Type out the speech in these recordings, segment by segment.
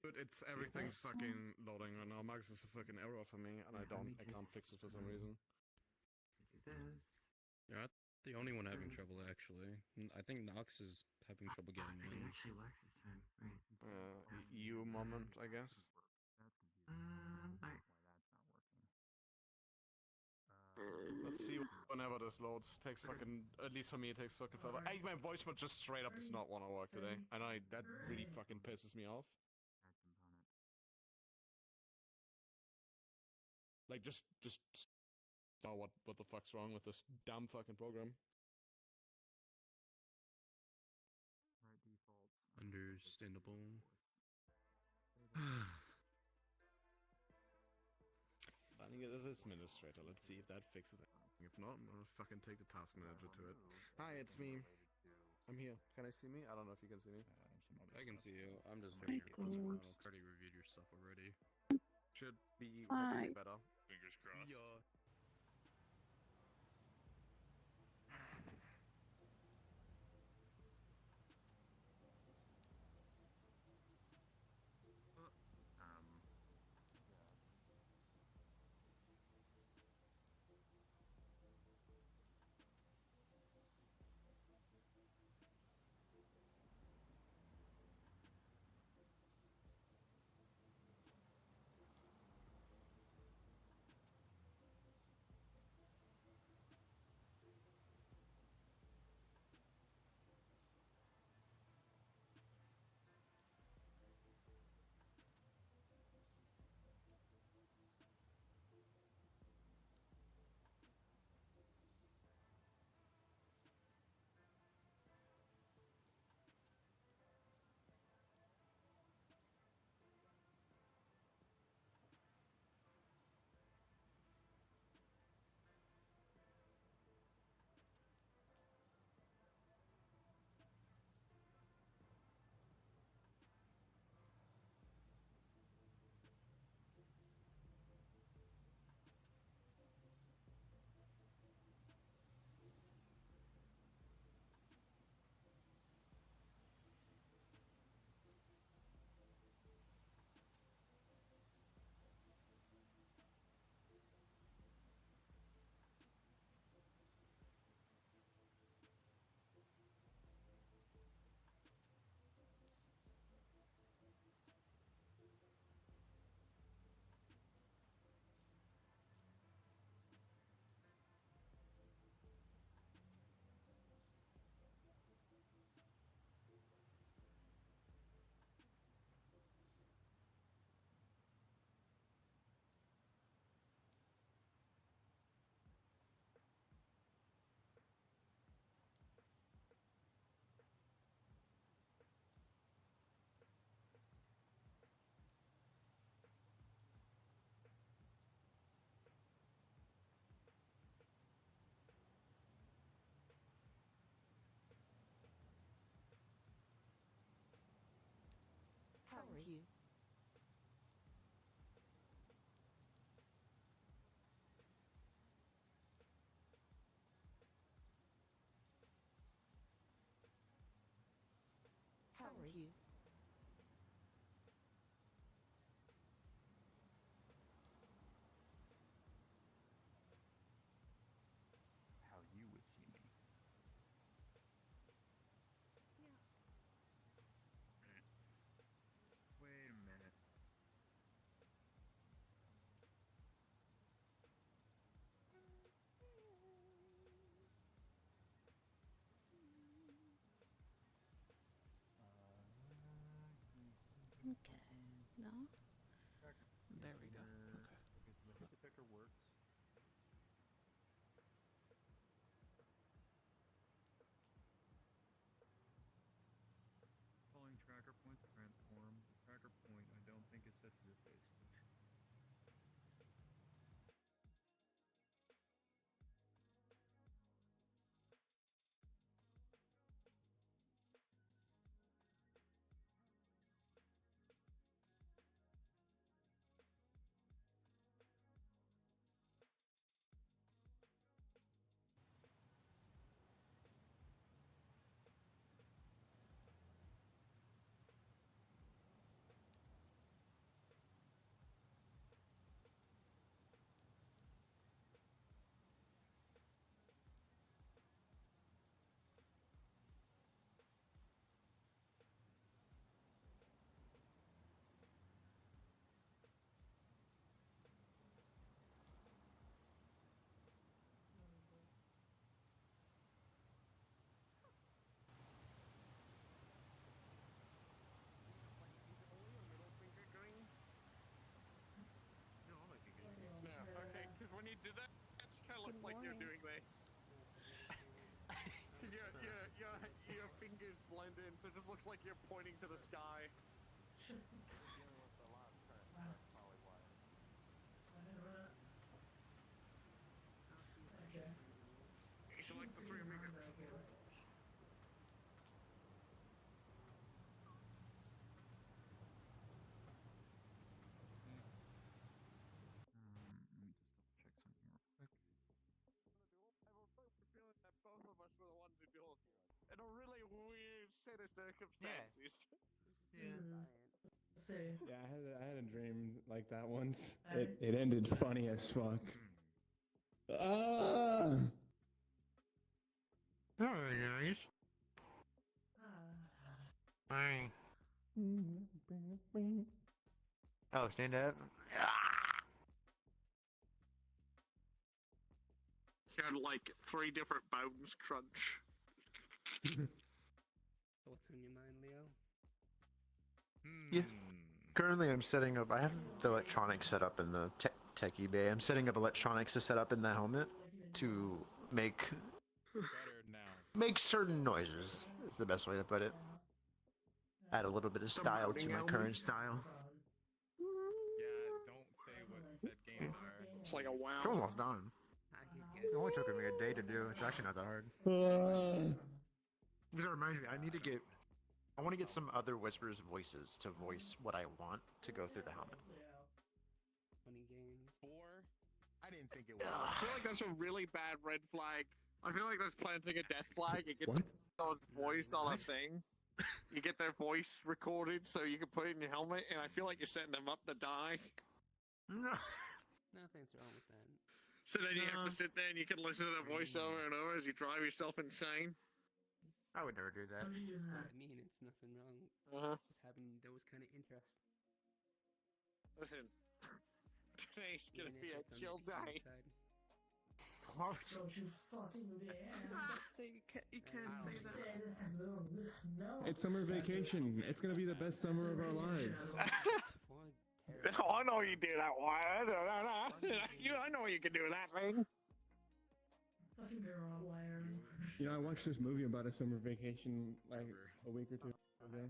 But it's everything's fucking loading right now. Max is a fucking error for me, and I can't fix it for some reason. Do this. You're not the only one having trouble, actually. I think Nox is having trouble getting It in. actually works this time, right? You moment, I guess. Alright. Let's see whenever this loads. Takes fucking, at least for me, it takes fucking forever. My voice mod just straight up does not want to work today. And that really fucking pisses me off. Like, just know what the fuck's wrong with this damn fucking program. Understandable. Finding it as administrator. Let's see if that fixes it. If not, I'm gonna fucking take the task manager to it. Hi, it's me. I'm here. Can I see me? I don't know if you can see me. I can see you. I'm just very confused. I've already reviewed your stuff already. Should be hopefully better. Fingers crossed. Yeah. Sorry. Sorry. How you would see me. Wait a minute. Okay. No? There we go. Okay. The hit detector works. Calling tracker point to transform. The tracker point I don't think is set to your face. doing this. Because your fingers blend in, so it just looks like you're pointing to the sky. You select the 3 amigos. Let me just double check something real quick. I have a feeling that both of us were the ones who do it in a really weird set of circumstances. Yeah. Yeah, I had a dream like that once. It ended funny as fuck. Ah! Alright, guys. Bye. Oh, stand up. Had like 3 different bones crunch. What's on your mind, Leo? Yeah. Hmm. Currently, I'm setting up. I have the electronics set up in the techie bay. I'm setting up electronics to set up in the helmet to make Better now. certain noises. Is the best way to put it. Add a little bit of style to my current style. Yeah, don't say what said games are. It's like a wow. It's almost done. It only took me a day to do. It's actually not that hard. This reminds me. I want to get some other Whisperers voices to voice what I want to go through the helmet. Funny games. 4? I didn't think it was. I feel like that's a really bad red flag. I feel like that's planting a death flag. It gets someone's voice on a thing. You get their voice recorded so you can put it in your helmet, and I feel like you're setting them up to die. Nothing's wrong with that. So then you have to sit there and you can listen to their voice over and over as you drive yourself insane. I would never do that. I mean, it's nothing wrong with having those kind of interests. Listen, today's gonna Even be if a it's on chill the day. side. Don't you fucking dare. You can't say that. It's summer vacation. It's gonna be the best summer of our lives. Oh, I know you do that, Wyatt. I know you can do that thing. Fucking girl, liar. You know, I watched this movie about a summer vacation like a week or two ago. I heard that.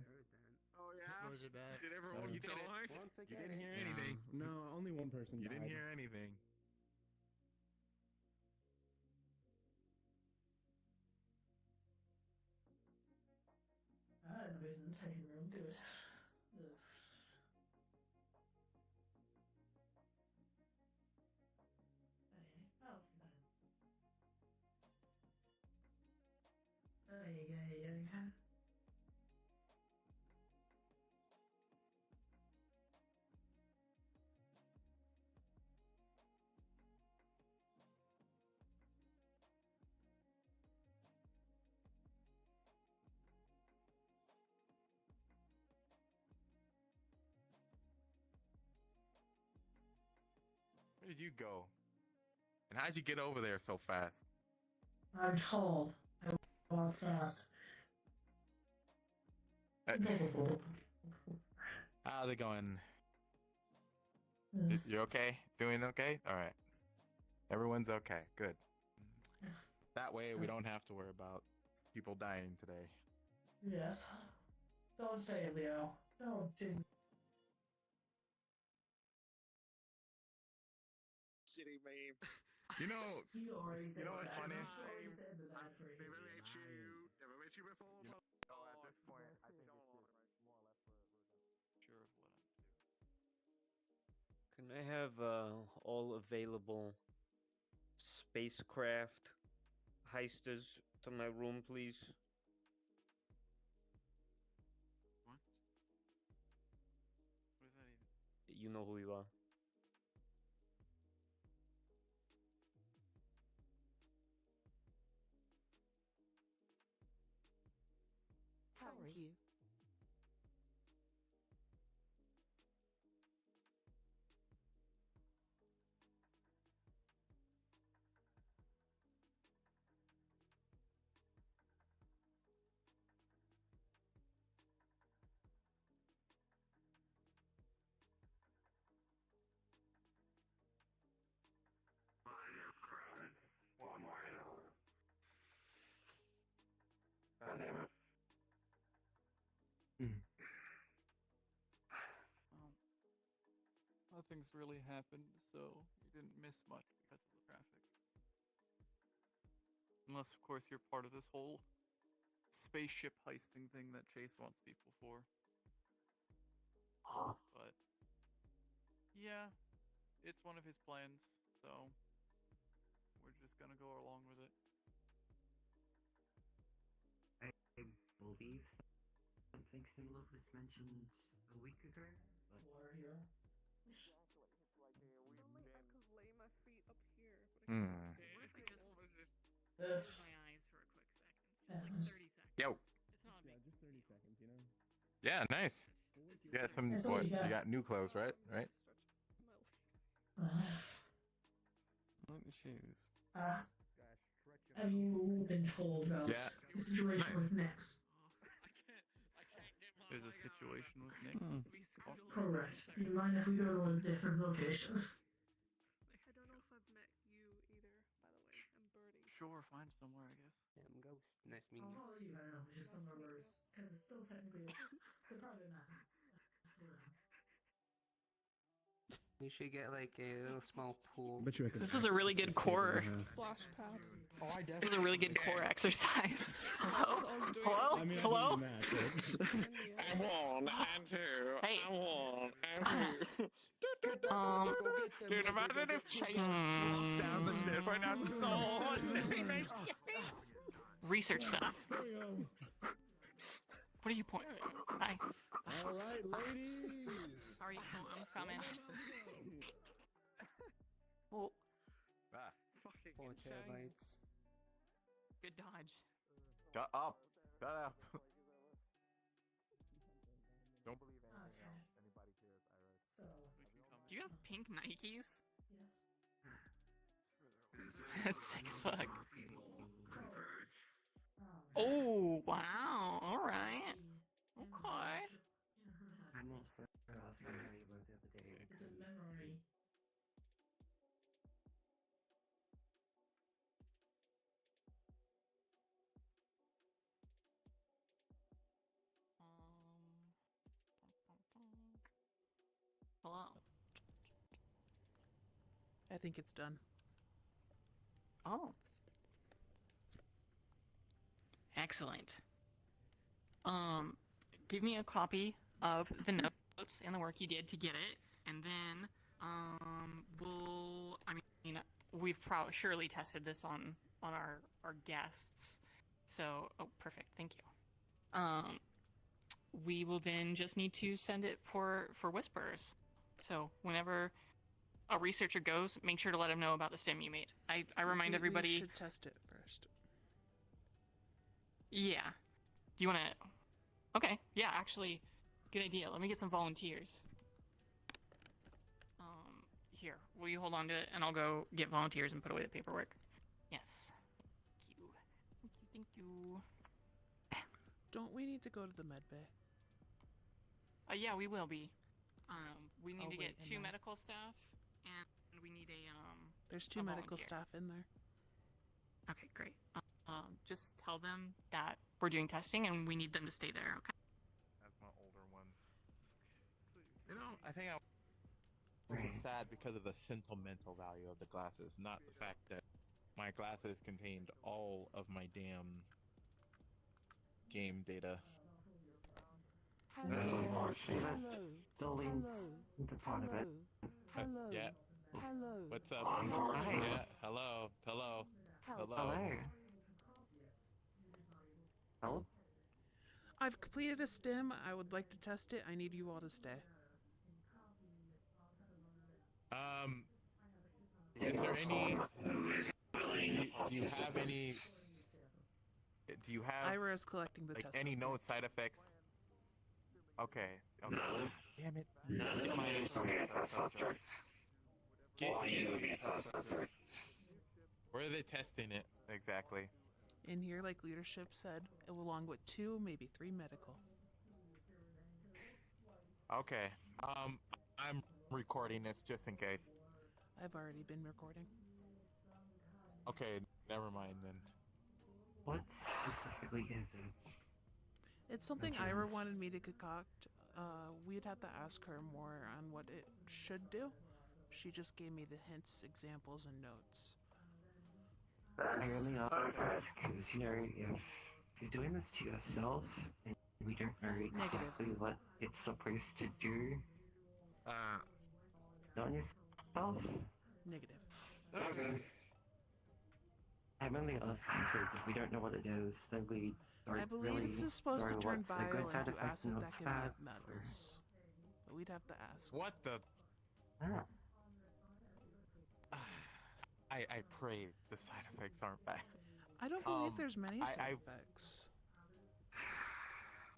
Oh yeah. Was it bad? Did everyone You did it. die? Won't You forget didn't it. hear anything. No, only one person You died. didn't hear anything. I had noise in the tiny room, good. Ugh. Hey, oh, fine. Ay, ay, ay, ay. Where did you go? And how'd you get over there so fast? I'm tall. I walk fast. How's it going? Mm. You're okay? Doing okay? Alright. Everyone's okay. Good. That way we don't have to worry about people dying today. Yes. Don't say it, Leo. Don't jinx. Shitty meme. You know, You already said know what's that. funny? You already said that phrase. Never met you. Never met you before. At this point, I think it's more or less Sure of what I'm doing. Can I have all available spacecraft heisters to my room, please? What? What is that even? You know who you are. Thank you. nothing's really happened, so you didn't miss much because of the traffic. Unless, of course, you're part of this whole spaceship heisting thing that Chase wants people for. But yeah, it's one of his plans, so we're just gonna go along with it. I believe something similar was mentioned a week ago, but I could lay my feet up here, but Hmm. what if I just close my eyes for a quick second? Just like 30 seconds. Yo. It's not a big just 30 seconds, you know? Yeah, nice. You got some. What? You got new clothes, right? Right. shoes. Have you been told about the situation with Nix? There's a situation with Nick. Correct. Do you mind if we go to a different location? I don't know if I've met you either, by the way. I'm Birdie. Sure, find somewhere, I guess. yeah, I'm Ghost. Nice meeting I'll you. follow you, I don't know, it's just somewhere where it's, because it's still technically, they're probably not. You should get like a little small pool. This is a really good core. Splash pad. Oh, I definitely. This is a really good core exercise. Hello? Hello? I mean, Hello? And one, and two, Hey. and one, and two. Dude, imagine if Chase dropped down the stairs right now. So hard. Research stuff. What are you pointing? Hi. All right, ladies. How are you? Oh, I'm coming. Oh, Ah. Fucking 4 insane. terabytes. good dodge. Shut up. Shut up. Don't believe anything else anybody hears, Iris. So, Do you have pink Nikes? yes. That's sick as fuck. Oh, wow. Alright. Okay. I'm also asking how you were the other day. It's a memory. Hello. I think it's done. Oh. Excellent. Give me a copy of the notes and the work you did to get it, and then, we've surely tested this on our guests. So, oh, perfect. Thank you. We will then just need to send it for Whisperers. So whenever a researcher goes, make sure to let them know about the stem you made. I remind everybody. We should test it first. Yeah. Do you want to? Okay. Yeah, actually, good idea. Let me get some volunteers. Here, will you hold on to it, and I'll go get volunteers and put away the paperwork. Yes. Thank you. Thank you. Don't we need to go to the med bay? Yeah, we will be. We need I'll to get wait in 2 line. medical staff, and we need a There's 2 a medical volunteer. staff in there. Okay, great. Just tell them that we're doing testing and we need them to stay there, okay? That's my older one. You know, I think I was sad because of the sentimental value of the glasses, not the fact that my glasses contained all of my damn game data. That's unfortunate. Darlene's into part of it. Yeah. Hello. What's up? Hi. Yeah. Hello. Hello. Hello. Hello. Hello? I've completed a stim. I would like to test it. I need you all to stay. Is there any? Do you have any? Do you have Ira is collecting the like test. any known subject. side effects? Okay. Okay. Damn it. No, my name's on the subject. Get, Why you need that subject? where are they testing it exactly? In here, like leadership said, along with 2, maybe 3 medical. Okay. I'm recording this just in case. I've already been recording. Okay, never mind then. What specifically is it? It's something Okay. Ira wanted me to concoct we'd have to ask her more on what it should do. She just gave me the hints, examples, and notes. I really ask because, you know, if you're doing this to yourself and we don't know exactly what it's supposed to do, on yourself? Negative. Okay. I'm only asking because if we don't know what it is, then we don't I believe really it's supposed to know turn what's a good bio side into effect acid and that what's can bad. make metals. But we'd have to ask. What the? Ah. I pray the side effects aren't bad. I don't believe there's many side effects.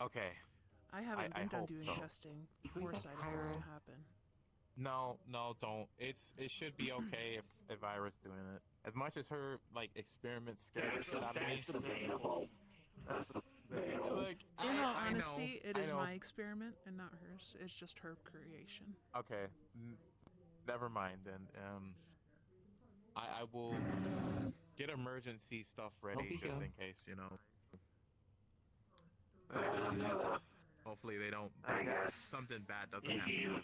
Okay. I haven't been done hope doing so. testing for side effects to happen. No, don't. It should be okay if Iris doing it. As much as her like experiments scare the shit out of me. Like, In all I honesty, know, it is I know. my experiment and not hers. It's just her creation. Okay, never mind then. I will get emergency stuff ready just in case, you know. Hopefully they don't. Something bad doesn't happen to them.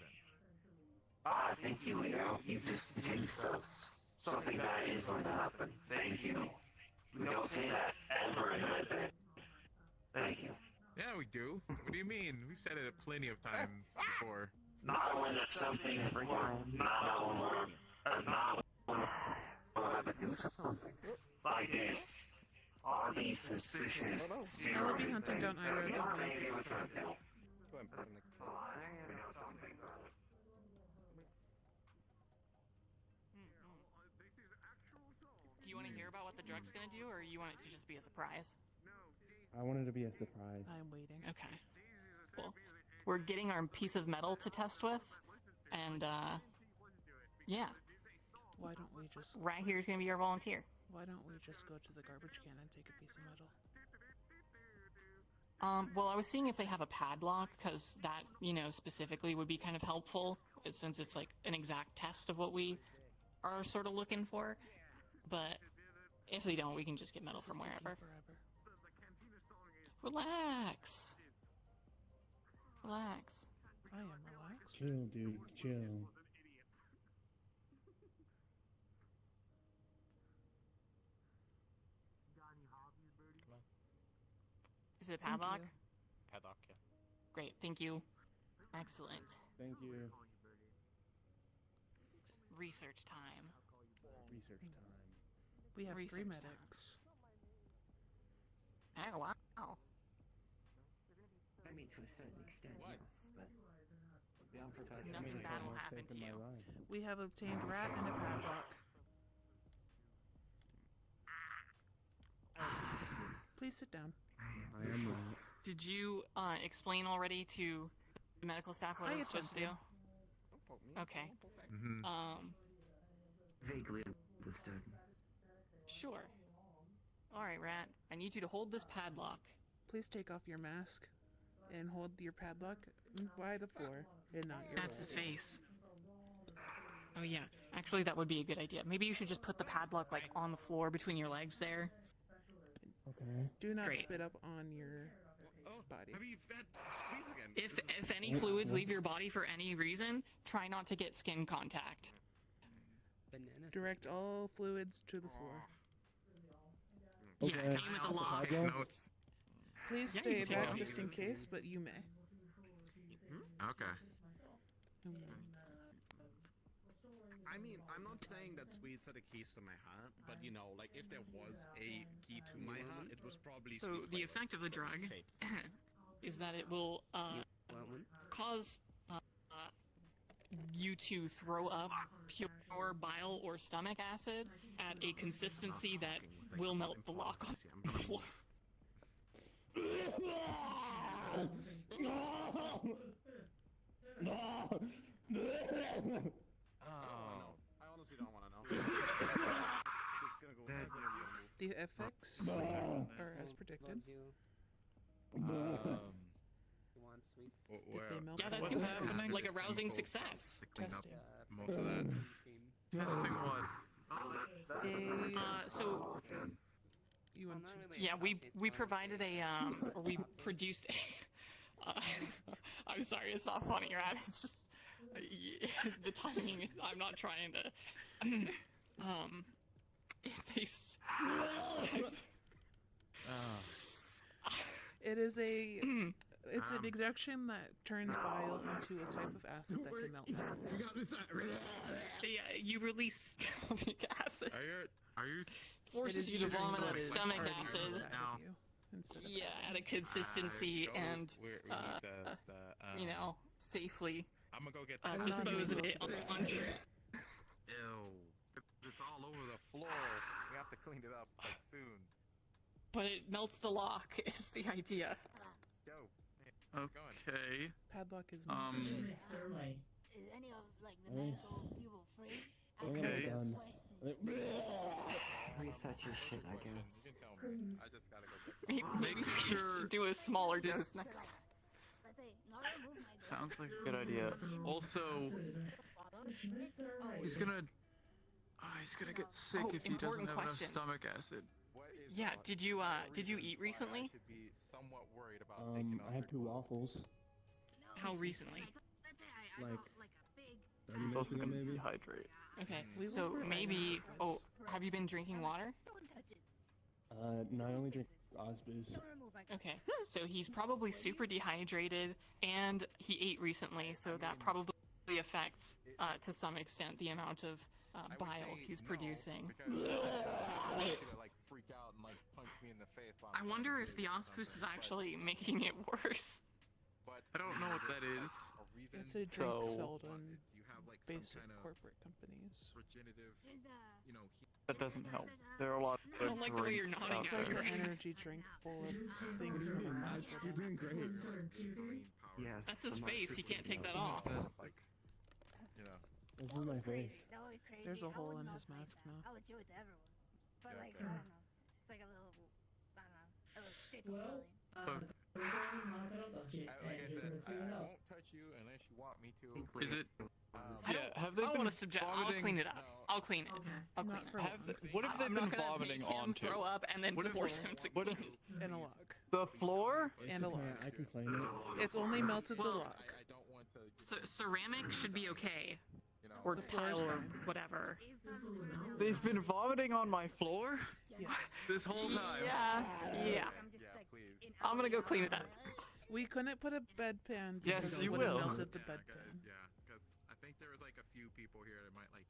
Ah, thank you, Leo. You just jinxed us. Something bad is going to happen. Thank you. We don't say that ever in my bed. Thank you. Yeah, we do. What do you mean? We've said it plenty of times before. Not when it's something every time. Not when we're about to do something like this. All these suspicious. I will be hunting down Ira. Don't wait. Maybe we're trying to do. Do you want to hear about what the drug's gonna do, or you want it to just be a surprise? I wanted to be a surprise. I'm waiting. Okay. Cool. We're getting our piece of metal to test with, and yeah. Why don't we just? Right here's gonna be our volunteer. Why don't we just go to the garbage can and take a piece of metal? Well, I was seeing if they have a padlock, because that, you know, specifically would be kind of helpful, since it's like an exact test of what we are sort of looking for. But if they don't, we can just get metal from wherever. Relax. Relax. I am relaxed. Chill, dude. Chill. Is it a padlock? Padlock, yeah. Great, thank you. Excellent. Thank you. Research time. Research time. We have Research 3 time. medics. Oh, wow. I mean, to a certain extent, yes, but beyond protection. Nothing bad will happen to you. We have obtained rat and a padlock. Please sit down. I am right. Did you explain already to the medical staff what I it's supposed to do? attempted. Okay. Vaguely understood. Sure. Alright, Rat. I need you to hold this padlock. Please take off your mask and hold your padlock by the floor and not your That's his face. Oh yeah, actually that would be a good idea. Maybe you should just put the padlock like on the floor between your legs there. Okay. Do not Great. spit up on your body. Have you fed sweets again? If any fluids leave your body for any reason, try not to get skin contact. Direct all fluids to the floor. Yeah, aim at the lock. Notes. Please Yeah, stay you can take back notes. just in case, but you may. Okay. I mean, I'm not saying that sweets are the keys to my heart, but you know, like if there was a key to my heart, it was probably So sweets the flavor. effect of the drug is that it will cause you to throw up pure bile or stomach acid at a consistency that will melt the lock on the floor. I honestly don't want to know. The effects are as predicted. Did they melt Yeah, that the seems lock? like a rousing success. Testing. Most of that. Testing what? So You want to? yeah, we provided a or we produced I'm sorry, it's not funny, right? It's just the timing is. I'm not trying to. It's It is a. It's an extraction that turns bile into a type of acid that can melt metals. Yeah, you release stomach acid. Are you? Forces you to vomit up stomach acid. Instead of Yeah, at a consistency and you know, safely I'm gonna go get dispose of it onto. Ew. It's all over the floor. We have to clean it up like soon. But it melts the lock is the idea. Go. Okay. Padlock is Is any of like the medical people free? Okay. Please touch your shit, I guess. You can tell me. I just gotta go. Maybe we should do a smaller dose next time. Sounds like a good idea. Also, he's gonna get sick if he doesn't have enough stomach acid. Yeah, did you eat recently? I had 2 waffles. How recently? Like 30 He's minutes also ago, gonna maybe. dehydrate. Okay, so maybe. Oh, have you been drinking water? No, I only drink Osbooze. Okay, so he's probably super dehydrated, and he ate recently, so that probably affects, to some extent, the amount of bile he's producing. So. I wonder if the Osbooze is actually making it worse. I don't know what that is. It's a drink sold in basic corporate companies. That doesn't help. There are a lot I of don't like the way you're drinks nodding out It's like there. an energy drink full of things that are not for You're doing great. Yes. That's his face. He can't take that off. This is my face. There's a hole in his mask now. I would do it to everyone. But like, I don't know. It's like a little, I don't know, a little stick feeling. Like I said, I won't touch you unless you want me to. Is it? I Yeah. don't- Have they I don't been want to subject. I'll vomiting? clean it up. I'll clean it. I'll clean Not it. for Have long. what have they I'm been not gonna vomiting make him onto? throw up and then What if- force him to what clean if- it. In a lock. The floor? And a okay, lock. I can claim it. It's only melted the lock. Ceramic should be okay. Or The floor is tile or fine. whatever. They've been vomiting on my floor Yes. this whole time. Yeah. I'm gonna go clean it up. We couldn't put a bedpan Yes, because it you would have will. melted the bedpan. Yeah, because I think there was like a few people here that might like.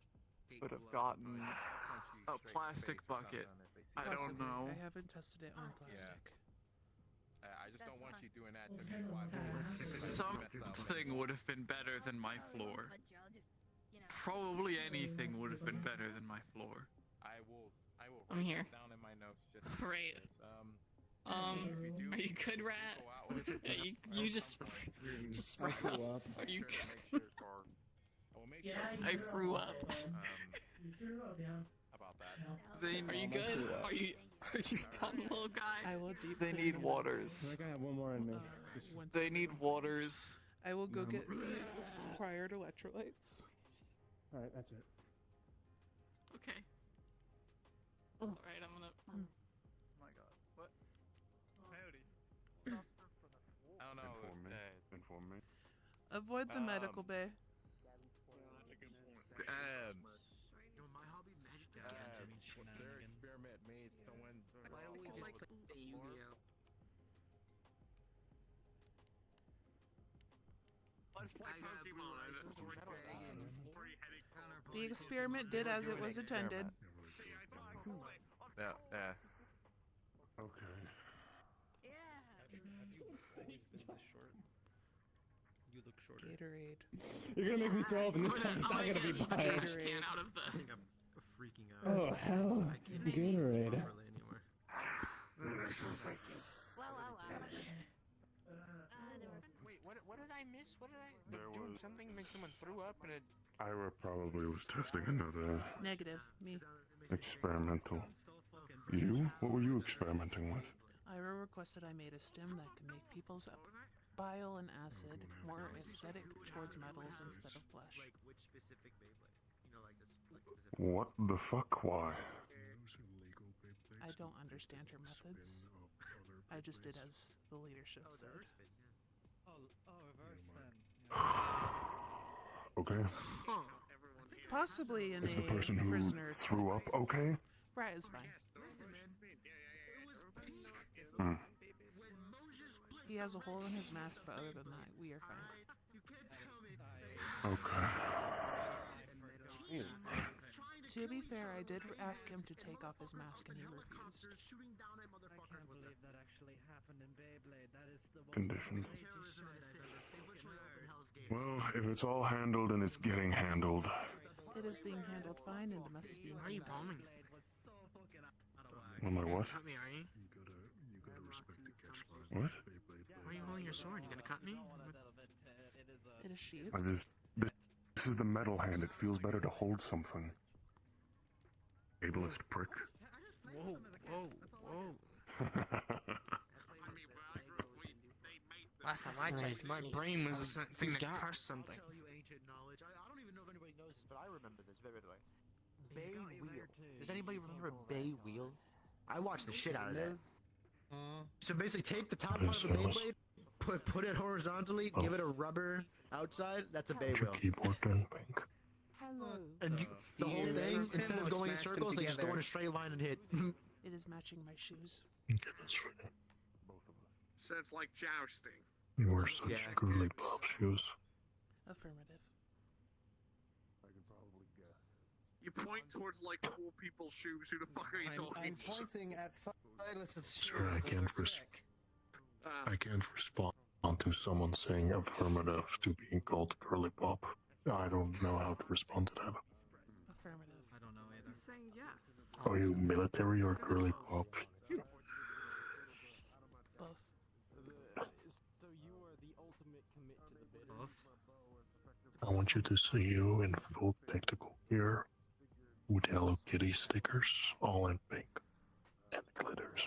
hate Would have blood, gotten but punch you a straight in the plastic face without bucket. none of it. I don't Possibly. know. I haven't tested it on plastic. I just don't want you doing that to me. Why? Something would have been better than my floor. Probably anything would have been better than my floor. I will I'm write here. it down in my notes just Great. because, Are you good, Rat? go out with it, Yeah, you just spread threw up. up. Are you make good? sure or I will make Yeah, sure I threw up. You threw up, yeah. about that. They Are you good? Are you done, little guy? I will deep They clean need them waters. I think I have one more in me. once They they're need melted. waters. I will go get the required electrolytes. Alright, that's it. Okay. Alright, I'm gonna. Oh my god. What? Coyote. I don't know. Inform me. Avoid the medical bay. Their experiment made someone. Let's play Pokemon. The experiment did as it was intended. Yeah, yeah. Okay. You look shorter. Gatorade. You're gonna make me throw up, and this time it's not gonna be get the bad. trash can out of the. I think I'm freaking out. Oh hell! Gatorade. Anymore. Wait, what did I miss? What did I do? Something make someone threw up and it. Ira probably was testing another Negative. Me. experimental. You? What were you experimenting with? Ira requested I made a stem that can make people's bile and acid more aesthetic towards metals instead of flesh. What the fuck? Why? I don't understand her methods. I just did as the leadership said. Okay. Possibly in Is the a person who prisoner. threw up okay? Rat is fine. Hmm. He has a hole in his mask, but other than that, we are fine. Okay. To be fair, I did ask him to take off his mask and he refused. Conditions. Well, if it's all handled and it's getting handled. It is being handled fine and the mess is being Why are you cleaned up. bombing? Am I what? Cut me, are you? What? Why are you holding your sword? You gonna cut me? It is sheathed. This is the metal hand. It feels better to hold something. Ableist prick. Whoa, whoa, whoa. Last time I checked, my brain was a thing that crushed something. I don't even know if anybody knows this, but I remember this vividly. Bay wheel. Does anybody remember bay wheel? I watched the shit out of that. So basically, take the top part of the Beyblade, put it horizontally, give it a rubber outside. That's a bay wheel. Keyboard done pink. And the whole thing, instead of going in circles, they just go in a straight line and hit. It is matching my shoes. So it's like jousting. You wear such girly pop shoes. Affirmative. You point towards like 4 people's shoes. Who the fuck are you talking to? I'm pointing at Silas's shoes. Sure, I can't respond to someone saying affirmative to being called girly pop. I don't know how to respond to that. Affirmative. I don't know either. He's saying yes. Are you military or girly pop? Both. I want you to see you in full tactical gear with Hello Kitty stickers, all in pink, and glitters.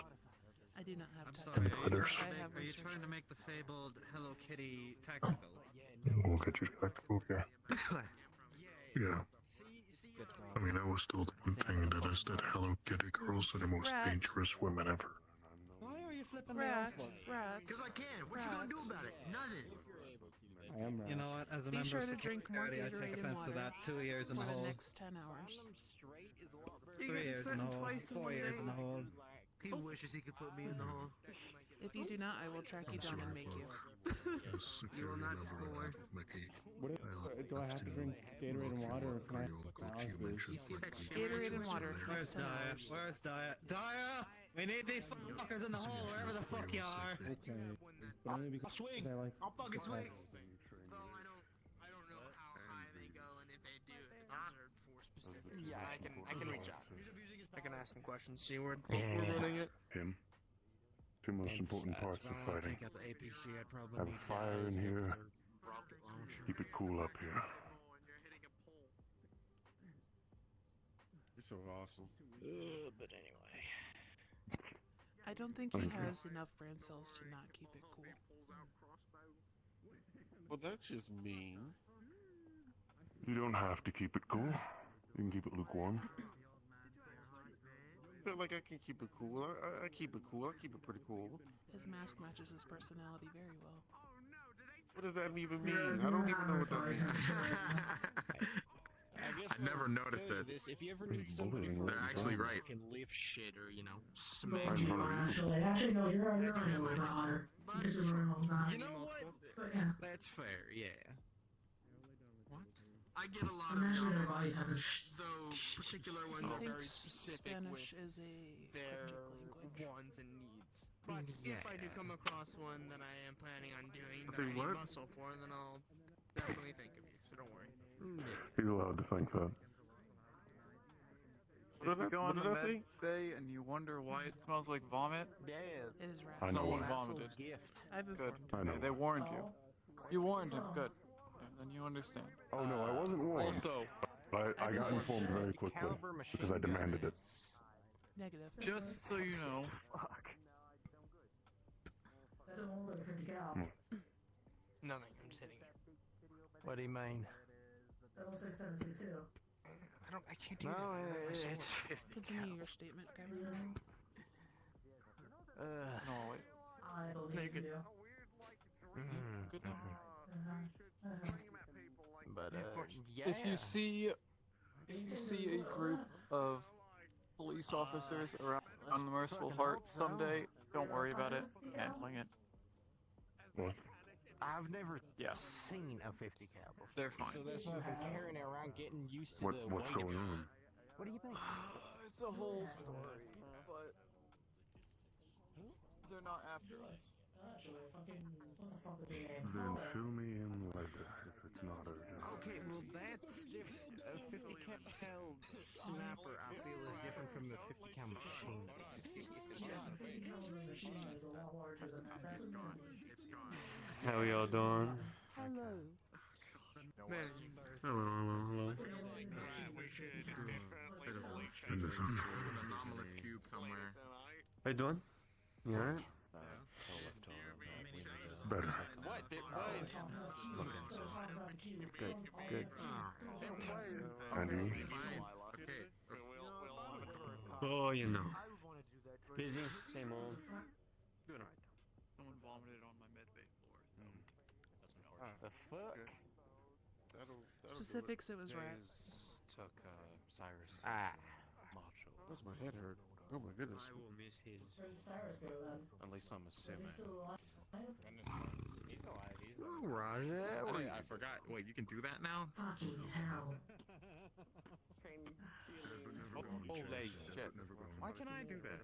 I do not have I'm And sorry. glitters. Are you trying to make the fabled Hello Kitty tactical? We'll get you tactical, yeah. Yeah. I mean, I was told one thing, that is that Hello Kitty girls are the most dangerous women ever. Why are you flipping Rat. me off? Because I can. What you gonna do about it? Nothing. You know what? As a Be member sure of to drink more security, I take Gatorade and offense to water that. 2 years in for the the hole. next 10 hours. 3 years in the hole. 4 years in the hole. He wishes he could put me in the hole. If you do not, I will track you down and make you. You will not score. Do I have to drink Gatorade and water or can I Gatorade and water. Where's Next 10 Daya? hours. Where's Daya? Daya! We need these fuckers in the hole, wherever the fuck you are. Okay. But only because Swing. I like. I'll fucking swing. Well, I don't know how high they go, and if they do, if it's reserved for specific. Yeah, I can reach out. I can ask some questions. See, we're running it. Him. Two most important parts of fighting. Take out the APC, I'd probably Have need fire in guys here. with their rocket launcher. Keep it cool up here. You're so awesome. But anyway. I don't think he has enough brain cells to not keep it cool. Well, that's just mean. You don't have to keep it cool. You can keep it lukewarm. But like I can keep it cool. I keep it cool. I keep it pretty cool. His mask matches his personality very well. What does that even mean? I don't even know what that means. I never noticed that. If you ever need somebody for They're actually right. can lift shit or Thank you, actually, no, you're on your honor. This is where I'm not. You know what? But yeah. That's fair. Yeah. I get a lot I'm actually gonna buy you of something. those particular ones He are very thinks specific Spanish with is a their cryptic language. wants and needs. But if I do come across one that I am planning on doing that Say I need what? muscle for, then I'll definitely think of you. So don't worry. He's allowed to think that. If you go on the med bay and you wonder why it smells like vomit, It is rat. I know someone why. vomited. I've Good. informed I know They why. warned you. You warned him. Good. And then you understand. Oh no, I wasn't warned. Also, But I got informed very quickly because I demanded it. Negative. just so you know, That don't look like 50 cal. Nothing. I'm just hitting it. What do you mean? That looks like 762. I can't do that. it's Continue your statement, Cameron. no wait. I believe you. Good enough. But yeah. If you see a group of police officers around the Merciful Heart someday, don't worry about it. I'm handling it. What? I've never Yeah. seen a 50 cal before. They're fine. So that's why I've been carrying it around, getting used to the What's weight of going it. on? What do you think? It's a whole story, but they're not after us. Then fill me in later if it's not urgent. Okay, well that's different. A 50 cal snapper, I feel, is different from the 50 cal machine. How y'all doing? Hello. Hello. There's an anomalous cube somewhere. How you doing? You alright? Better. What? Good. Andy? Oh, you know. Busy? Same old. Doing alright. Someone vomited on my medbay floor, so that's unfortunate. The fuck? Specifics, it was rat. Took Cyrus. Macho. Does my head hurt? Oh my goodness. I will miss his. At least I'm assuming. He's alive. Roger. Wait, I forgot. Wait, you can do that now? Fucking hell. Holy shit. Why can I do this?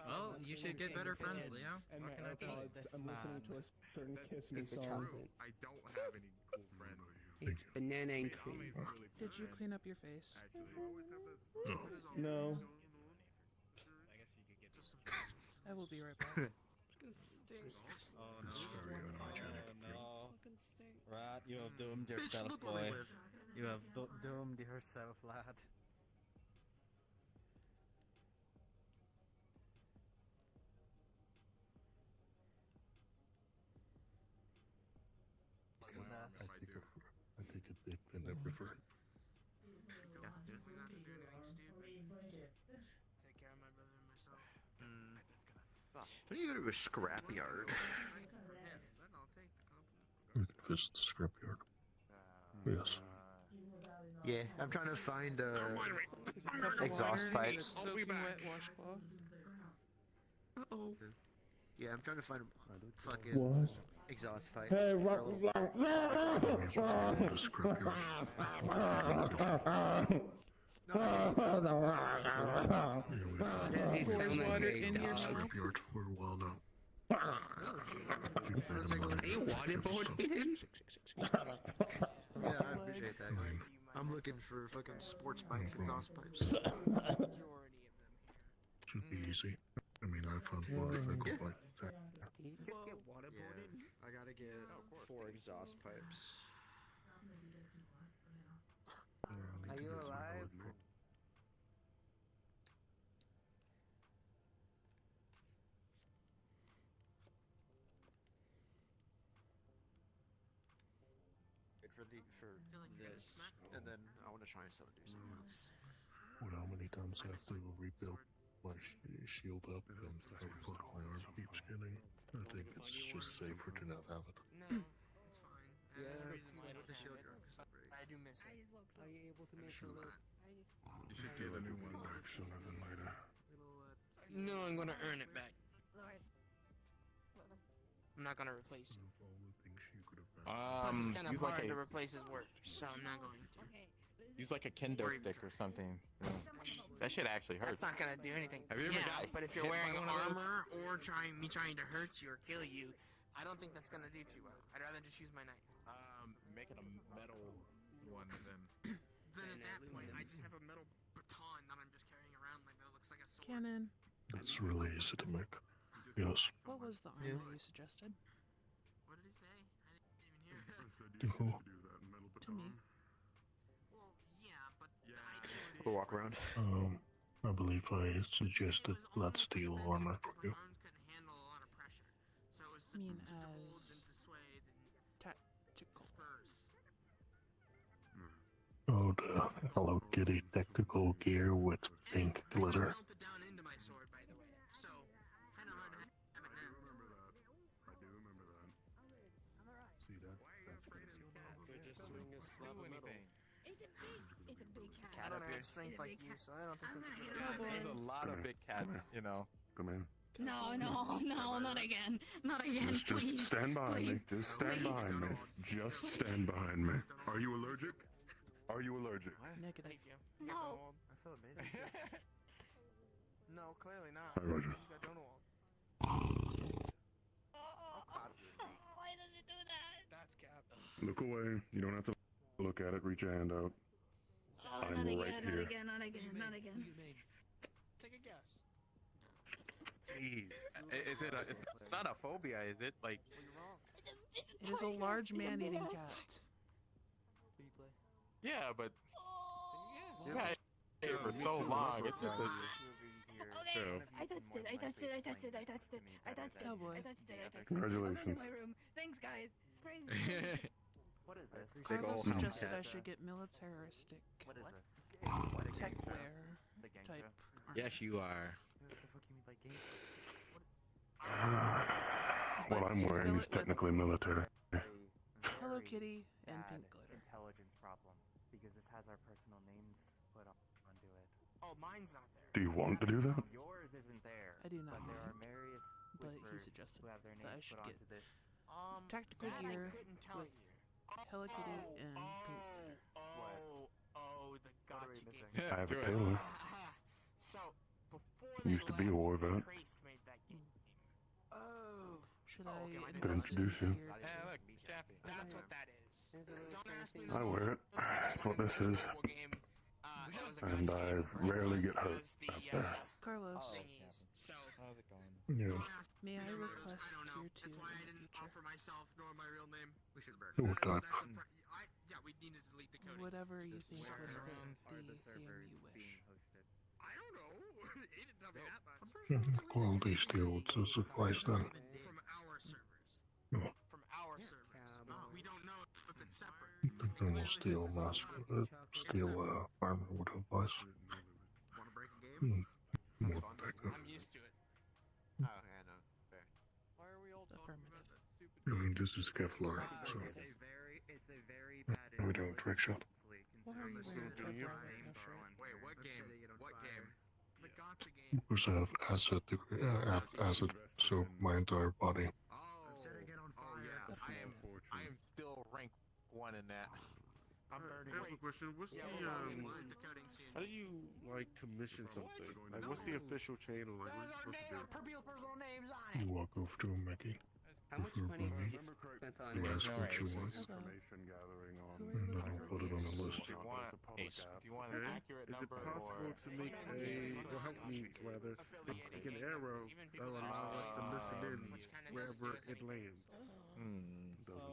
Well, you should get better friends, Leo. What can I do? I'm listening to a certain Kiss Me It's song. true. I don't have any cool friends. It's banana and cream. Did you clean up your face? No. I will be right back. Oh, that's very unhygienic of you. Right, you have doomed Bitch, yourself, look where we boy. live. You have doomed yourself, lad. I think they've been everywhere. Take care of my brother and myself. When you go to a scrapyard? We could visit the scrapyard. Yes. Yeah, I'm trying to find Exhaust pipes. Soaking wet washcloth. Uh-oh. Yeah, I'm trying to find fucking What? exhaust pipes. Hey, The scrapyard. Does he sound like water a in your dog? Scrapyard for a while now. Keep that in mind. Are you waterboarding? Yeah, I appreciate that. I'm looking for fucking sports bikes, exhaust pipes. Should be easy. I mean, I found motorcycles like that. Can you just get waterboarded? I gotta get 4 exhaust pipes. Are you alive? For this, and then I want to try and do something else. What, how many times I have to rebuild my shield up and how fuck my arm keeps getting? I think it's just safer to not have it. No, it's fine. Yeah, There's a reason why I with the shield don't you're have it. I do miss it. Are you able to make a little? You should get a new one. Back sooner than later. No, I'm gonna earn it back. I'm not gonna replace it. Plus, it's kind of use like hard a to replace his work, so I'm not going to. use like a kendo stick or something. You know. That shit actually hurts. That's not gonna do anything. Have you ever Yeah, got but if you're hit by wearing one of those? armor or trying to hurt you or kill you, I don't think that's gonna do too well. I'd rather just use my knife. Make it a metal one then. Then at that point, I just have a metal baton that I'm just carrying around like that looks like a sword. Cannon, It's really easy to make. Yes. what was the armor you suggested? What did he say? I didn't even hear. To Oh. me. Well, yeah, but the idea was We'll walk around. I believe I suggested flat steel armor for you. arms couldn't handle a lot of pressure, so it was I mean, to hold as and to sway and tactical. spurs. Oh, the Hello Kitty tactical gear with pink glitter. Melted down into my sword, by the way. So, kind of hard to have it now. do anything. It's a big cat. I don't have strength like you, so I don't think that's a good idea. There's a lot of big cats, you know. Come in. No, not again. Not again, Just please. stand behind me. please, Just stand please. behind me. Just stand behind me. Are you allergic? Are you allergic? Negative. No. I feel amazing. No, clearly not. Hi, Roger. You just got Donald. Why does it do that? That's cap. Look away. You don't have to look at it. Reach your hand out. I'm not right again, here. not again, not again, not again. Take a guess. Jeez. It's not a phobia, is it? Like, Well, you're wrong. It is a large man-eating cat. Did you play? yeah, but Then yeah, here for so long. It's just a. Okay, I touched it, I touched it, I touched it, I touched it, I touched it, Oh boy. I touched it, I touched it. Congratulations. I'm in my room. Thanks, guys. Crazy. What is this? Big Carlos old suggested house I should get militaristic What is this? tech wear The gang type. show? Yes, you are. What the fuck you mean by gang show? What But I'm to wearing fill is it with technically military. Hello Very Kitty and bad Pink Glitter. intelligence problem because this has our personal names put onto it. Oh, mine's not there. Do you want to do that? Yours isn't there. I do not But there are mind, various but he whispers suggested who have their that I names should put get onto this. tactical that gear I couldn't tell with you. Hello Kitty and Pink Glitter. The gotcha we game. missing? I have a Do it. tailor. So, before Used to be a war vet. Trace made that game. Oh. Should Oh, okay, I I Could introduce you. gear Yeah, to- look, Chappie. That's what that is. Don't ask me. I wear it. That's what this is. Game. That was a And gotcha I game. rarely get hurt Because the, out there. Carlos, thingies. So, How's it going? Yeah. don't ask may I me. request I don't know. tier 2 That's why I in the didn't future? offer myself nor my real name. We should burn. What type? Yeah, we need to delete the coding. Whatever you think Where would fit Are the the servers theme you wish. being hosted? I don't know. He didn't tell me that much. Quality steel to suffice then. From our servers. No. From our servers. We don't know if it's separate. The thermal steel mask with a steel armor would suffice. Want to break a game? More effective. I'm used to it. Oh, yeah, no. Fair. Why are we all talking about that stupid I mean, this is Kevlar, so It's a very bad we don't trick shot. Why are you wearing doing you? Kevlar like no shirt? Wait, what game? What game? The gotcha game. Because I have acid soak my entire body. Oh, yeah. I am still rank 1 in that. I have a question. What's the how do you like commission something? Like, what's the official channel? Like, what are you supposed to do? Personal names on You walk over to a Mickey. How much money did you spend on You it? ask what you want, Information gathering on. Who are and you then I'll put it on the list. Do you want an accurate Is it number possible or to make or help me rather, make an arrow that will allow us to listen in wherever it lands? You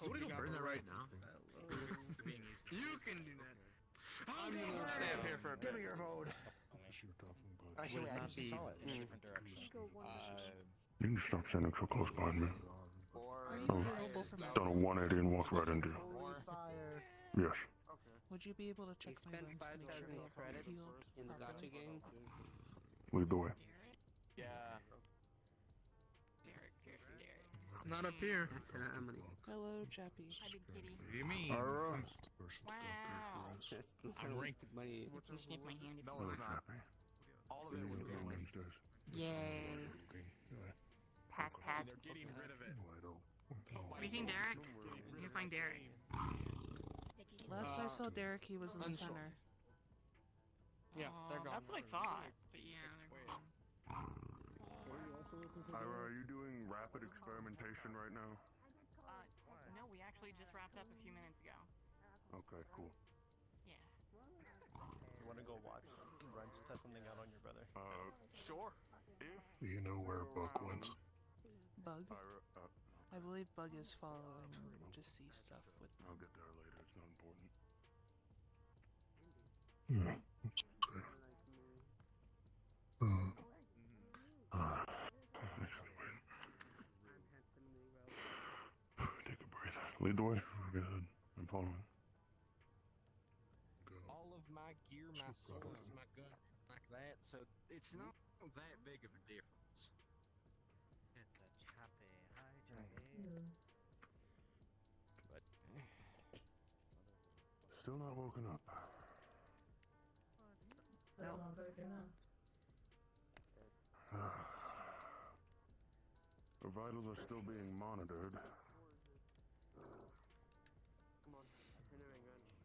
want to go burn that right now? You can do that. I'm gonna stay up here for a bit. Give me your phone. Actually, wait, I just saw it in a different direction. You can stop standing so close behind me. Are you I've available for done a 180 and walked right into you. Yes. Would you be able to check my Spend wounds to make sure they 5,000 have credits healed in the gotcha properly? game. Lead the way. Yeah. Derek. Not up here. That's how many. Hello, Chappie. Hi, big kitty. What do you mean? Wow. I'm ranked. money. You can sniff my hand if you No, want. it's not. All of it was going. Yay. Pat, pat. They're getting rid of it. Have you seen Derek? You can find Derek. Last I saw Derek, he was in the unsure. center. Yeah, they're gone. That's what I thought. But yeah, they're gone. Ira, are you doing rapid experimentation right now? No, we actually just wrapped up a few minutes ago. Okay, cool. Yeah. You want to go watch Runs test something out on your brother? Sure. Do you know where Buck went? Bug? Ira, I believe Bug is following to see stuff with I'll get there later. It's not important. Yeah. Actually, wait. Take a breath. Lead the way. Go ahead. I'm following. All of my gear, my swords, my guns, like that, so it's not that big of a difference. It's a choppy. Hi, Jackie. still not woken up. That's not very good now. Her vitals are still being monitored. I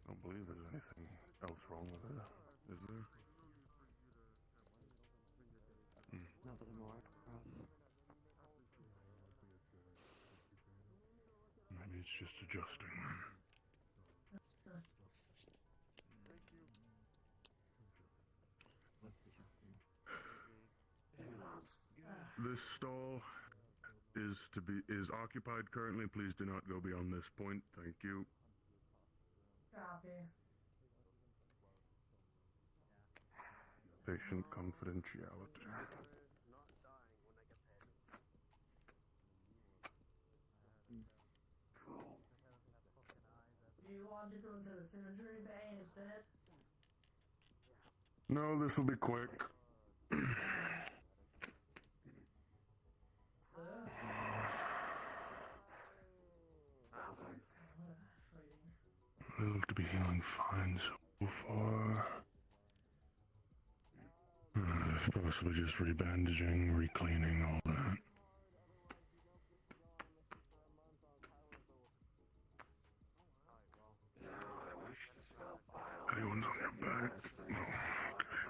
don't believe there's anything else wrong with her, is there? Nothing more. Maybe it's just adjusting then. This stall is occupied currently. Please do not go beyond this point. Thank you. Copy. Patient confidentiality. Do you want to go into the surgery bay instead? No, this will be quick. They look to be healing fine so far. Possibly just rebandaging, recleaning, all that. Anyone's on your back? No. Okay.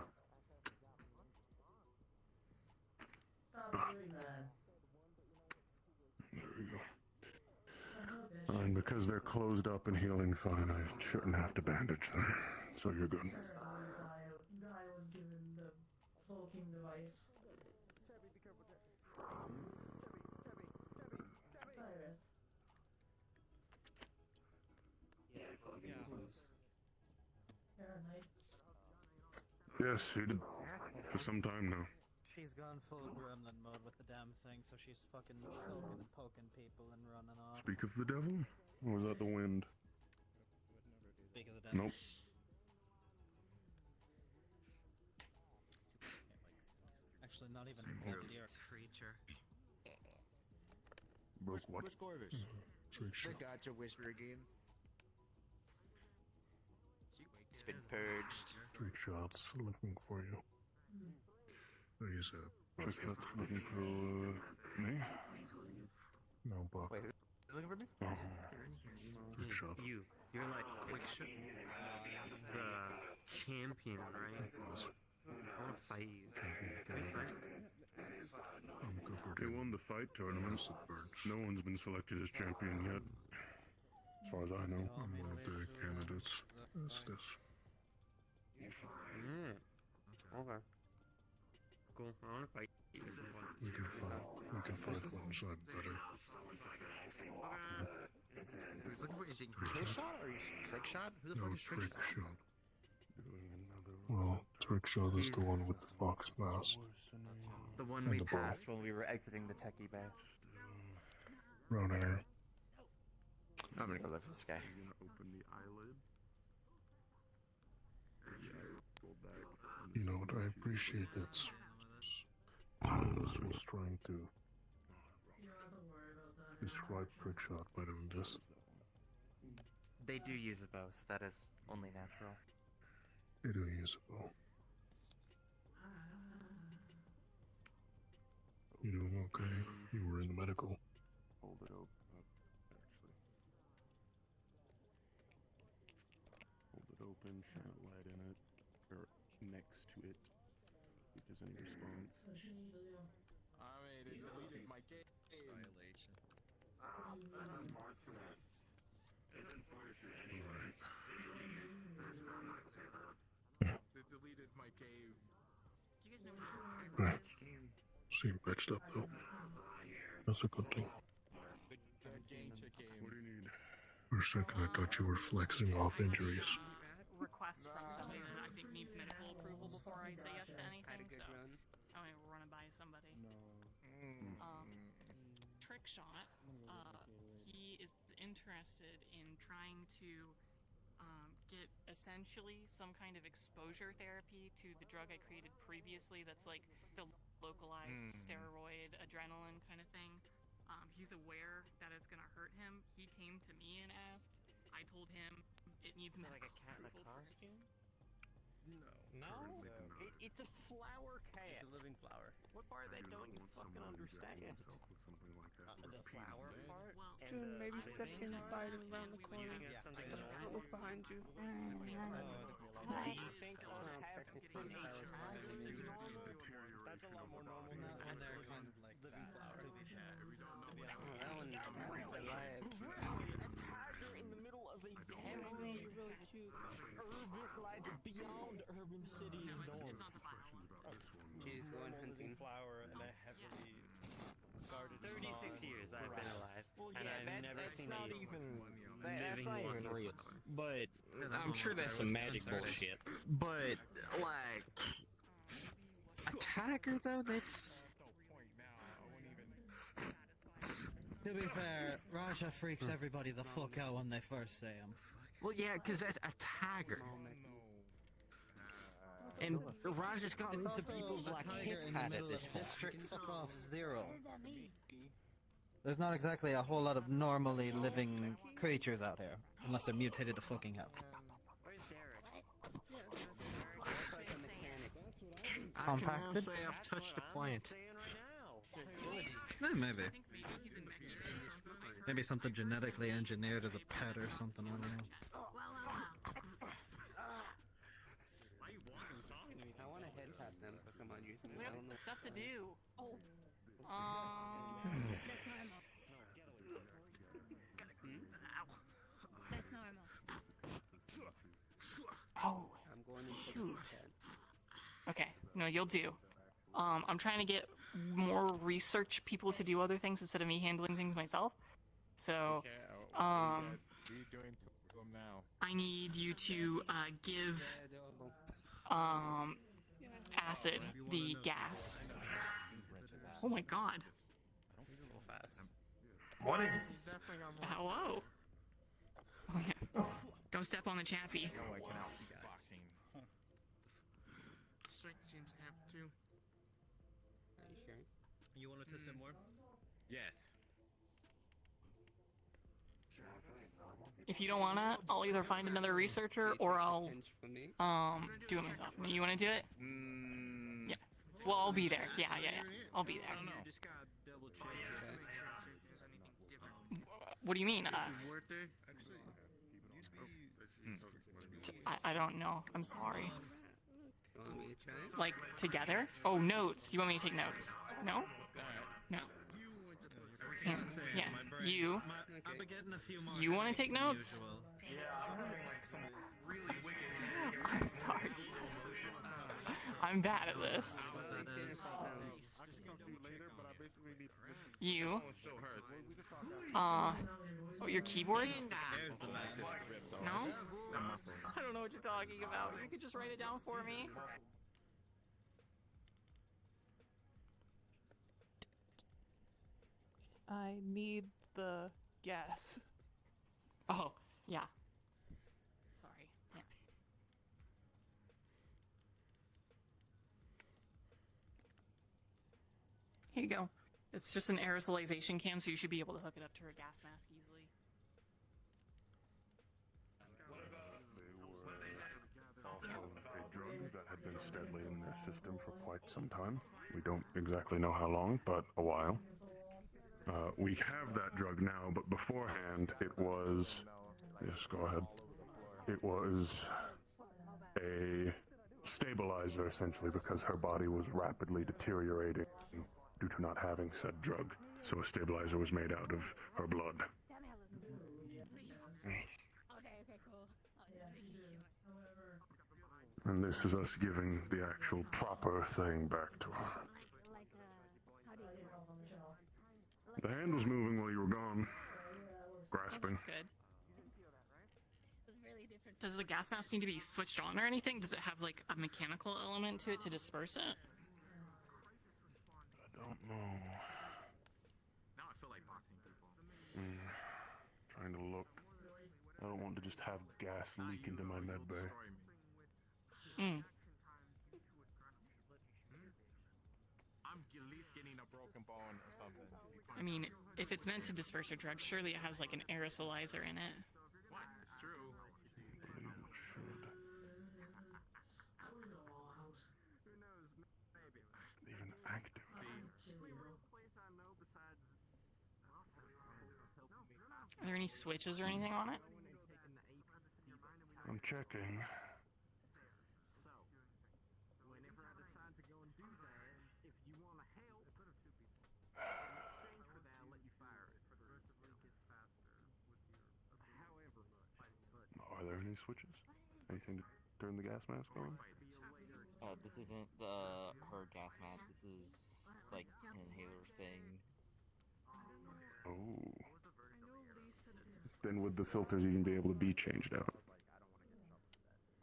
Stop doing that. There we go. And because they're closed up and healing fine, I shouldn't have to bandage them. So you're good. Guy was given the cloaking device. Cyrus. Yes, he did. For some time now. She's gone full gremlin mode with the damn thing, so she's fucking cloaking and poking people and running off. Speak of the devil? Or was that the wind? Speak of the devil. Nope. Actually, not even you're a creature. Broke what? Where's Corvus? Trick The gotcha whisper again. It's been purged. Trick shots looking for you. He's trick shots looking for me? No, Buck. Wait, who's looking for me? Oh. Trick shot. You're like quick shot. The champion, right? I wanna fight you. Can we fight? They won the fight tournament. No one's been selected as champion yet. As far as I know, I'm one of the candidates. It's this. Okay. Cool. I wanna fight you. We can fight one side better. Who's looking for? Is it kill shot or trick shot? Who the No, fuck is trick shot? shot. Well, trick shot is the one with the fox mask. The one And we the ball. passed when we were exiting the techie bay. Brown hair. I'm gonna go look for this guy. You're gonna open the eyelid. You know what? I appreciate that. Sylas was trying to describe trick shot by doing this. They do use a bow, so that is only natural. They do use a bow. You doing okay? You were in the medical. Hold it up, actually. Hold it open, shine a light in it, or next to it, if there's any response. I mean, they deleted my game. Violation. That's unfortunate. It's unfortunate anyways. They deleted my cave. Do you guys know what Right. Seem patched up though. That's a good thing. The gacha game. What do you need? For a second I thought you were flexing off injuries. request from somebody that I think needs medical approval before I say yes to anything, so I'm gonna run it by somebody. Trick Shot, he is interested in trying to get essentially some kind of exposure therapy to the drug I created previously that's like the localized steroid adrenaline kind of thing. He's aware that it's gonna hurt him. He came to me and asked. I told him it needs medical approval first. No, it's a flower cat. It's a living flower. What part of that don't you fucking understand? The flower part? And June, maybe the step living inside part? and around the corner. You think something Don't normal? look behind you. Do you think us having a tiger is normal? That's a lot more normal than When they're kind of like living that, flower. to be fair. Oh, that one's alive. A tiger in the middle of a heavily, Really cute. urban, like beyond urban cities norm. She's going hunting. Flower and a heavily guarded 36 years I've been alive, well, and yeah, I've never that's seen not a even living not even walking real. flower. But I'm sure that's some magic bullshit. But like a tiger though, that's. To be fair, Raja freaks everybody the fuck out when they first say him. Well, yeah, because that's a tiger. And Raja's gotten into people's like hip in the hat at middle this of point. District Fuck Off Zero. There's not exactly a whole lot of normally living creatures out here, unless they're mutated to fucking hell. I Compacted? can't say I've touched a plant. Maybe. Maybe something genetically engineered as a pet or something, I don't know. I want to head pat them for some odd reason. We I have don't know. stuff to do. Oh. That's normal. That's normal. Oh. I'm going into Shoot. the tent. Okay. No, you'll do. I'm trying to get more research people to do other things instead of me handling things myself. So, What are you doing to them now? I need you to give acid the gas. Oh my god. He's a little fast. Morning. Hello. Oh yeah. Don't step on the chappy. No, I cannot be boxing. Strength seems amped too. Are you sure? You want to test it more? Yes. If you don't wanna, I'll either find another researcher or I'll Pinch for me? do it myself. You wanna do it? Yeah. Well, I'll be there. Yeah. I'll be there. Just gotta double check. What do you mean, us? I don't know. I'm sorry. You want me to try it? Like, together? Oh, notes. You want me to take notes? No? No. Yeah. You. I've been getting a few more You want to headaches take than notes? usual. I'm sorry. I'm bad at this. You. Oh, your keyboard? There's the message. No? I don't know what you're talking about. You could just write it down for me. I need the gas. Oh, yeah. Sorry. Yeah. Here you go. It's just an aerosolization can, so you should be able to hook it up to her gas mask easily. A drug that had been steadily in their system for quite some time. We don't exactly know how long, but a while. We have that drug now, but beforehand it was... Yes, go ahead. It was a stabilizer, essentially, because her body was rapidly deteriorating due to not having said drug. So a stabilizer was made out of her blood. Okay, cool. And this is us giving the actual proper thing back to her. How do you The hand was moving while you were gone. Grasping. Good. Does the gas mask need to be switched on or anything? Does it have like a mechanical element to it to disperse it? I don't know. Now I feel like boxing people. Trying to look. I don't want to just have gas leak into my med bay. I'm at least getting a broken bone or something. I mean, if it's meant to disperse a drug, surely it has like an aerosolizer in it. What? It's true. Are there any switches or anything on it? I'm checking. Are there any switches? Anything to turn the gas mask on? This isn't her gas mask. This is like an inhaler thing. Oh. Then would the filters even be able to be changed out?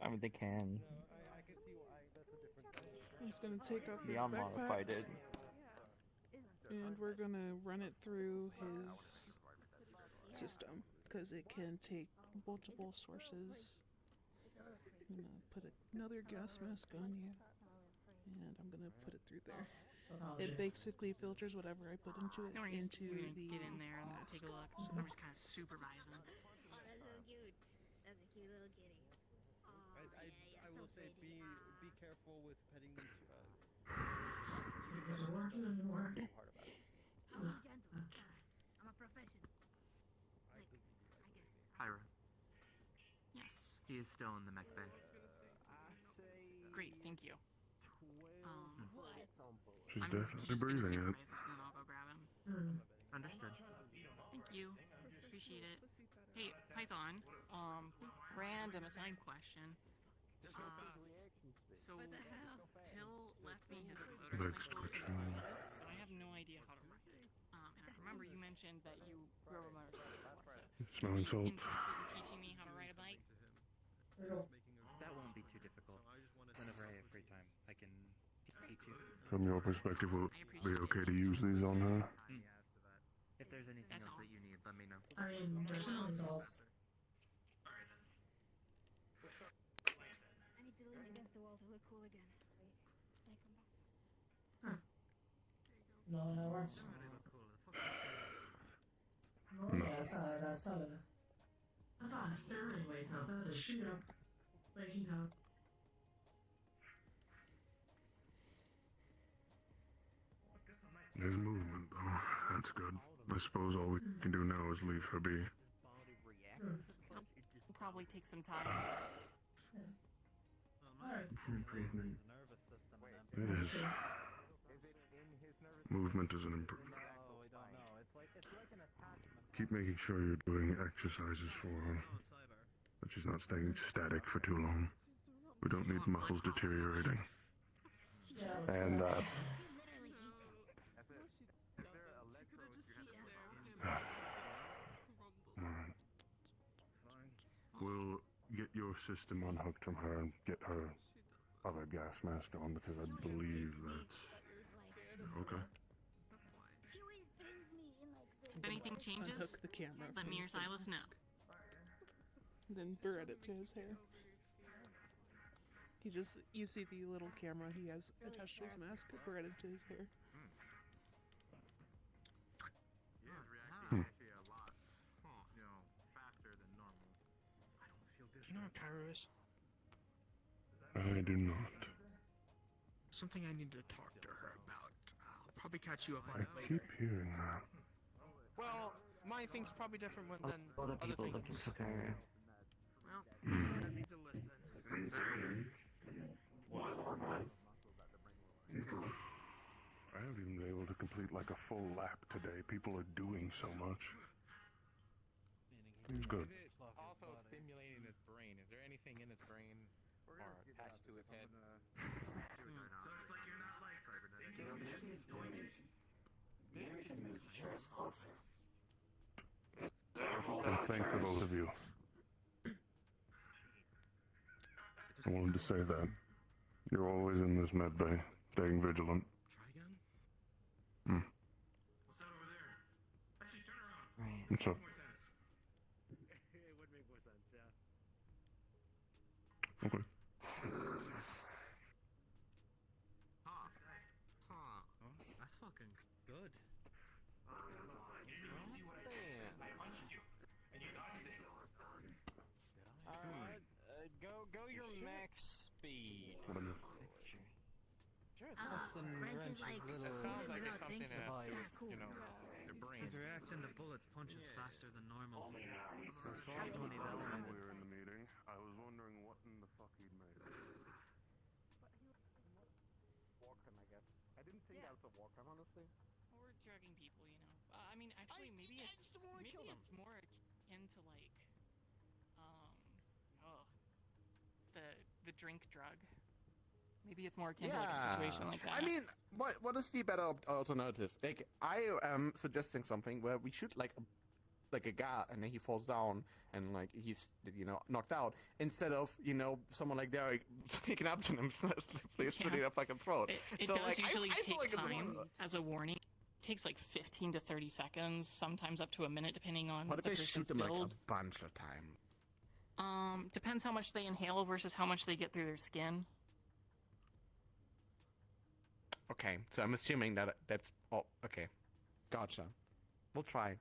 I mean, they can. He's gonna take off his Beyond backpack, modified. and we're gonna run it through his system because it can take multiple sources. I'm gonna put another gas mask on you, and I'm gonna put it through there. It basically filters whatever I put into it No worries. into You're gonna the get in there and mask. take a look. So- I'm just kind of supervising. Oh, that's so cute. That's a cute little kitty. Oh, I will say be careful with petting them. Is it working anymore? I'm gentle. I'm a professional. Hyra. Yes. He is still in the mech bay. Great, thank you. She's I'm definitely just gonna breathing it. supervise this and then I'll go grab him. Understood. Thank you. Appreciate it. Hey, Python. Random aside question. So Hill left me his Next motorcycle, question. but I have no idea how to ride it. And I remember you mentioned that you rode a motorcycle before. So Smelling are you salts. interested in teaching me how to ride a bike? That won't be too difficult. Whenever I have free time, I can teach you. From your perspective, will it be okay to use these on her? If there's anything else that you need, let me know. I mean, there's smelling salts. I need to lean against the wall to look cool again. Wait, come back. No, that works. Oh, yeah, that's not a stirring wake up. That's a shoot up. Waking up. There's movement, though. That's good. I suppose all we can do now is leave her be. It'll probably take some time. It's an improvement. It is. Movement is an improvement. Keep making sure you're doing exercises for her. That she's not staying static for too long. We don't need muscles deteriorating. And that. Alright. We'll get your system unhooked from her and get her other gas mask on because I believe that's okay. If anything changes, Unhook the camera let from me or the Silas know. mask. Then burette it to his hair. You see the little camera he has attached to his mask, burretted to his hair. Hmm. Do you know what Cairo is? I do not. Something I need to talk to her about. I'll probably catch you up on I it later. keep hearing that. Well, my thing's probably different than Other people things. looking for Cairo. Well, Hmm. that means a list then. Concerning what or what? I haven't even been able to complete like a full lap today. People are doing so much. It's good. Is it also stimulating his brain? Is there anything in his brain or attached to his head? So it's like you're not like thinking of just doing it. Maybe we should move the chairs closer. And thank the both of you. I wanted to say that. You're always in this med bay, staying vigilant. Hmm. What's that over there? Actually, turn around. Right. What's up? More sense. It would make more sense, yeah. Okay. That's fucking good. Go your max speed. What I missed? Sure, Rent is like It sounds like it's something thinking. that has to, Kinda cool. you know, He's reacting to bullets punches faster than normal. We're in the meeting. I was wondering what in the fuck he'd made. War crime, I guess. I didn't think that was a war crime, honestly. Or drugging people, you know. I mean, actually, maybe it's more akin to like, the drink drug. Maybe it's more akin to like a situation like that. I mean, what is the better alternative? Like, I am suggesting something where we shoot like a guy and then he falls down and like he's knocked out, instead of someone like Derek sneaking up to him, slitting up like a throat. It so, does like, usually I feel take like time as a warning. It takes like 15 to 30 seconds, sometimes up to a minute, depending on What the if I shoot person's them like build. a bunch of time? Depends how much they inhale versus how much they get through their skin. Okay, so I'm assuming that's okay. Gotcha. We'll try.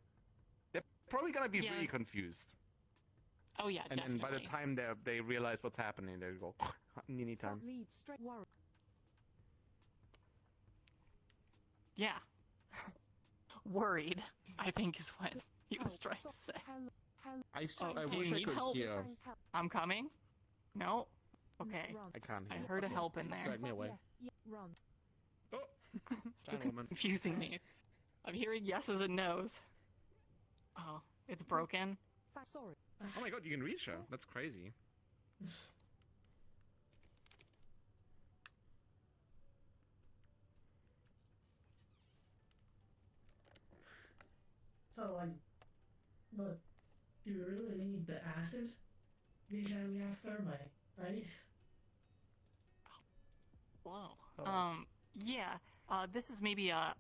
They're probably gonna be really confused. Oh yeah, and definitely. And by the time they realize what's happening, they go, Nini time. Yeah. Worried, I think is what he was trying to say. I do wish you I need could help? hear. I'm coming? No? Okay. I can't hear. I heard a help in there. Drag me away. Run. Giant woman. Confusing me. I'm hearing yeses and nos. Oh, it's broken? Sorry. Oh my god, you can reach her. That's crazy. So, but do you really need the acid? Because we have thermite, right? Wow. Yeah. This is maybe a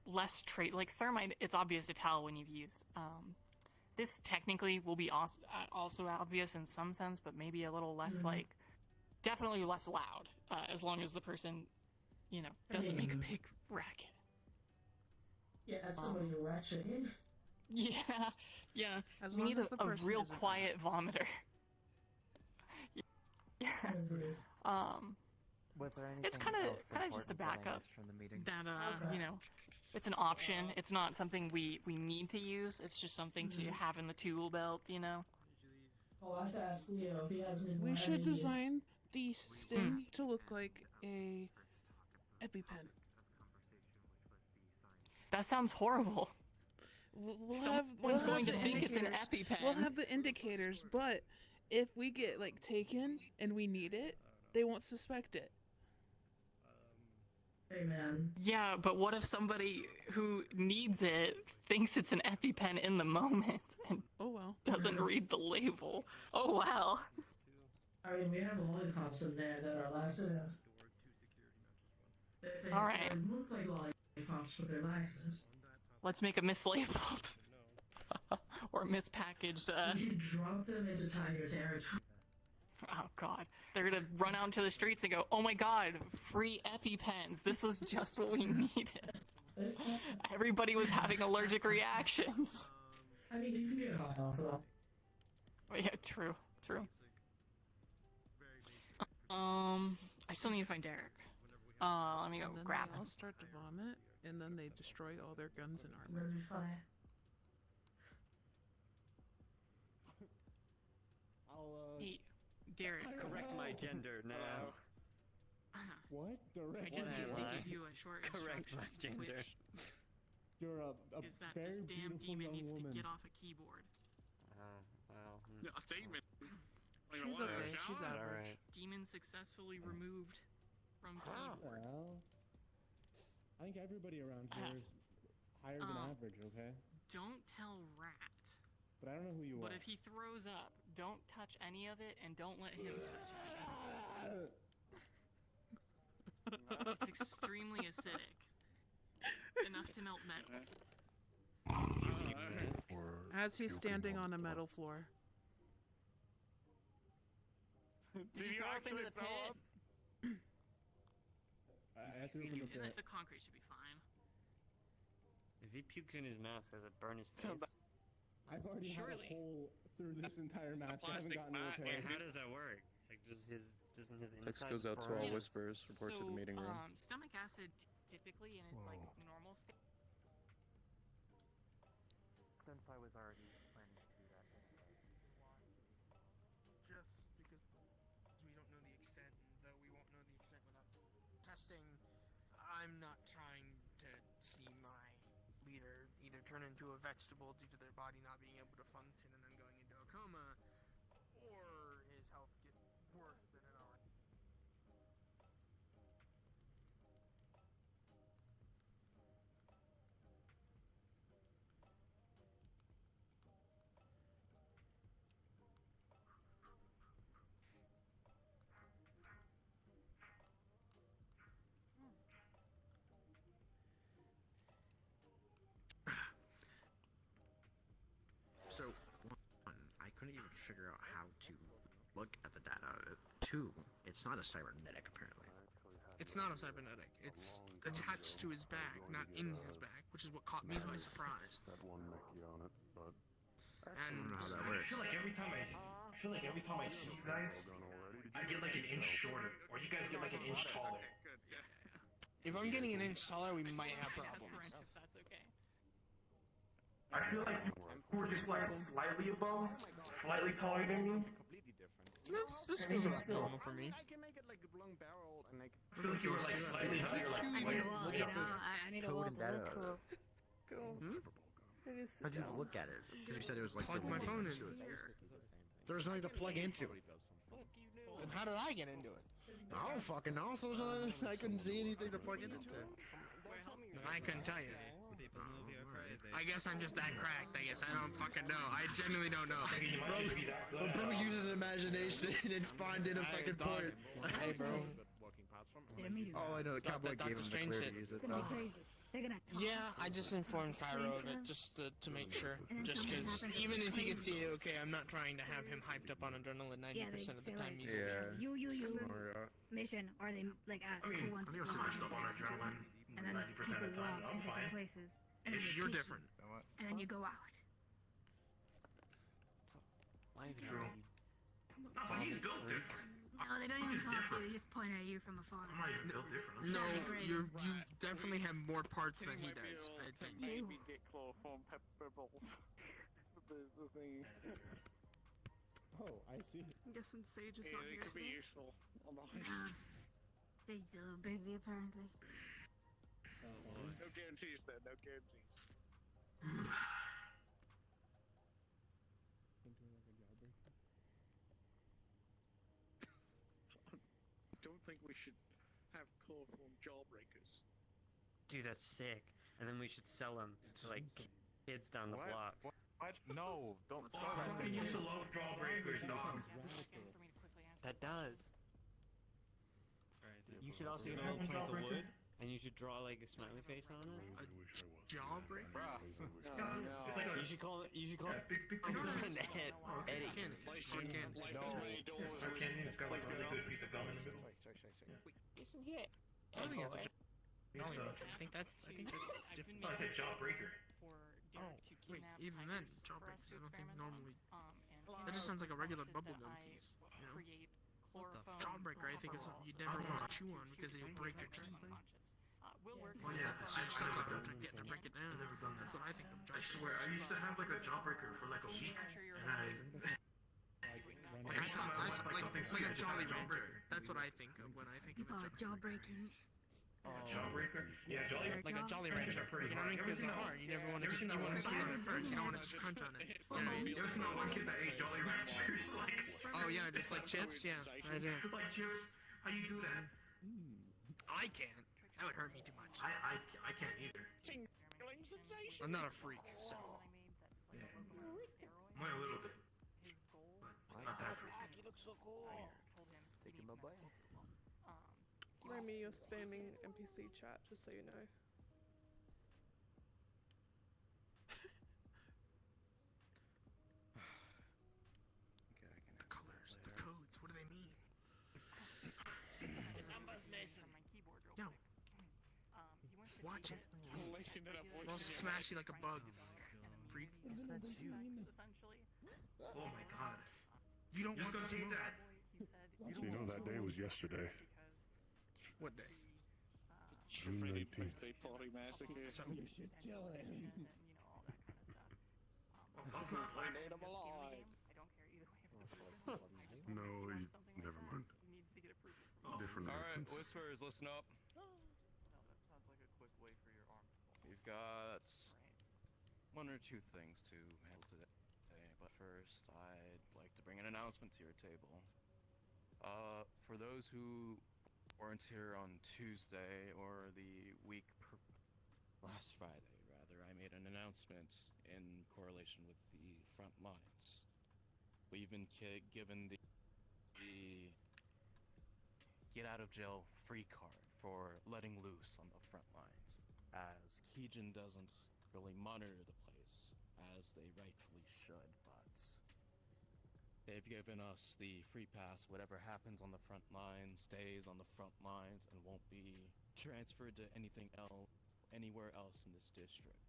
less trait. Like thermite, it's obvious to tell when you've used. This technically will be also obvious in some sense, but maybe a little less like, definitely less loud, as long as the person, doesn't make a big racket. Yeah, that's somebody you're ratcheting. Yeah. As We long need as the a person real isn't quiet vomiter. Yeah. Was there anything It's kind of important just a that I backup. missed from the meeting? That it's an option. It's not something we need to use. It's just something to have in the tool belt. I'll have to ask Leo if he has any more We should enemies. design the sting to look like a EpiPen. That sounds horrible. Someone's going to think it's an EpiPen. We'll have the indicators, but if we get taken and we need it, they won't suspect it. Hey man. Yeah, but what if somebody who needs it thinks it's an EpiPen in the moment and doesn't read the label? Oh wow. I mean, we have lollipops in there that are laxatives. They All right. look like lollipops, but they're laxatives. Let's make a mislabeled or mispackaged. You can drop them into Tiger territory. Oh god. They're gonna run out into the streets and go, oh my god, free EpiPens. This was just what we needed. Everybody was having allergic reactions. I mean, you can get high off of that. Oh, yeah, true. I still need to find Derek. Let me go And then grab they him. all start to vomit, and then they destroy all their guns and armor. That'd be funny. Hey, Derek. Correct my gender now. What? I just needed to give you a short Correct my instruction, gender. which You're a is that very this damn beautiful demon young needs woman. to get off a keyboard. No, a demon. She's okay. She's average. Demon successfully removed from keyboard. Well, I think everybody around here is higher than average, okay? Don't tell Rat. But I don't know who you But are. if he throws up, don't touch any of it, and don't let him touch any of it. It's extremely acidic. Enough to melt metal. As he's standing on a metal floor. Did you throw up into the pit? I threw him in the pit. The concrete should be fine. If he pukes in his mouth, does it burn his face? I've already had a hole through this entire mask. I haven't gotten a repair. Wait, how does that work? Like, doesn't his Text inside goes out to all burn? whispers. Report to the meeting room. Stomach acid typically in its like normal state. since I was already planning to do that anyway. Just because we don't know the extent, and though we won't know the extent without testing, I'm not trying to see my leader either turn into a vegetable due to their body not being able to function and then going into a coma, or his health get worse than it already. So, one, I couldn't even figure out how to look at the data. Two, it's not a cybernetic, apparently. It's not a cybernetic. It's attached to his back, not in his back, which is what caught me by surprise. That one Mickey on it, but And how that I works. feel like every time I see you guys, I get like an inch shorter, or you guys get like an inch taller. if I'm getting an inch taller, we might have problems. If that's okay. I feel like you were just like slightly above, slightly taller than me. Completely different. This And feels even about still, normal for me. I can make it like a long barrel and like. I feel like you were like slightly higher, like look at the I need a wall to look cool. Cool. I just sit How'd you down. look at it? Because you said it was like Plug the my wall. phone into it here. There was nothing to plug into. Then how did I get into it? I don't fucking know. So I couldn't see anything to plug it into. Then I couldn't tell you. I guess I'm just that cracked. I guess I don't fucking know. I genuinely don't know. Bro uses imagination and spawned in a fucking port. Hey, bro. Oh, I know. The cowboy Dr. gave him the Strange clear said- to use it, It's gonna though. be crazy. They're gonna talk. Yeah, I just informed Cairo of it just to make sure. Just because even if he gets it, okay, I'm not trying to have him hyped up on adrenaline 90% of the time. He's You. Mission, or they like ask who wants to go on myself on adrenaline and then 90% of the people time. walk I'm in different fine. places, and then they You're pick you, different. and then you go out. True. Oh, he's built different. No, they don't even talk to you. They just point at you from afar. I'm not even built different. No, you definitely have more parts than he does. I think. Maybe get chloroform pebbles. the thing. Oh, I see. I'm guessing Sage is Yeah, not it here could be today. useful. I'm honest. They're a little busy apparently. No guarantees there. No guarantees. I don't think we should have chloroform jawbreakers. Dude, that's sick. And then we should sell them to like kids down the block. What? No, don't. Oh, I fucking used to love jawbreakers, dog. That does. You should also get a have little a plank of jawbreaker? wood, and you should draw like a smiley face on it. Jawbreaker? It's like a You should call it. You should call it. big piece of Eddie. Cannon. Hard cannon. Hard candy. It's got like a really good piece of gum in the middle. Listen here. I don't think that's a jawbreaker. I think that's different. No, I said jawbreaker. Oh, wait, even then, jawbreakers, I don't think normally. That just sounds like a regular bubblegum piece, you know? Jawbreaker, I think, is something you never want to chew on because you'll break your teeth. Oh yeah, So you're stuck on it to get to break it down. I've never done that. That's what I think of I jawbreaker. swear, I used to have like a jawbreaker for like a week, and Like, I saw like something a sweet, I just Jolly had a Rancher. jawbreaker. That's what I think of when I think You of a call it jawbreaking. Jawbreaker? Yeah, Like a Jolly Ranchers Rancher. are pretty You know what I mean? hard. Because they're hard. You never want to just, you want to suck on it first. You don't want to just crunch on it. You know what I mean? You ever seen that one kid that ate Jolly Ranchers? Like, Oh yeah, just like chips? Yeah, I do. like chips? How you do that? I can't. That would hurt me too much. I can't either. I'm not a freak, so. Yeah. I'm a little bit. But not that freak. Taking my butt. Remy, you're spamming NPC chat, just so you know. The colors, the codes, what do they mean? Yo. Watch it. I'll smash you like a bug. Freak. Oh my god. You don't Just want gonna to eat smoke. that. You know that day was yesterday, What day? June 19th. Birthday party massacre. So, That's not We like. need them alive. I don't care either way. No, never mind. Needs to get approval. Different Alright, reference. Whisperers, listen up. No, that sounds like a quick way for your arm to fall. We've got one or two things to handle today, but first I'd like to bring an announcement to your table. For those who weren't here on Tuesday or the week last Friday, rather, I made an announcement in correlation with the front lines. We've been given the get out of jail free card for letting loose on the front lines, as Keijin doesn't really monitor the place as they rightfully should, but they've given us the free pass. Whatever happens on the front lines stays on the front lines and won't be transferred to anything else anywhere else in this district.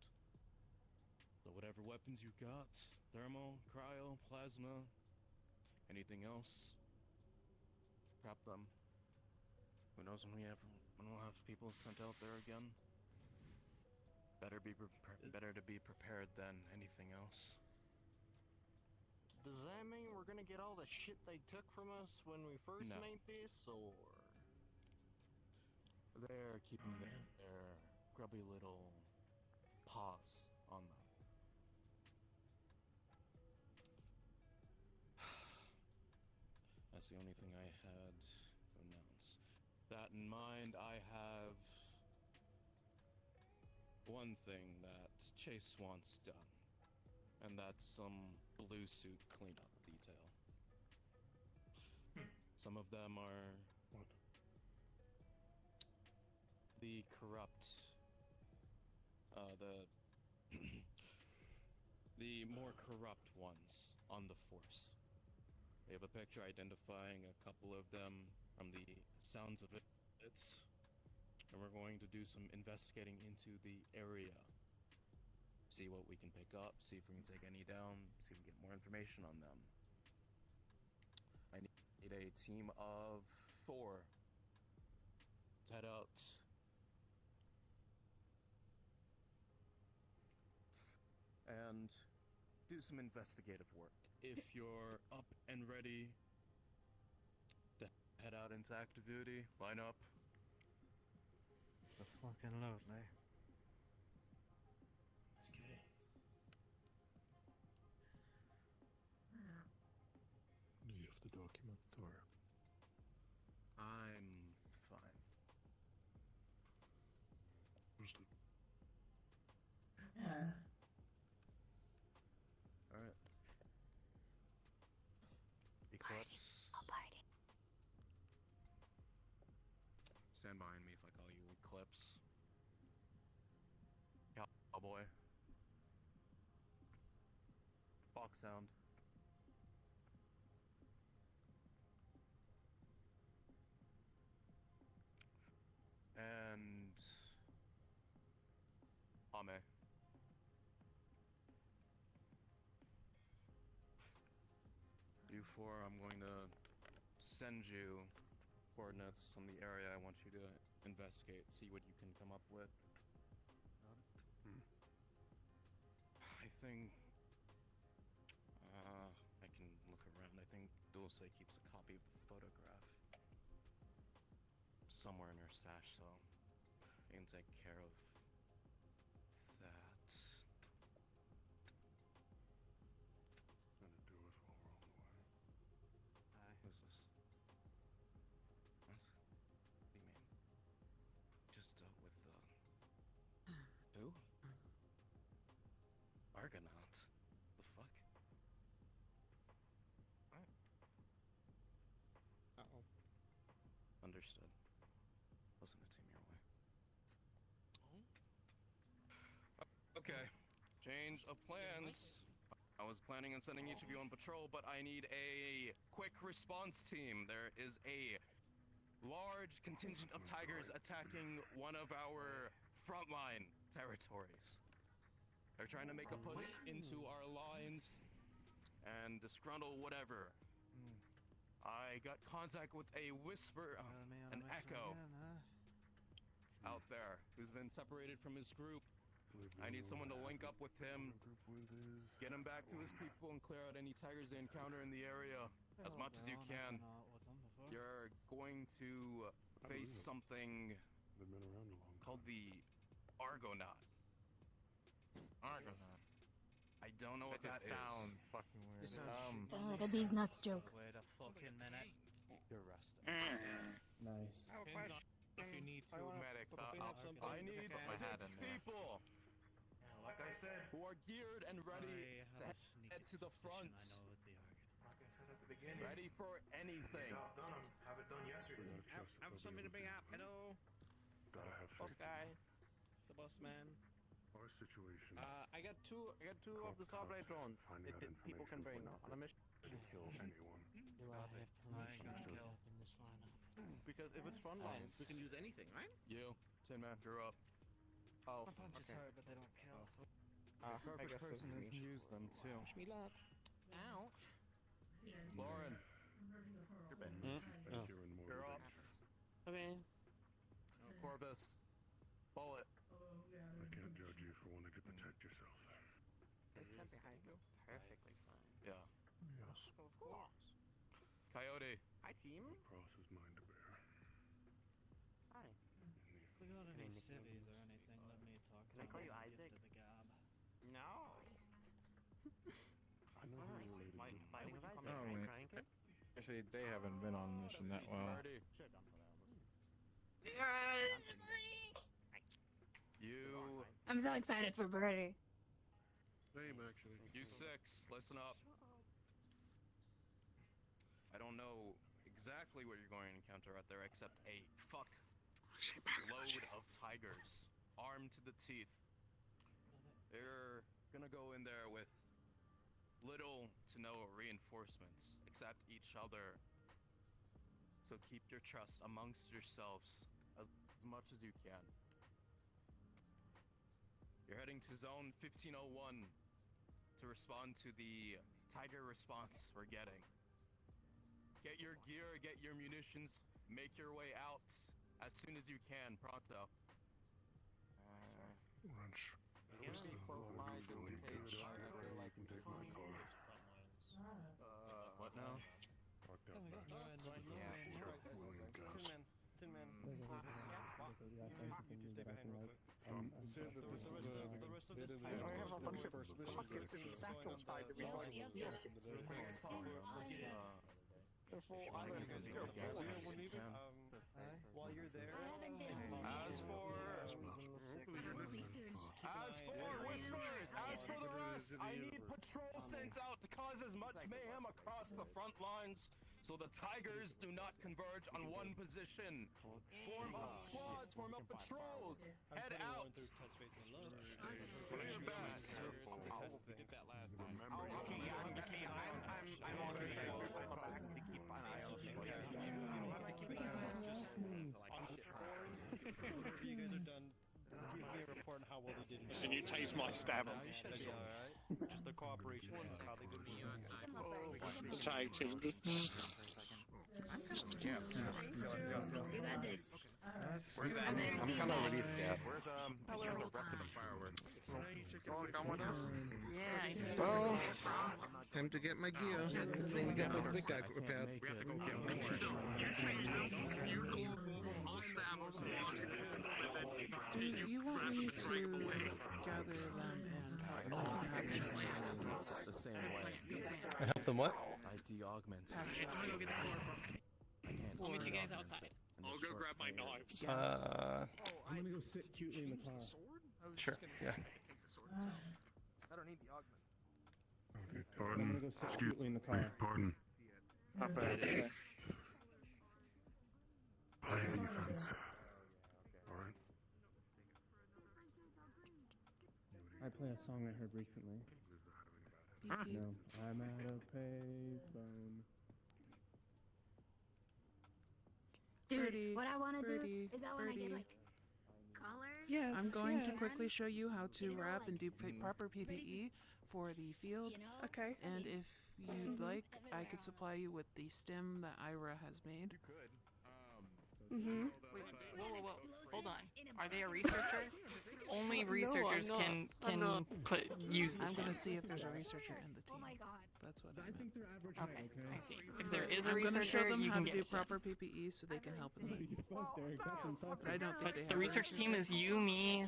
So whatever weapons you got, thermal, cryo, plasma, anything else, prep them. Who knows when we'll have people sent out there again? Better to be prepared than anything else. Does that mean we're gonna get all the shit they took from us when we first No. made this, or...? They're keeping their grubby little paws on them. That's the only thing I had to announce. That in mind, I have one thing that Chase wants done, and that's some blue suit cleanup detail. Some of them are the corrupt, the more corrupt ones on the force. We have a picture identifying a couple of them from the sounds of it, and we're going to do some investigating into the area. See what we can pick up, see if we can take any down, see if we can get more information on them. I need a team of 4 to head out and do some investigative work. If you're up and ready to head out into active duty, line up. The fucking lovely. Let's get it. Do you have to document or? I'm fine. Understood. Yeah. Alright. Eclipse. Stand behind me if I call you Eclipse. Cowboy. Fox sound. And Ame. You 4, I'm going to send you coordinates on the area I want you to investigate, see what you can come up with. I think I can look around. I think Dulce keeps a copy of the photograph somewhere in her stash, so I can take care of that. Gonna do it while we're on the way. Who's this? What? What do you mean? Just dealt with the... Who? Argonaut? The fuck? What? Uh-oh. Understood. Wasn't a team your way. Okay. Change of plans. I was planning on sending each of you on patrol, but I need a quick response team. There is a large contingent of tigers attacking one of our frontline territories. They're trying to make a push into our lines and disgruntle whatever. I got contact with a whisper, an echo out there who's been separated from his group. I need someone to link up with him, get him back to his people, and clear out any tigers they encounter in the area as much as you can. You're going to face something called the Argonaut. Argonaut. I don't know what that is. Sounds fucking weird. Sounds like a these nuts joke. Wait a fucking minute. You're arrested. Nice. If you need two medics, I need put my hat in 6 there. people Like I said, who are geared and ready to head to the front. I know what the argument. Like I said at the beginning. Ready for anything. Job done. Have it done yesterday. I have something to bring up. Hello. Gotta have Boss faith. guy. The boss man. Our situation. I got two of the Starblade drones Finding out that people can bring information on a mission. to kill anyone. Do I have permission to kill in this lineup? Because if it's front lines, we can use anything, right? You, Tin Man, you're up. Oh, My punches okay. hurt, but they don't kill. I Perfect guess person that's who can use them too. Wish me luck. Ouch. Lauren, You're back. Thank you and more you're up. Okay. Corvus, Bullet. I can't judge you for wanting to protect yourself. Perfectly fine. Yeah. Yes. Of course. Coyote. Hi, team. The cross is mine to bear. Hi. If we got any civvies or anything, let me talk. Can I call you Isaac? To the gab. No. I know you're related to me. Fighting with Isaac, Oh, right, wait. Crying Kid? Actually, they haven't been on mission that well. Birdie. You. I'm so excited for Birdie. Same, actually. You 6, listen up. I don't know exactly what you're going to encounter out there except a load of tigers, armed to the teeth. They're gonna go in there with little to no reinforcements except each other. So keep your trust amongst yourselves as much as you can. You're heading to zone 1501 to respond to the tiger response we're getting. Get your gear, get your munitions, make your way out as soon as you can, pronto. Wrench. Stay close by just in case I feel like You can take my car. What now? Parked out back. Yeah, Sure. William Tin Gas. Man. Tin Man. Um, The rest of this I have a bunch of buckets and satchels tied to me so I can steal shit. Therefore, I don't know. While you're there, As for the rest, I need patrol sent out to cause as much mayhem across the front lines so the tigers do not converge on one position. Form up squads, form up patrols, head out. Clear back. We did that last time. remember you. Okay, I'm on the train. I'm back to keep an eye on people. you have to keep an eye on just on the floor. After you guys are done, just give me a report on how well they did. Listen, you taste my stab. That'd be alright. Just the cooperation and how they did. The tag team. You got this. Where's that? I'm kind of really scared. Where's the rest of the fireworks? Yeah. Well, time to get my gear. Then we got the big guy prepared. We have to go kill more. Do you want me to gather them and The same way. And help them what? I de-augment. I'm gonna go get the chloroform. I'll meet you guys outside. I'll go grab my knives. I'm gonna go sit cutely in the car. Sure, yeah. I don't need the augment. Okay, I'm gonna pardon. go sit Excuse cutely in the me, car. pardon. Not bad. Play defense. Alright. I play a song I heard recently. No, I'm at a payphone. Dude, Birdie, what I want to do Birdie, is I want to get Birdie. like colors. Yes, I'm going to yes. quickly show you how to You know, wrap like, and do proper PPE for the field. You know? Okay. And if you'd like, I could supply you with the stem that Ira has made. You could. Wait, whoa. Hold on. Are they a researcher? Only researchers can use the I'm gonna sims. see if there's a researcher in the team. Oh my god. That's what I think they're average height, Okay, okay? I see. If there is a I'm gonna researcher, show them you how can to get do it to them. proper PPE so they can help in the. You fucked, Eric. That's impressive. But I don't think But they the have a research team is you, me.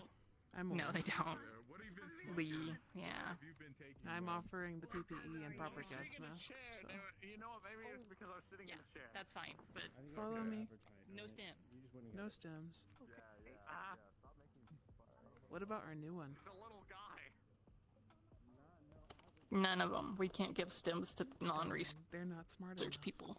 I'm No, they don't. What have you been smoking? Lee. Yeah. Have you been taking I'm one? offering the PPE and proper Sitting gas in a mask. chair, So you know what? Maybe it's because I was sitting Yeah, in a chair. that's fine. But I think Follow they're me. average height, no alright? stems. You just wouldn't no get it. stems. Ah, What about our new one? it's a little guy. None of them. We can't give stems to non-research They're not smart enough. people.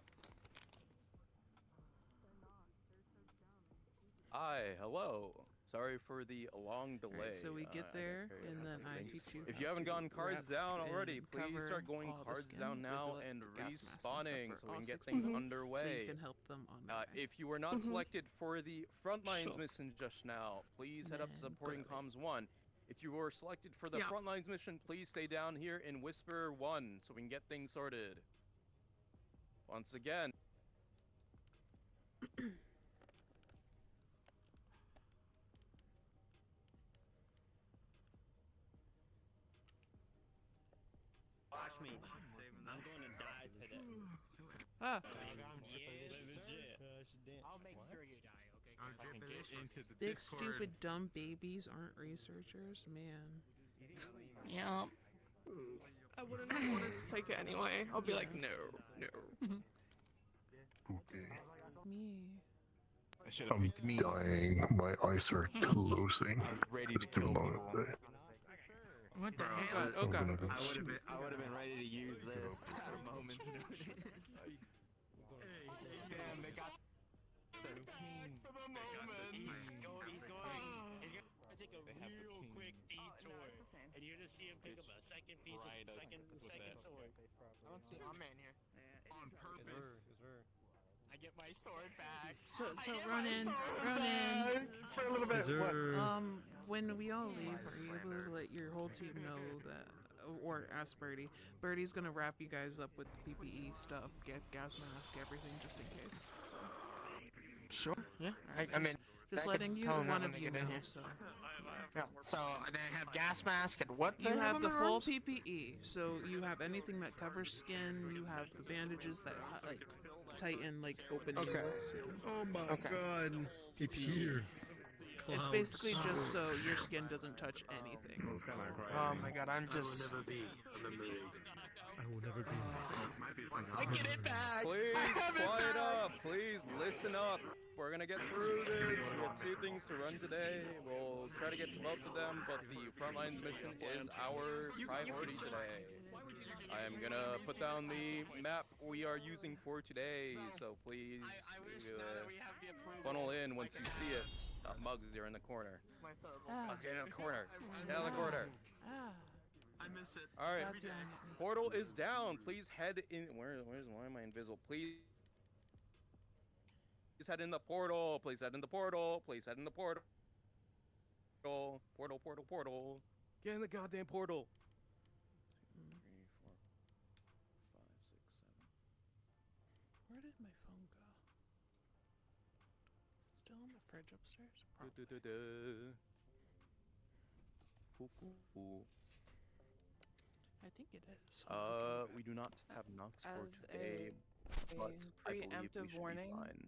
Hi, hello. Sorry for the long delay. Alright, so we get I got there, carried and away then with I things. teach you. If how you haven't to gotten cards wrap down already, and please cover start going all the cards skin down with now the and gas mask stuff respawning for so we all can get 6 things people, So underway. you can help them on their way. If you were not selected for the Frontlines Sure. mission just now, please head up to Man, supporting buddy. comms 1. If you were selected for the Yeah. Frontlines mission, please stay down here in Whisper 1 so we can get things sorted. Once again. Watch me. I'm going to die today. Ah. I'll make sure you die, okay? If I can get into the Big Discord. stupid dumb babies aren't researchers, man. Yeah. I wouldn't have wanted to take it anyway. I'll be like, no, no. Okay. Me. I should have I'm picked me. dying. My eyes are closing. I was ready to It's been kill a long people. day. What the Oh hell? god, oh I'm god. gonna go I would have sleep. been ready to use this at a moment's notice. Damn, they got 13 for the moment. He's going to take a They have the real king. quick detour. And you're going to see him pick up a second piece of Right, second with sword. I don't see my man here. On purpose. I get my sword back. So I get Ronan, my sword Ronan. For a little bit. What? When we all leave, are you able to let your whole team know that, or ask Birdie? Birdie's gonna wrap you guys up with the PPE stuff, get gas mask, everything, just in case. So Sure. Yeah. I mean, just I letting can you, tell them one when of they you get in know. here. So Yeah. So they have gas mask and what? you they have in the their full arms? PPE. So you have anything that covers skin. You have the bandages that like tighten like open Okay. inlets. Oh my God, it's here. It's basically just so your skin doesn't touch anything. Oh my god, I'm just. I will never be. I get it back. Please, I have it quiet back. up. Please listen up. We're gonna get through this. We have 2 things to run today. We'll try to get to both of them, but the Frontlines mission is our priority today. I am gonna put down the map we are using for today, so please funnel in once you see it. Mugs, you're in the corner. Mugs, you're in the corner. Get out of the corner. Ah. I miss it. All right. That's yelling at me. Portal is down. Please head in. Why am I invisible? Please head in the portal. Please head in the portal. Please head in the portal. Portal. Get in the goddamn portal. 2, 3, 4, 5, 6, 7. Where did my phone go? Still in the fridge upstairs? I think it is. We do not have Nox for As today, but I believe we preemptive should warning, be fine.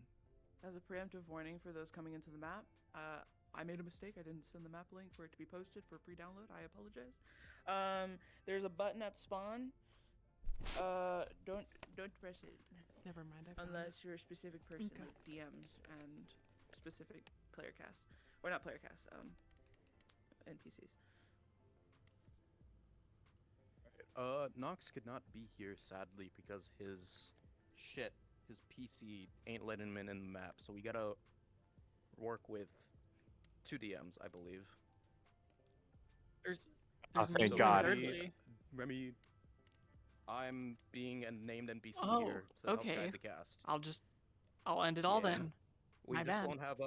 As a preemptive warning for those coming into the map, I made a mistake. I didn't send the map link for it to be posted for pre-download. I apologize. There's a button at spawn. Don't press it. Never mind. I found Unless you're a specific person Okay. with DMs and specific player casts, or not player casts, NPCs. Nox could not be here sadly because his PC ain't letting him in the map, so we gotta work with 2 DMs, I believe. There's thank no God. thirdly. Remy, I'm being a named NPC Oh, here to help okay. guide the cast. I'll end it all Yeah. then. We My just bad. won't have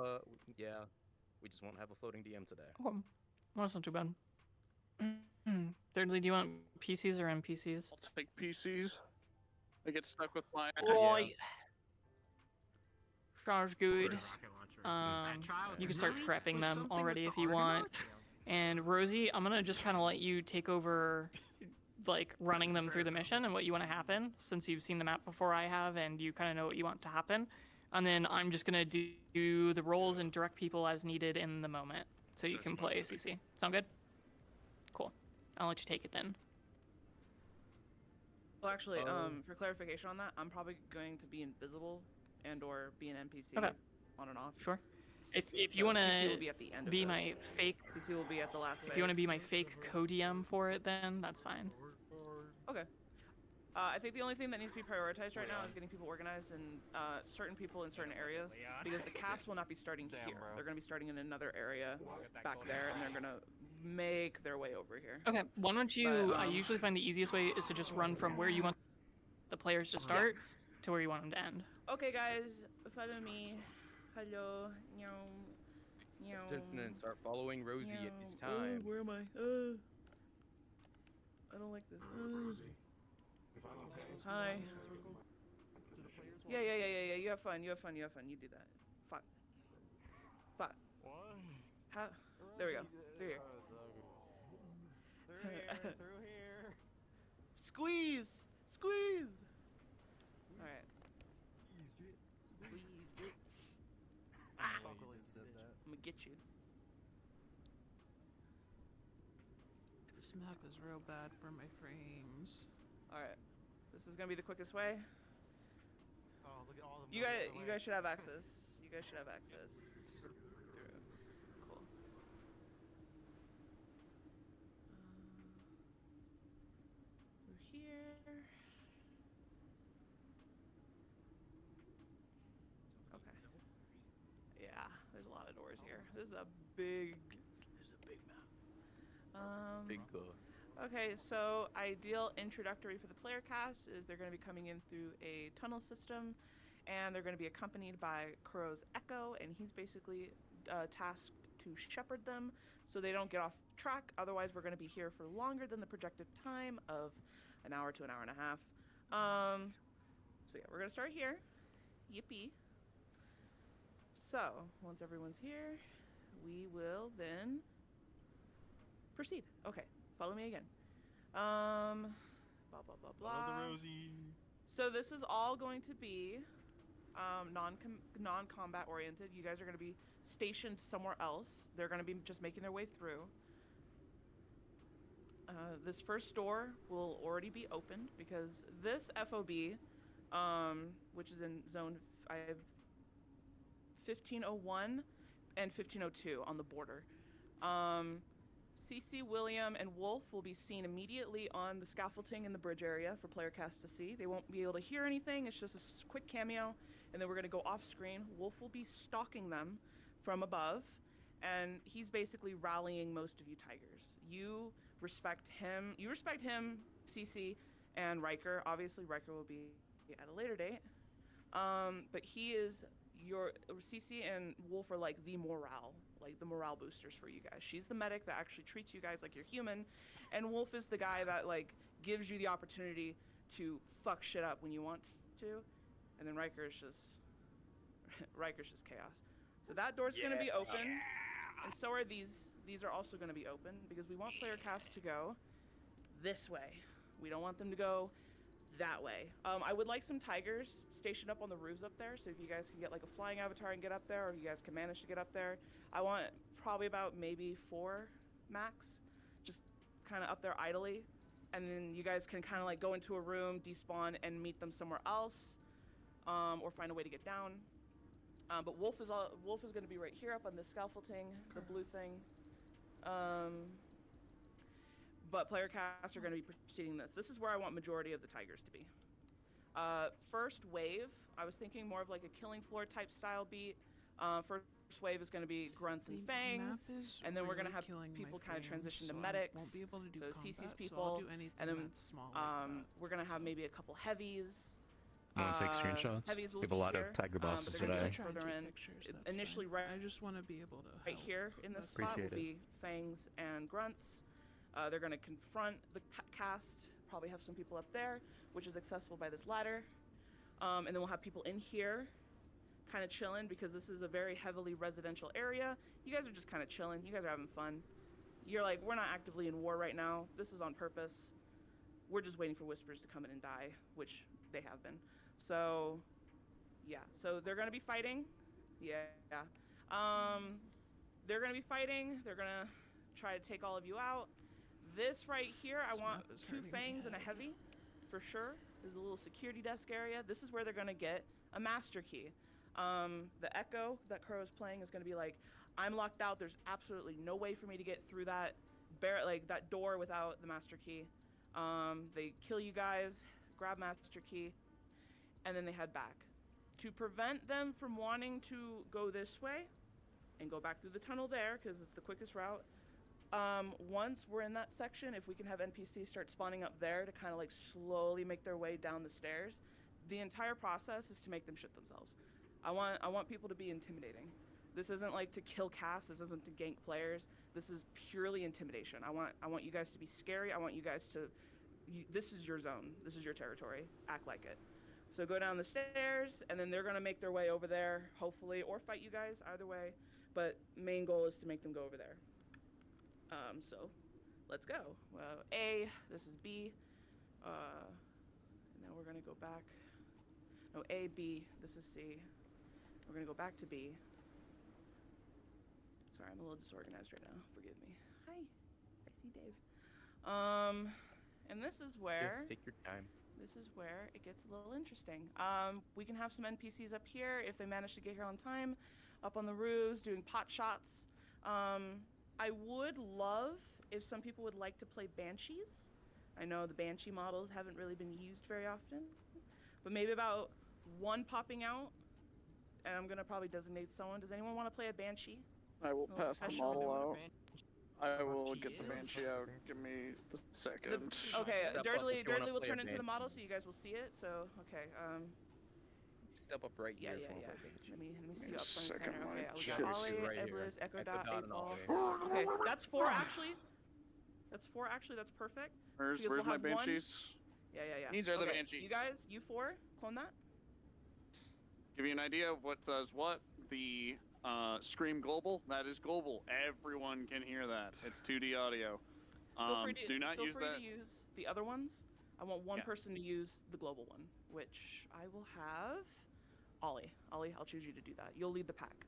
we just won't have a floating DM today. Oh, well, that's not too bad. Thirdly, do you want PCs or NPCs? I'll take PCs. I get stuck with my. Right. Sounds good. Rocket launcher You can start prepping them already if you want. And Rosie, I'm gonna just kind of let you take over, like, running them through the mission and what you want to happen, since you've seen the map before I have and you kind of know what you want to happen. And then I'm just gonna do the roles and direct people as needed in the moment, so you can play CC. Sound good? Cool. I'll let you take it then. Well, actually, for clarification on that, I'm probably going to be invisible and/or be an NPC on and off. Sure. If you want CC will to be at the end of be this. my fake, CC will be at the last. If you want to be my fake co-DM for it, then that's fine. Okay. I think the only thing that needs to be prioritized right now is getting people organized and certain people in certain areas, because the cast will not be starting here. They're going to be starting in another area back there, and they're going to make their way over here. Okay, why don't you, I usually find the easiest way is to just run from where you want the players to start to where you want them to end. Okay, guys, follow me. Hello. And start following Rosie at this Oh, time. where am I? I don't like this. Hi. Yeah. You have fun. You do that. Fuck. What? How? There we go. Through here. Through here. Squeeze. All right. Squeeze. I'm gonna get you. This map is real bad for my frames. All right. This is gonna be the quickest way. Oh, look at all the. You guys should have access. Through. Cool. Through here. Okay. Yeah, there's a lot of doors here. This is a big map. Big Okay, so ideal introductory for the player cast is they're going to be coming in through a tunnel system, and they're going to be accompanied by Kuro's Echo, and he's basically tasked to shepherd them so they don't get off track. Otherwise, we're going to be here for longer than the projected time of an hour to an hour and a half. So yeah, we're going to start here. Yippee. So, once everyone's here, we will then proceed. Okay. Follow me again. Blah, blah, blah, blah. Follow the Rosie. So this is all going to be non-combat oriented. You guys are going to be stationed somewhere else. They're going to be just making their way through. This first door will already be opened because this FOB, which is in zone 1501 and 1502 on the border. CC, William, and Wolf will be seen immediately on the scaffolding in the bridge area for player cast to see. They won't be able to hear anything. It's just a quick cameo, and then we're going to go off screen. Wolf will be stalking them from above, and he's basically rallying most of you tigers. You respect him, CC, and Riker. Obviously, Riker will be at a later date, but he is your CC and Wolf are like the morale boosters for you guys. She's the medic that actually treats you guys like you're human, and Wolf is the guy that like gives you the opportunity to fuck shit up when you want to, and then Riker's just chaos. So that door's gonna be open, and so are these. These are also gonna be open because we want player cast to go this way. We don't want them to go that way. I would like some tigers stationed up on the roofs up there, so if you guys can get like a flying avatar and get up there, or if you guys can manage to get up there. I want probably about maybe 4 max, just kind of up there idly, and then you guys can kind of like go into a room, despawn, and meet them somewhere else, or find a way to get down. But Wolf is going to be right here up on the scaffolding, the blue thing. But player casts are going to be proceeding this. This is where I want majority of the tigers to be. First wave, I was thinking more of like a killing floor type style beat. First wave is going to be grunts and fangs, and then we're going to have people kind of transition to medics. Won't be able to do so combat, CC's so people, I'll do anything and then that's small like that. we're going to have maybe a couple heavies. You want to take screenshots? Heavies will We have a be lot here, of tiger bosses but they're gonna today. be further in. Initially, right. I just want to be able to Right here in this spot will Appreciate be fangs and grunts. They're going to confront the cast. Probably have some people up there, which is accessible by this ladder. And then we'll have people in here kind of chilling because this is a very heavily residential area. You guys are just kind of chilling. You guys are having fun. You're like, we're not actively in war right now. This is on purpose. We're just waiting for Whispers to come in and die, which they have been. So, yeah. So they're going to be fighting. Yeah. They're going to be fighting. They're going to try to take all of you out. This right here, I want 2 fangs and a heavy, for sure. There's a little security desk area. This is where they're going to get a master key. The echo that Kuro is playing is going to be like, I'm locked out. There's absolutely no way for me to get through that that door without the master key. They kill you guys, grab master key, and then they head back. To prevent them from wanting to go this way and go back through the tunnel there, because it's the quickest route, once we're in that section, if we can have NPCs start spawning up there to kind of like slowly make their way down the stairs, the entire process is to make them shit themselves. I want people to be intimidating. This isn't like to kill cast. This isn't to gank players. This is purely intimidation. I want you guys to be scary. I want you guys to. This is your zone. This is your territory. Act like it. So go down the stairs, and then they're gonna make their way over there, hopefully, or fight you guys. Either way, but main goal is to make them go over there. So let's go. A. This is B. And now we're gonna go back. No, A, B. This is C. We're gonna go back to B. Sorry, I'm a little disorganized right now. Forgive me. Hi. I see Dave. And this is where... Take your time. This is where it gets a little interesting. We can have some NPCs up here if they manage to get here on time, up on the roofs, doing pot shots. I would love if some people would like to play Banshees. I know the Banshee models haven't really been used very often, but maybe about 1 popping out, and I'm gonna probably designate someone. Does anyone want to play a Banshee? I will pass the special? model out. I will get the Banshee out. Give me the second. Okay, Dirtly will play a turn into the Banshee. model so you guys will see it. So, okay, Step up right here. yeah. Let me see you up front and Second center. one. Okay, we Shit. got Ollie, Right here. Iblis, Echo Echo Dot, Dot 8 and Ball. Ollie. Okay, that's 4 actually. That's 4 actually. That's perfect. Where's Because we'll my have one- Banshees? Yeah. These are the Okay, Banshees. You guys, you 4, clone that. Give you an idea of what does what. The Scream Global, that is global. Everyone can hear that. It's 2D audio. Feel free to, do not feel use free that. to use the other ones. I want one Yeah. person to use the global one, which I will have Ollie. Ollie, I'll choose you to do that. You'll lead the pack.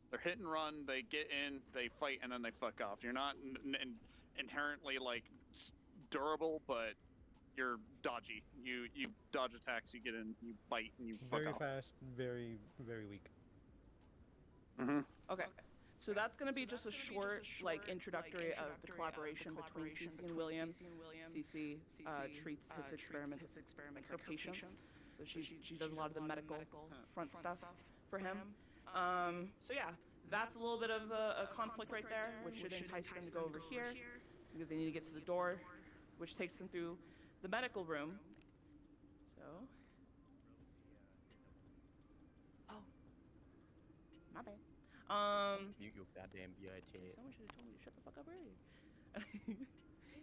They're hit and run. They get in, they fight, and then they fuck off. You're not inherently like durable, but you're dodgy. You dodge attacks. You get in. You bite, and you fuck Very off. fast, very weak. Okay. So that's going to be just a short, like, introductory of the collaboration between Cece and William. Cece treats his experiments like her patients. So she does a lot of the medical front stuff for him. So yeah, that's a little bit of a conflict right there, which should entice them to go over here because they need to get to the door, which takes them through the medical room. So. Oh. My bad. You goddamn bitch. Someone should have told me to shut the fuck up earlier.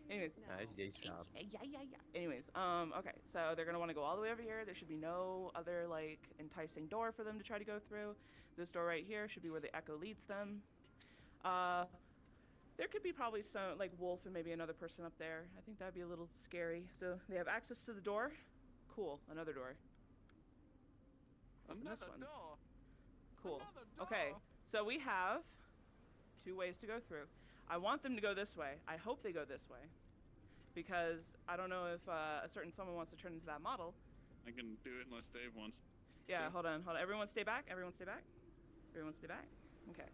Anyways. Nice Jay's job. Yeah. Anyways, okay, so they're gonna want to go all the way over here. There should be no other, like, enticing door for them to try to go through. This door right here should be where the echo leads them. There could be probably some, like, Wolf and maybe another person up there. I think that'd be a little scary. So they have access to the door. Cool, another door. Open this one. door. Cool. Okay, so we have 2 ways to go through. I want them to go this way. I hope they go this way. Because I don't know if a certain someone wants to turn into that model. I can do it unless Dave wants. Yeah, hold on. Everyone stay back. Everyone stay back. Okay.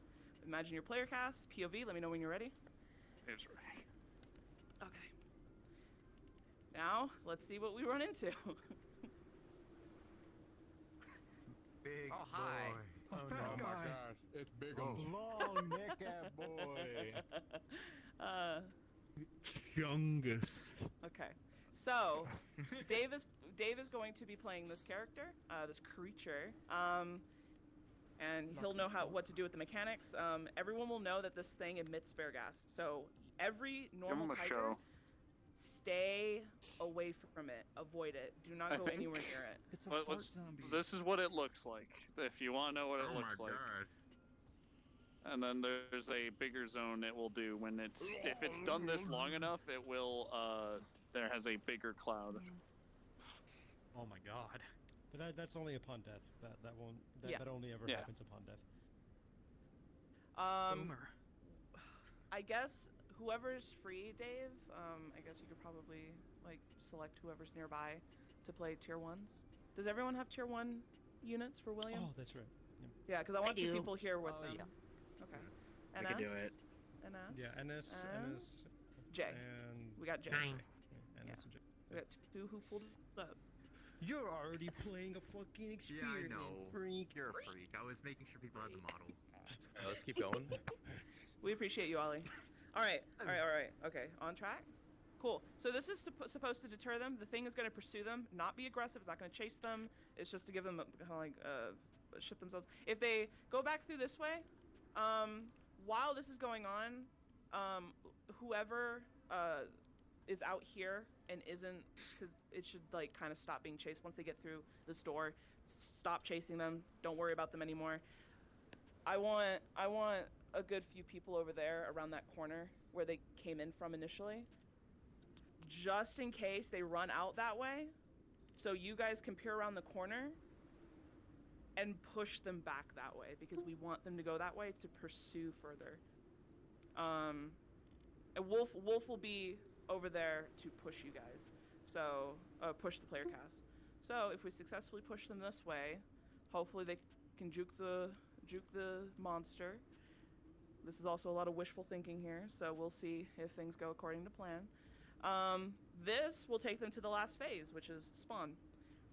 Imagine your player cast. POV, let me know when you're ready. Dave's ready. Okay. Now, let's see what we run into. Big Oh, hi. boy. Oh, no. my gosh, it's big Long neck, that boy. Youngest. Okay. So, Dave is going to be playing this character, this creature, and he'll know what to do with the mechanics. Everyone will know that this thing emits flare gas. So every normal Give him a tiger, show. stay away from it. Avoid it. Do not I go think- anywhere near it. It's a Let- fart let's- zombie. This is what it looks like. If you want to know what it looks like. And then there's a bigger zone it will do when if it's done this long enough, it will there has a bigger cloud. Oh my god. But that's only upon death. That won't. Yeah. That only ever Yeah. happens upon death. Boomer. I guess whoever's free, Dave. I guess you could probably like select whoever's nearby to play tier 1s. Does everyone have tier 1 units for William? Oh, that's right. Yeah, because I want two do. people here with Oh, them. yeah. Okay. I could do it. NS? Yeah, NS, and NS, J. and We got J. Nine. NS and J. We got two who pulled it up. You're already playing a fucking experiment, freak. You're a freak. I was making sure people had the model. Let's keep going. We appreciate you, Ollie. All right. Okay, on track? Cool. So this is supposed to deter them. The thing is going to pursue them, not be aggressive. It's not going to chase them. It's just to give them kind of like shit themselves. If they go back through this way, while this is going on, whoever is out here and isn't, because it should like kind of stop being chased once they get through this door. Stop chasing them. Don't worry about them anymore. I want a good few people over there around that corner where they came in from initially, just in case they run out that way, so you guys can peer around the corner and push them back that way, because we want them to go that way to pursue further. And Wolf will be over there to push you guys, so push the player cast. So if we successfully push them this way, hopefully they can juke the monster. This is also a lot of wishful thinking here, so we'll see if things go according to plan. This will take them to the last phase, which is spawn.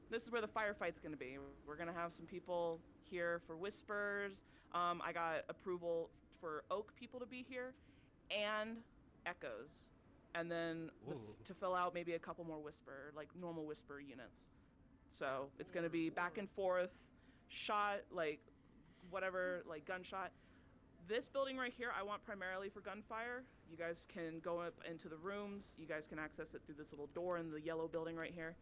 This is where the firefight's going to be. We're going to have some people here for whispers. I got approval for Oak people to be here, and Echoes. And then to fill out maybe a couple more whisper, like normal whisper units. So it's going to be back and forth, shot, like whatever, like gunshot. This building right here, I want primarily for gunfire. You guys can go up into the rooms. You guys can access it through this little door in the yellow building right here.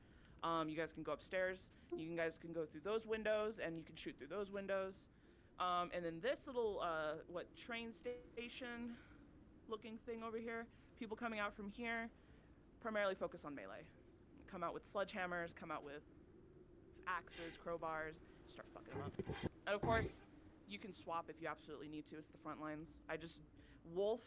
You guys can go upstairs. You guys can go through those windows, and you can shoot through those windows. And then this little, train station looking thing over here, people coming out from here, primarily focus on melee. Come out with sledgehammers, come out with axes, crowbars, start fucking them up. And of course, you can swap if you absolutely need to. It's the front lines. Wolf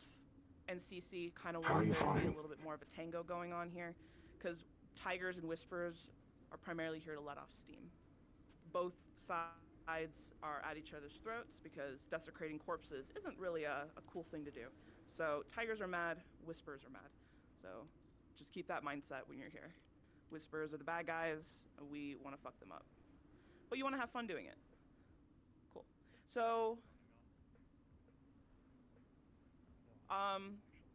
and CC kind of want there to be a little bit more of a tango going on here, because Tigers and Whispers are primarily here to let off steam. Both sides are at each other's throats because desecrating corpses isn't really a cool thing to do. So Tigers are mad, Whispers are mad. So just keep that mindset when you're here. Whispers are the bad guys, we want to fuck them up. But you want to have fun doing it. Cool. So,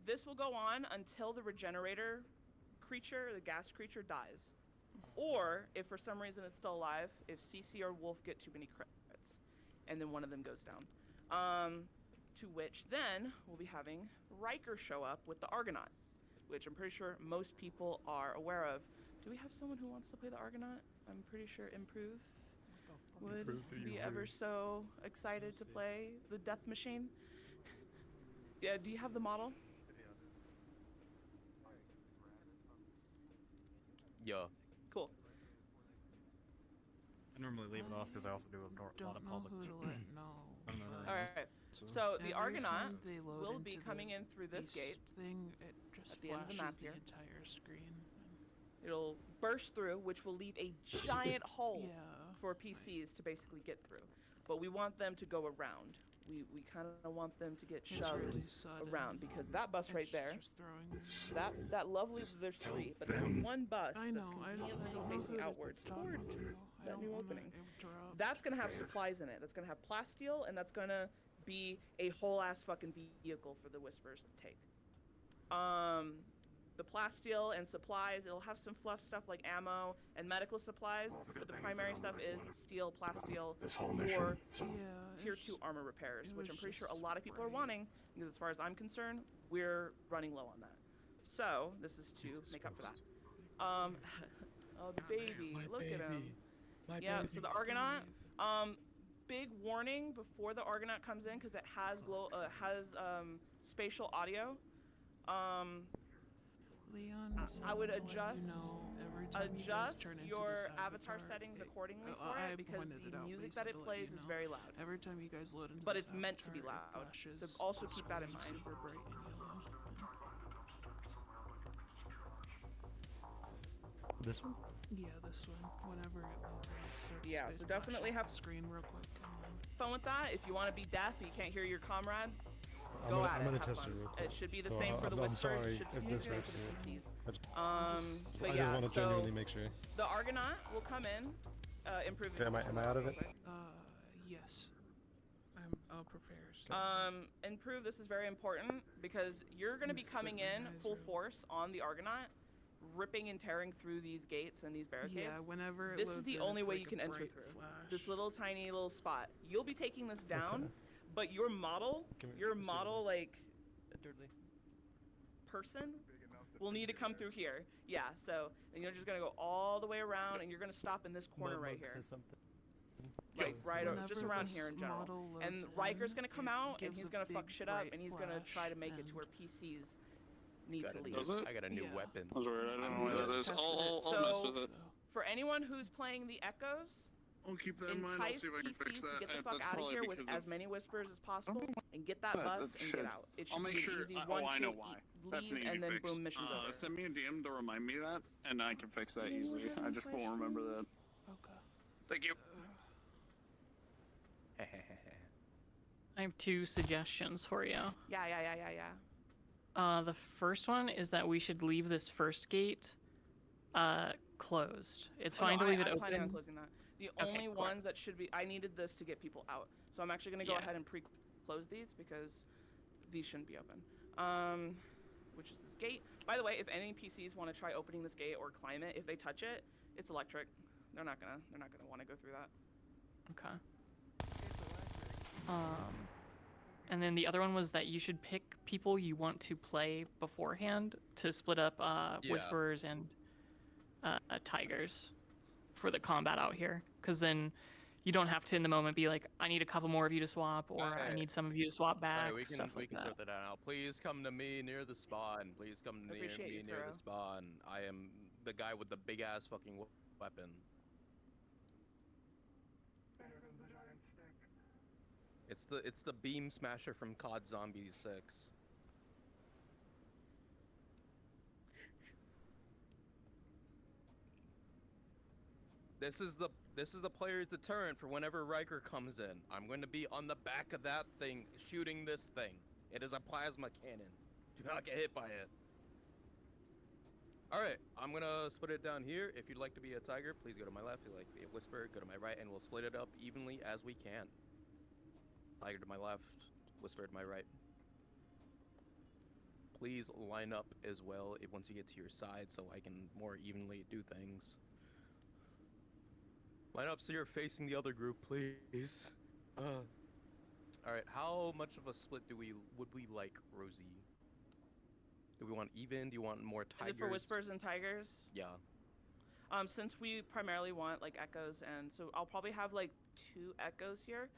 this will go on until the regenerator creature, the gas creature, dies. Or, if for some reason it's still alive, if CC or Wolf get too many crits, and then one of them goes down. To which then we'll be having Riker show up with the Argonaut, which I'm pretty sure most people are aware of. Do we have someone who wants to play the Argonaut? I'm pretty sure Improve would be ever so excited to play the Death Machine. Yeah, do you have the model? Yeah. Cool. I normally leave it off because I also do a lot of public. Who to let know. All right. So the Every Argonaut time they load will into be the coming in through this east gate thing, it just at the end of the flashes map here. entire screen. It'll burst through, which will leave a giant hole Yeah. for PCs to basically get through. But we want them to go around. We kind of want them to get It's shoved really sudden. around, because that bus right It's there, just throwing that lovely, there's three, but there's one bus I know, that's I conveniently don't know facing who to outwards talk towards to. I that don't new wanna opening. interrupt. That's gonna have supplies in it. That's gonna have plasteel, and that's gonna be a whole ass fucking vehicle for the Whispers to take. The plasteel and supplies, it'll have some fluff stuff like ammo and medical supplies, but the primary stuff is steel, plasteel for tier 2 armor repairs, which I'm pretty sure a lot of people are wanting, because as far as I'm concerned, we're running low on that. So this is to make up for that. Oh, the baby! Look at him. Yeah. So the Argonaut. Big warning before the Argonaut comes in because it has spatial audio. Leon, I would to let adjust you know, every time you guys turn into your this avatar settings accordingly for I it because pointed the it out, music Lisa, that it to let plays you is know. very loud. Every time you guys load into But this it's meant to be avatar, it loud. flashes So also the keep that in screen mind. super bright and yellow. This one? Yeah, this one. Whenever it loads in, it starts. Yeah, it so definitely flashes have the screen real quick. fun with that. If you want to be deaf and you can't hear your comrades, I'm go gonna, at I'm it. gonna Have test fun. it real quick. It should be the So same for the I'm whispers. sorry It should if be the this same for the actually- PCs. But I yeah, just want to so genuinely make sure. the Argonaut will come in, improve it. Okay, am I out of it? Yes. I'll prepare. Improve. This is very important because you're going to be coming in full force on the Argonaut, ripping and tearing through these gates and these barricades. Yeah, whenever it this is loads the in, only it's way like you a can enter bright through flash. this little tiny little spot. You'll be taking this down, Okay. but your model, like person, will need to come through here. Yeah. So and you're just gonna go all the way around, and you're gonna stop in this corner right here. Like just around here in general. And Riker's gonna come out and he's gonna fuck shit up and he's gonna try to make it to where PCs need to leave. I got a new weapon. That's weird. I don't know why that is. I'll mess So with it. for anyone who's playing the Echoes, I'll keep that in mind. I'll entice see if I can fix PCs that. to get the That's fuck out of probably here with because as many whispers as possible and get that bus and get out. It should I'll make be sure. an easy I know why. That's an leave, easy and then fix. boom, mission's over. Send me a DM to remind me that, and I can fix that easily. I just won't remember that. Okay. Thank you. I have 2 suggestions for you. Yeah. The first one is that we should leave this first gate closed. It's fine to leave it I'm open. planning on closing that. The only ones that should be, I needed this to get people out. So I'm actually going to go ahead and pre-close these because these shouldn't be open. Which is this gate. By the way, if any PCs want to try opening this gate or climb it, if they touch it, it's electric. They're not gonna want to go through that. Okay. And then the other one was that you should pick people you want to play beforehand to split up Whisperers and Tigers for the combat out here. Because then you don't have to in the moment be like, I need a couple more of you to swap, or I need some of you to swap back. We can stuff like that. sort that out. Please come to me near the spawn. Please come near me near the spawn. I am the guy with the big ass fucking weapon. It's the beam smasher from COD Zombies 6. This is the player's deterrent for whenever Riker comes in. I'm going to be on the back of that thing shooting this thing. It is a plasma cannon. Do not get hit by it. Alright, I'm gonna split it down here. If you'd like to be a tiger, please go to my left. If you'd like to be a whisper, go to my right, and we'll split it up evenly as we can. Tiger to my left, whisper to my right. Please line up as well once you get to your side so I can more evenly do things. Line up so you're facing the other group, please. Alright, how much of a split would we like, Rosie? Do we want even? Do you want more tigers? Is it for Whispers and Tigers? Yeah. Since we primarily want like Echoes, and so I'll probably have like 2 Echoes here.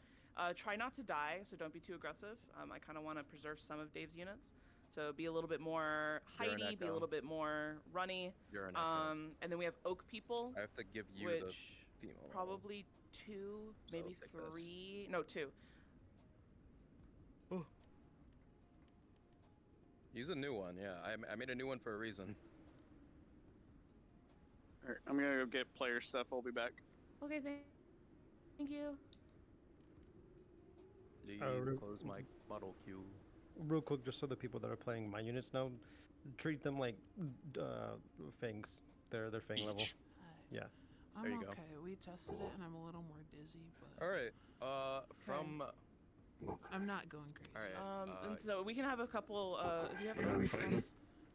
Try not to die, so don't be too aggressive. I kind of want to preserve some of Dave's units. So be a little bit more hidey, be a little bit more runny. You're an Echo. And then we have Oak People. I have to give you the female. Probably 2, maybe 3. No, 2. Oh. Use a new one, yeah. I made a new one for a reason. Alright, I'm gonna go get player stuff. I'll be back. Okay, thank you. Close my model queue. Real quick, just so the people that are playing my units know, treat them like fangs. They're fang level. Yeah. I'm there you okay. We tested it, and I'm a little more dizzy, but. All right. From. I'm not going crazy. All right. And so we can have a couple. If you have a couple.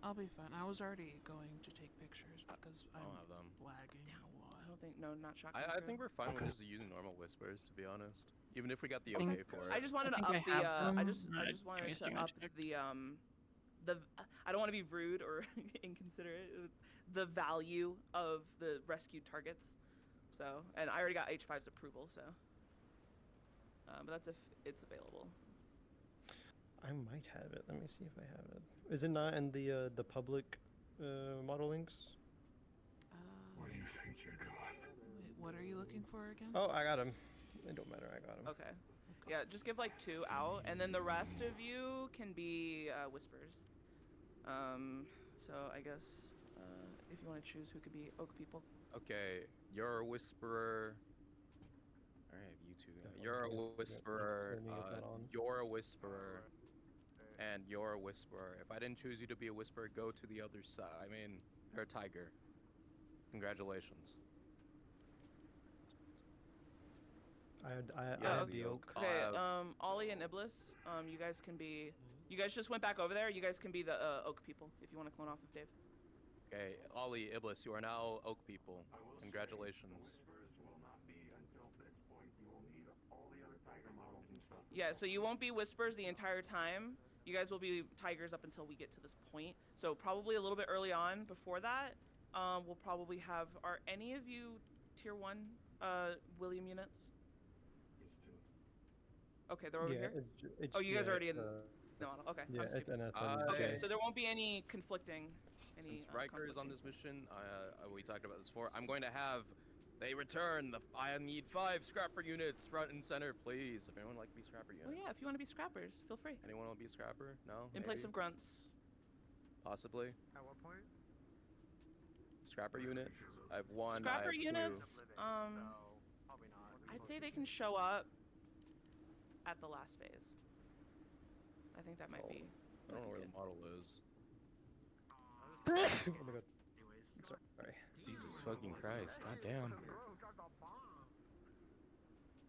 I'll be fine. I was already going to take pictures because I'm have them. lagging a lot. I don't think not shotgun. I think we're fine with just using normal whispers, to be honest. Even if we got the okay for it. I just wanted to up the. I just wanted to up I don't want to be rude or inconsiderate. The value of the rescued targets. So, and I already got H5's approval, so. But that's if it's available. I might have it. Let me see if I have it. Is it not in the public model links? What do you think you're doing? Wait, what are you looking for again? Oh, I got him. It don't matter. I got him. Okay. Yeah, just give like 2 out, and then the rest of you can be whispers. So I guess if you want to choose who could be oak people. Okay, you're a whisperer. All right, you two. You're a whisperer. You're a whisperer. And you're a whisperer. If I didn't choose you to be a whisperer, go to the other side. I mean, you're a tiger. Congratulations. I have the oak. Okay, Ollie and Iblis, you guys can be. You guys just went back over there. You guys can be the oak people if you want to clone off of Dave. Okay, Ollie, Iblis, you are now oak people. Congratulations. Yeah, so you won't be whispers the entire time. You guys will be tigers up until we get to this point. So probably a little bit early on before that, we'll probably have. Are any of you tier 1 William units? Okay, they're over here. It's, oh, you guys yeah, are already in the the model. Okay. Yeah, I'm it's stupid. NSM. Okay, so there won't be any conflicting. Since Riker is on this mission, we talked about this before. I'm going to have they return. I need 5 scrapper units front and center, please. If anyone would like to be scrapper units. Oh yeah, if you want to be scrappers, feel free. Anyone will be a scrapper? No. In place of grunts. Possibly. At what point? Scrapper unit. I have 1. Scrapper I have 2. units. Probably not. I'd say they can show up at the last phase. I think that might be. I don't know where the model is. Oh my god. Sorry. Jesus fucking Christ. God damn.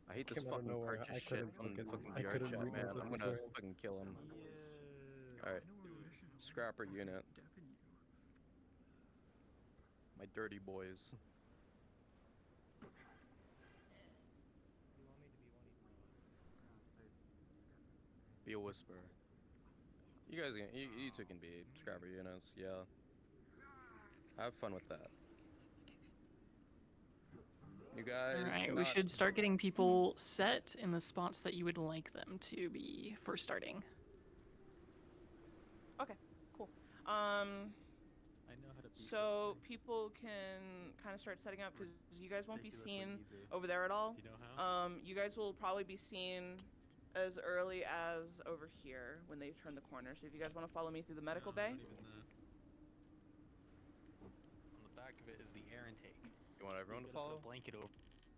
I hate this Came out of fucking nowhere. purchase I shit couldn't on fucking- fucking I VR couldn't chat, read man. myself I'm gonna beforehand. fucking kill him. Alright. Scrapper unit. My dirty boys. Be a whisperer. You guys, you two can be scrapper units, yeah. Have fun with that. You guys. Alright, we should start getting people set in the spots that you would like them to be for starting. Okay, cool. I know how to beat So people can kind of start setting up because you guys won't be seen over there at all. You know how? You guys will probably be seen as early as over here when they turn the corner. So if you guys want to follow me through the medical bay. Not even that. On the back of it is the air intake. You want everyone to Put a follow? blanket over.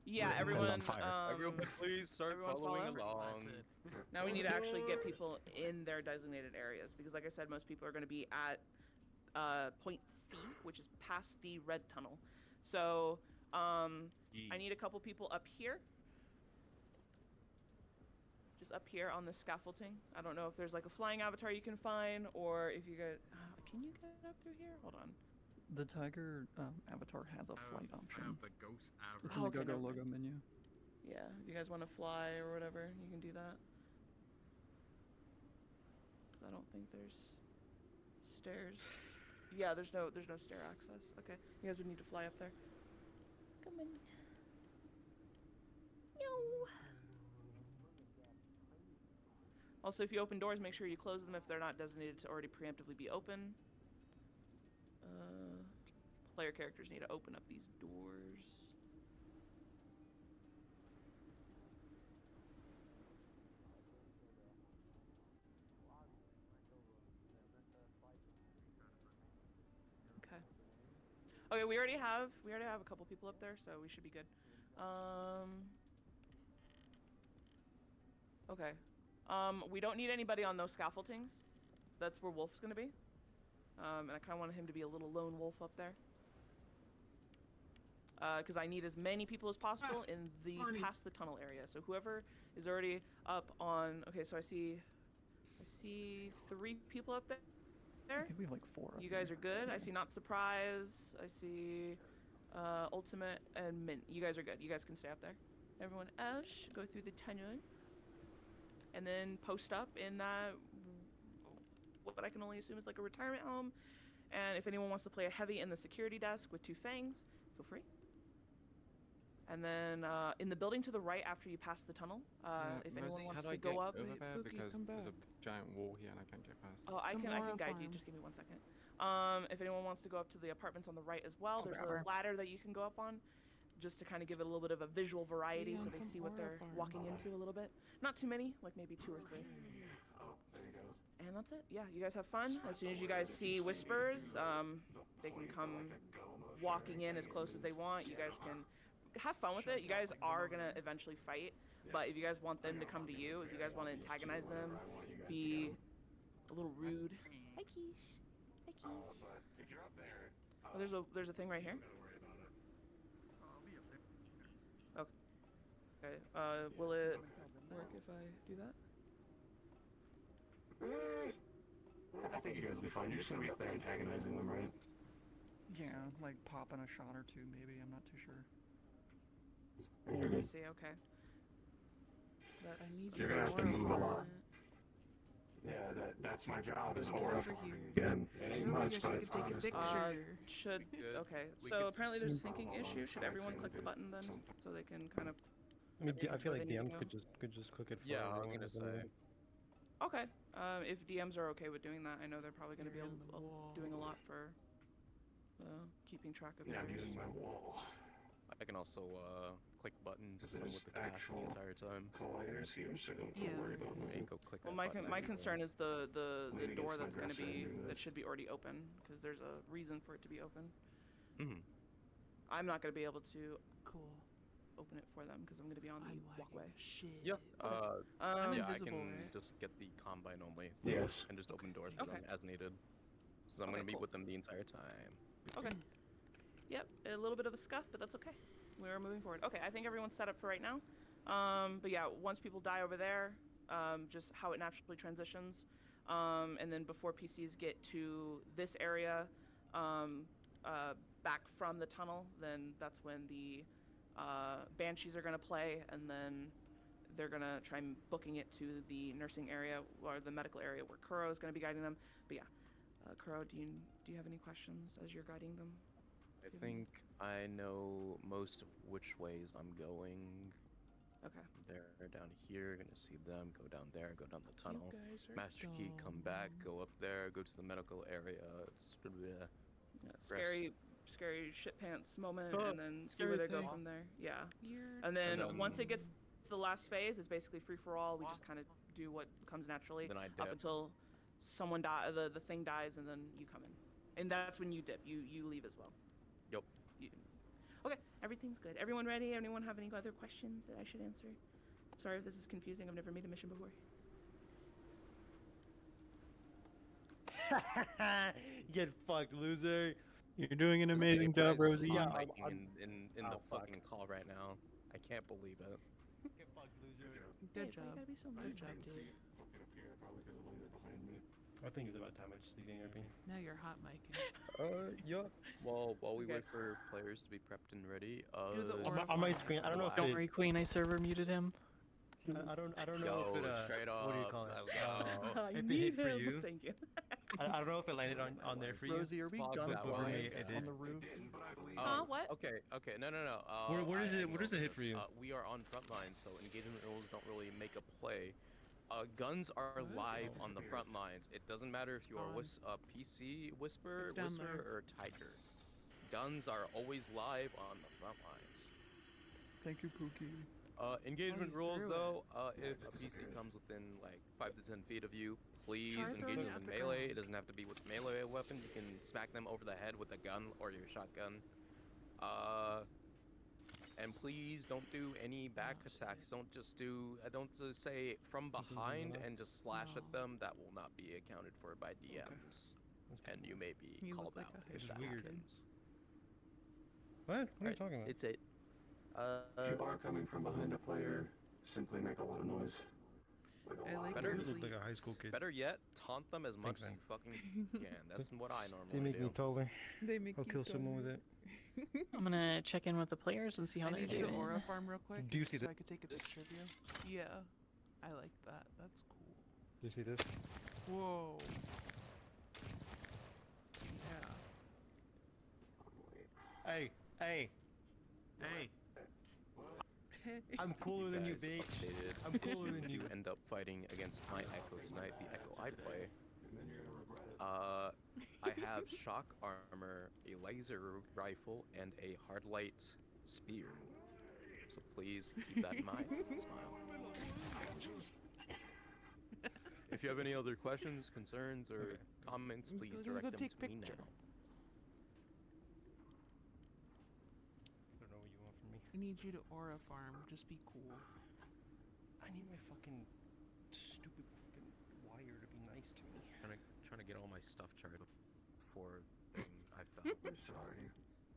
Yeah, Set it everyone. on fire. Everyone, please start everyone following follow? along. Now we need to actually get people in their designated areas because, like I said, most people are going to be at point C, which is past the red tunnel. So I need a couple people up here. Just up here on the scaffolding. I don't know if there's like a flying avatar you can find, or if you guys, can you get up through here? Hold on. The Tiger avatar has a flight option. I have the ghost avatar. It's in the Okay, GoGo never logo menu. Yeah, if you guys want to fly or whatever, you can do that. Because I don't think there's stairs. Yeah, there's no stair access. Okay, you guys would need to fly up there. Come in. Yo. Also, if you open doors, make sure you close them if they're not designated to already preemptively be open. Player characters need to open up these doors. Okay. Okay, we already have a couple people up there, so we should be good. Okay. We don't need anybody on those scaffoldings. That's where Wolf's gonna be. And I kind of wanted him to be a little lone wolf up there. Because I need as many people as possible in the past the tunnel area. So whoever is already up on. Okay, so I see 3 people up there. I think we have like 4. You guys are good. I see Not Surprise. I see Ultimate and Mint. You guys are good. You guys can stay up there. Everyone else go through the tunnel. And then post up in that what I can only assume is like a retirement home. And if anyone wants to play a heavy in the security desk with 2 fangs, feel free. And then in the building to the right after you pass the tunnel, if anyone wants to go up. Over there? Because there's a giant wall here and I can't get past. Oh, I can guide you. Just give me 1 second. If anyone wants to go up to the apartments on the right as well, there's a ladder that you can go up on, just to kind of give it a little bit of a visual variety, so they see what they're walking into a little bit. Not too many, like maybe 2 or 3. And that's it. Yeah, you guys have fun. As soon as you guys see whispers, they can come walking in as close as they want. You guys can have fun with it. You guys are gonna eventually fight, but if you guys want them to come to you, if you guys want to antagonize them, be a little rude. Hi, Keish. Hi, Keish. Oh, there's a thing right here. Okay. Will it work if I do that? I think you guys will be fine. You're just gonna be up there antagonizing them, right? Yeah, like popping a shot or 2, maybe. I'm not too sure. I see. Okay. You're gonna have to move a lot. Yeah, that's my job. Is horrifying. Again, it ain't much, but it's honest. Okay. So apparently there's a syncing issue. Should everyone click the button then, so they can kind of? I mean, I feel like DM could just click it. For yeah, I was gonna say. Okay. If DMs are okay with doing that, I know they're probably going to be doing a lot for keeping track of. Yeah, I'm using my wall. I can also click buttons with the cast the entire time. Colliders here, so don't worry about them. Go click Well, that my concern is the door that's going to be that should be already open, because there's a reason for it to be open. I'm not going to be able to open it for them because I'm going to be on the walkway. Yeah. I'm yeah, invisible, I can right? just get the combine only. Yes. And just open doors for them as needed. So I'm going to meet with them the entire time. Okay. Yep, a little bit of a scuff, but that's okay. We're moving forward. Okay, I think everyone's set up for right now. But yeah, once people die over there, just how it naturally transitions. And then before PCs get to this area, back from the tunnel, then that's when the Banshees are going to play, and then they're going to try booking it to the nursing area or the medical area where Kuro is going to be guiding them. But yeah, Kuro, do you have any questions as you're guiding them? I think I know most of which ways I'm going. Okay. They're down here, gonna see them, go down there, go down the tunnel. Master Key, come back, go up there, go to the medical area. It's gonna be a scary shit pants moment, and then see where they go from there. Yeah. And then once it gets to the last phase, it's basically free for all. We just kind of do what comes naturally up until someone the thing dies, and then you come in. And that's when you dip. You leave as well. Yep. Okay, everything's good. Everyone ready? Anyone have any other questions that I should answer? Sorry if this is confusing. I've never made a mission before. Get fucked, loser. You're doing an amazing job, Rosie. Yeah, I'm in the fucking call right now. I can't believe it. Good job. Good job, Dave. I think it's about time I just leave the RP. Now you're hot micing. Yeah. Well, while we wait for players to be prepped and ready, on my screen, I don't know if Don't worry, Queen. I server muted him. I don't know if it straight what do you up, call it? let's If it hit for you. Thank you. I don't know if it landed on there for you. Rosie, are we guns but for me, it did. on the roof? What? Okay, no. Where does it hit for you? We are on front lines, so engagement rules don't really make a play. Guns are live on the front lines. It doesn't matter if you are PC Whisper or Tiger. Guns are always live on the front lines. Thank you, Pookie. Engagement rules though, if a PC comes within like 5 to 10 feet of you, please engage them in melee. It doesn't have to be with melee weapon. You can smack them over the head with a gun or your shotgun. And please don't do any back attacks. Don't just say from behind and just slash at them. That will not be accounted for by DMs, and you may be called out if that happens. What are you talking about? It's it. If you are coming from behind a player, simply make a lot of noise. Better, like a high school kid. Better yet, taunt them as much as you fucking can. That's what I normally They make me taller. They make I'll kill someone with it. I'm gonna check in with the players and see how I they're need you doing. to aura farm real quick. Do you see so that? I could take a picture of you? Yeah. I like that. That's cool. Do you see this? Whoa. Hey, hey, hey. I'm cooler than you, bitch. I'm cooler than you. End up fighting against my Echo tonight, the Echo I play. I have shock armor, a laser rifle, and a hard light spear. So please keep that in mind. Smile. If you have any other questions, concerns, or comments, please direct them to me now. I don't know what you want from me. I need you to aura farm. Just be cool. I need my fucking stupid fucking wire to be nice to me. Trying to get all my stuff charted before I fell. I'm sorry.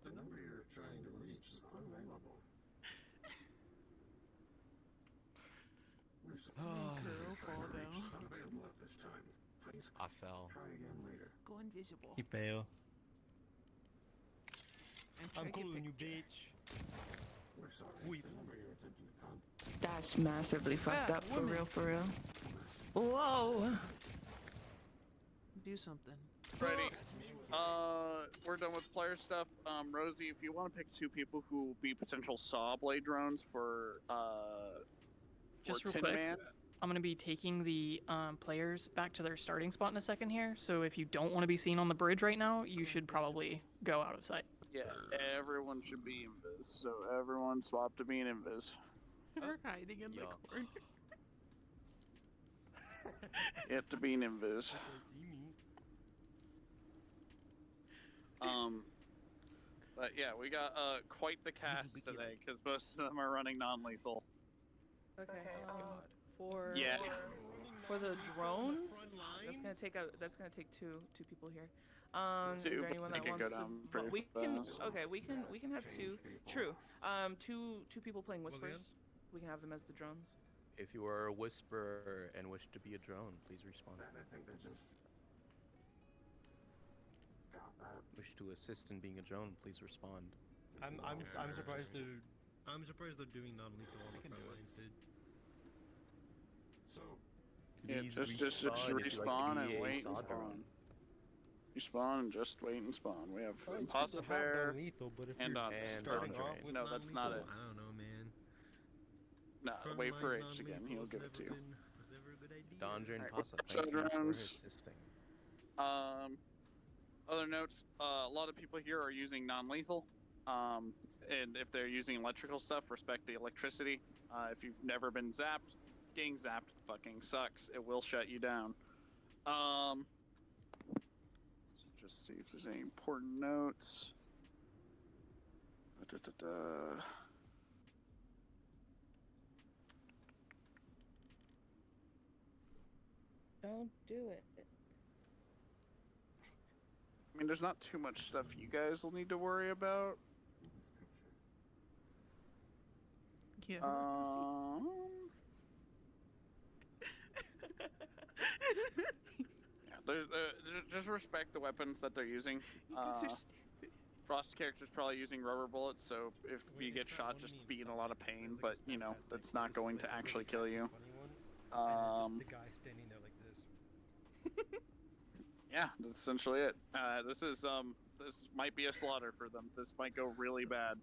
The number you're trying to reach is unavailable. Girl, fall down. Not available at this time. Please I fell. try again later. Go invisible. You fail. And I'm try cooler get than you, picture. bitch. We're sorry. Wait. The number you're attempting to contact. That's massively fucked up, for woman. real, for real. Whoa! Do something. Ready. We're done with player stuff. Rosie, if you want to pick 2 people who will be potential saw blade drones for Just real Tin quick, Man. I'm going to be taking the players back to their starting spot in a second here. So if you don't want to be seen on the bridge right now, you should probably go out of sight. Yeah, everyone should be invis. So everyone swap to being invis. They're hiding in the corner. Get to being invis. But yeah, we got quite the cast today because most of them are running non-lethal. Okay. For Yeah. for the drones, that's gonna take two people here. Is Two, there but anyone they that could wants go to? down Well, pretty we can. fast. Okay, we can have two. True. Two people playing whispers. We can have them as the drones. If you are a whisperer and wish to be a drone, please respond. I think they just got that. Wish to assist in being a drone, please respond. I'm surprised they're doing non-lethal on the front lines, dude. So Yeah, just respawn and wait and spawn. Respawn and just wait and spawn. We have Impossible Bear and Andre. No, that's not it. I don't know, man. No, wait for H again. He'll give it to you. Dondre and Alright, Pasa, so thank you for drones. assisting. Other notes, a lot of people here are using non-lethal. And if they're using electrical stuff, respect the electricity. If you've never been zapped, getting zapped fucking sucks. It will shut you down. Let's just see if there's any important notes. Don't do it. I mean, there's not too much stuff you guys will need to worry about. Yeah. Yeah, there's just respect the weapons that they're using. Frost character's probably using rubber bullets, so if you get shot, just be in a lot of pain. But you know, that's not going to actually kill you. The guy standing there like this. Yeah, that's essentially it. This might be a slaughter for them. This might go really bad.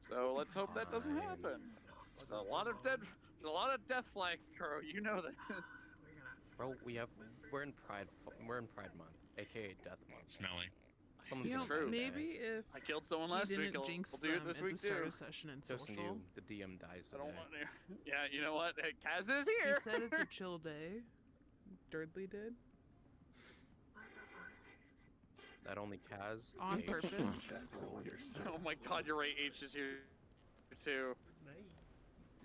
So let's hope that doesn't happen. There's a lot of death flags, Crow. You know this. Bro, we're in Pride Month, aka Death Month. Smelly. You know, True. maybe if I killed someone he last week, didn't I'll jinx do it them this at week the start too. of session and Toasting social. you, the DM dies I today. don't want to. Yeah, you know what? Hey, Kaz is He here. said it's a chill day. Durdley did. That only Kaz. On H, purpose. Oh my God, you're right. H is here too.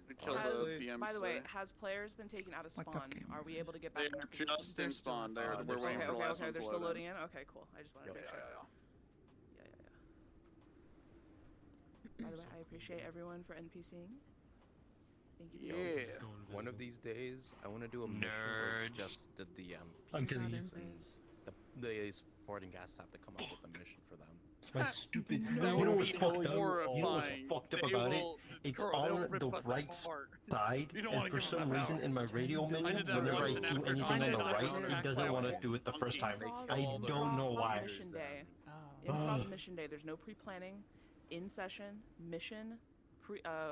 We killed Has- those DMs. by the way, today. has players been taken out of Like spawn? that game. Are we able to get back in our They're position? just in spawn. We're they're waiting Okay, for the last okay, one they're to still load loading in. Okay, cool. I just wanted to make sure. By the way, I appreciate everyone for NPCing. Thank you. Yeah. One of these days, I want to do a mission where it's just the DM. I'm PCs kidding. and the supporting guys have to come up with a mission for them. My stupid. That You know would what's be fucked up? You know horrifying. what's fucked up They about it? will- It's Carl, they'll on rip the us right apart. side, You don't and wanna for give some them that reason out. in my radio menu, I did that whenever I once do in anything Africa. on the Mine is right, that it doesn't want to do it the first time. I don't know why. Mission day. Improv mission day. There's no pre-planning. In session mission.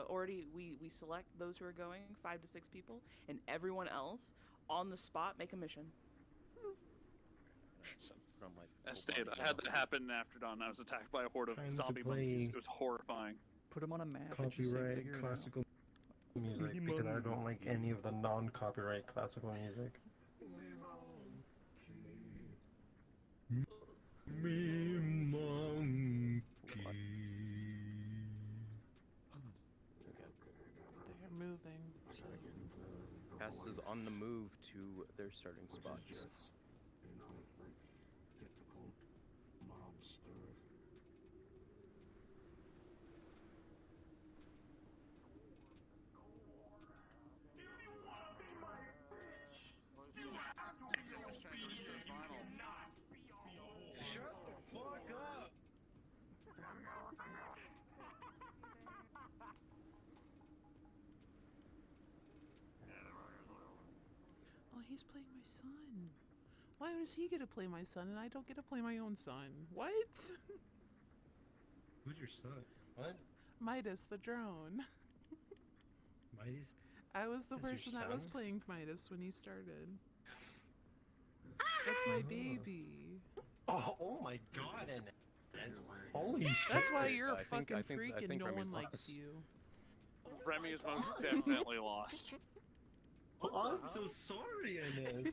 Already we select those who are going, 5 to 6 people, and everyone else on the spot make a mission. From like I stayed. I had that happen after dawn. I was attacked by a horde of zombie monkeys. It was horrifying. Put them on a map and just say Copyright figure it out. classical music because I don't like any of the non-copyright classical music. Me monkey. They're moving. So. Cast is on the move to their starting spots. Shut the fuck up! Oh, he's playing my son. Why does he get to play my son and I don't get to play my own son? What? Who's your son? What? Midas the drone. Midas? I was the That's your person that was son? playing Midas when he started. That's my baby. Oh my god! Holy shit! That's why you're a I fucking think freak and no Remy's one likes lost. you. Remy is most definitely lost. Oh, I'm so sorry, Inez.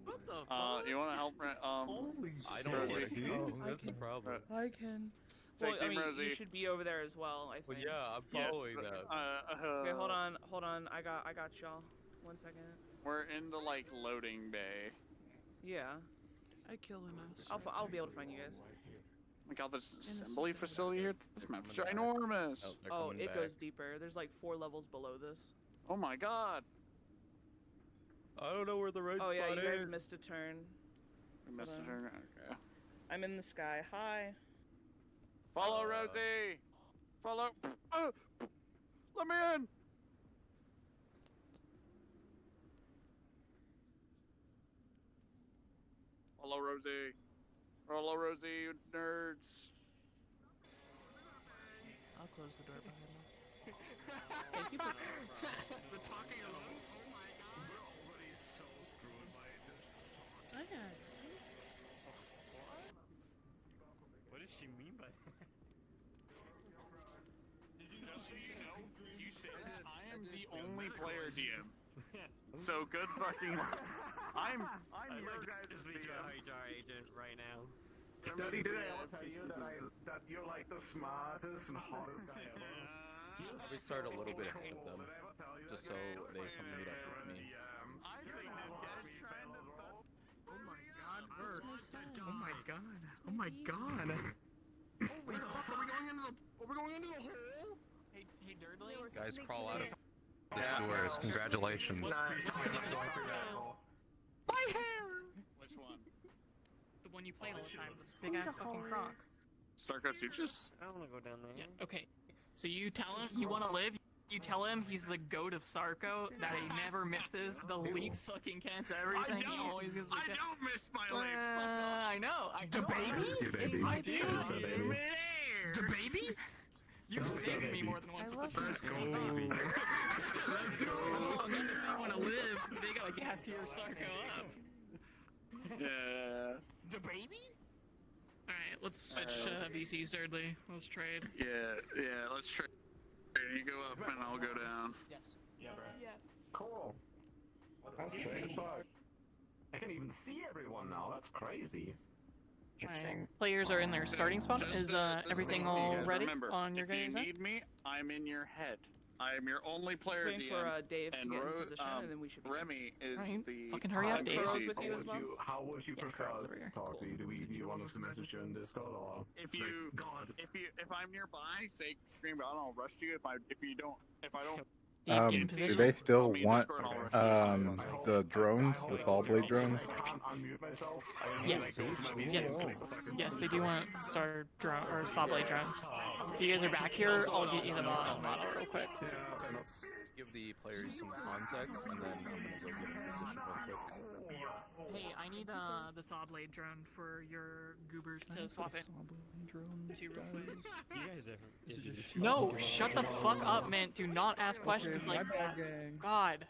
What the You want to help? Holy I don't know where to Rosie? go. That's the problem. I can. Well, Take I Team mean, Rosie. you should be over there as well. I think. Well, yeah, I'm Yes, following but, that. Okay, hold on. I got y'all. 1 second. We're in the like loading bay. Yeah. I kill Ines. I'll be able to find you guys. Oh my god, this assembly facility here. This map's ginormous. They're Oh, coming it back. goes deeper. There's like 4 levels below this. Oh my god. I don't know where the right Oh yeah, spot you guys is. missed a turn. We missed a on. turn. Okay. I'm in the sky. Hi. Follow Rosie. Follow. Let me in. Follow Rosie. Follow Rosie, you nerds. I'll close the door behind him. Thank you for this. The talking alone? Oh my god. We're already so screwed by this. I got What does she mean by that? Just so you know, you said I am the only player DM. So good fucking luck. I'm your guys' Speak to our HR agent right now. Daddy, did I ever tell you that you're like the smartest and hottest guy ever? We start a little bit ahead of them, just so they come meet up with me. I think this guy's trying to fuck. Oh my god, That's Bert. my son. Oh my god. Oh my god. Holy fuck, are we going into the hole? Hey, Durdley. Guys, crawl out of the sewers. Congratulations. My hair. Which one? The one you played all the time. The big ass fucking croc. Starco Suchus? I don't want to go down there. Yeah. Okay. So you tell him you want to live. You tell him he's the goat of Sarko, that he never misses. The leaps fucking catch everything. He always gets the I don't miss my legs. I know. The baby? It's my baby. The baby? You've saved me more than once with the Let's truth. go. Let's go. Oh, and then if they want to live, they gotta gas your Sarko up. Yeah. The baby? Alright, let's switch VCs, Durdley. Let's trade. Yeah, let's try. You go up and I'll go down. Yes. Yeah, bro. Yes. Cool. That's sick. Fuck. I can even see everyone now. That's crazy. Alright, players are in their starting spot. Just, Is just everything so you all guys ready remember, on your if you guys' end? need me, I'm in your head. I am your only player Just waiting DM. for Dave to and get in position, and then we should be. Remy is Alright, the. fucking hurry up, Dave. Carl's with you as well? How would you Yeah, prefer Carl's us over to here. talk to you? Do you want us to message you in Discord or? If you, if I'm nearby, say scream out, and I'll rush you. If I don't. Dave, get in Do position. they still Tell me in want Discord and I'll rush you. the drones, the saw blade drones? I can't unmute myself. Yes. Yes, they do want star drone or saw blade drones. If you guys are back here, I'll get you the model real quick. give the players some context, and then I'm gonna go get in position real quick. Hey, I need the saw blade drone for your goobers to swap in. To real quick. You guys ever? No, shut the fuck up, man. Do not ask questions like my bad, gang. God.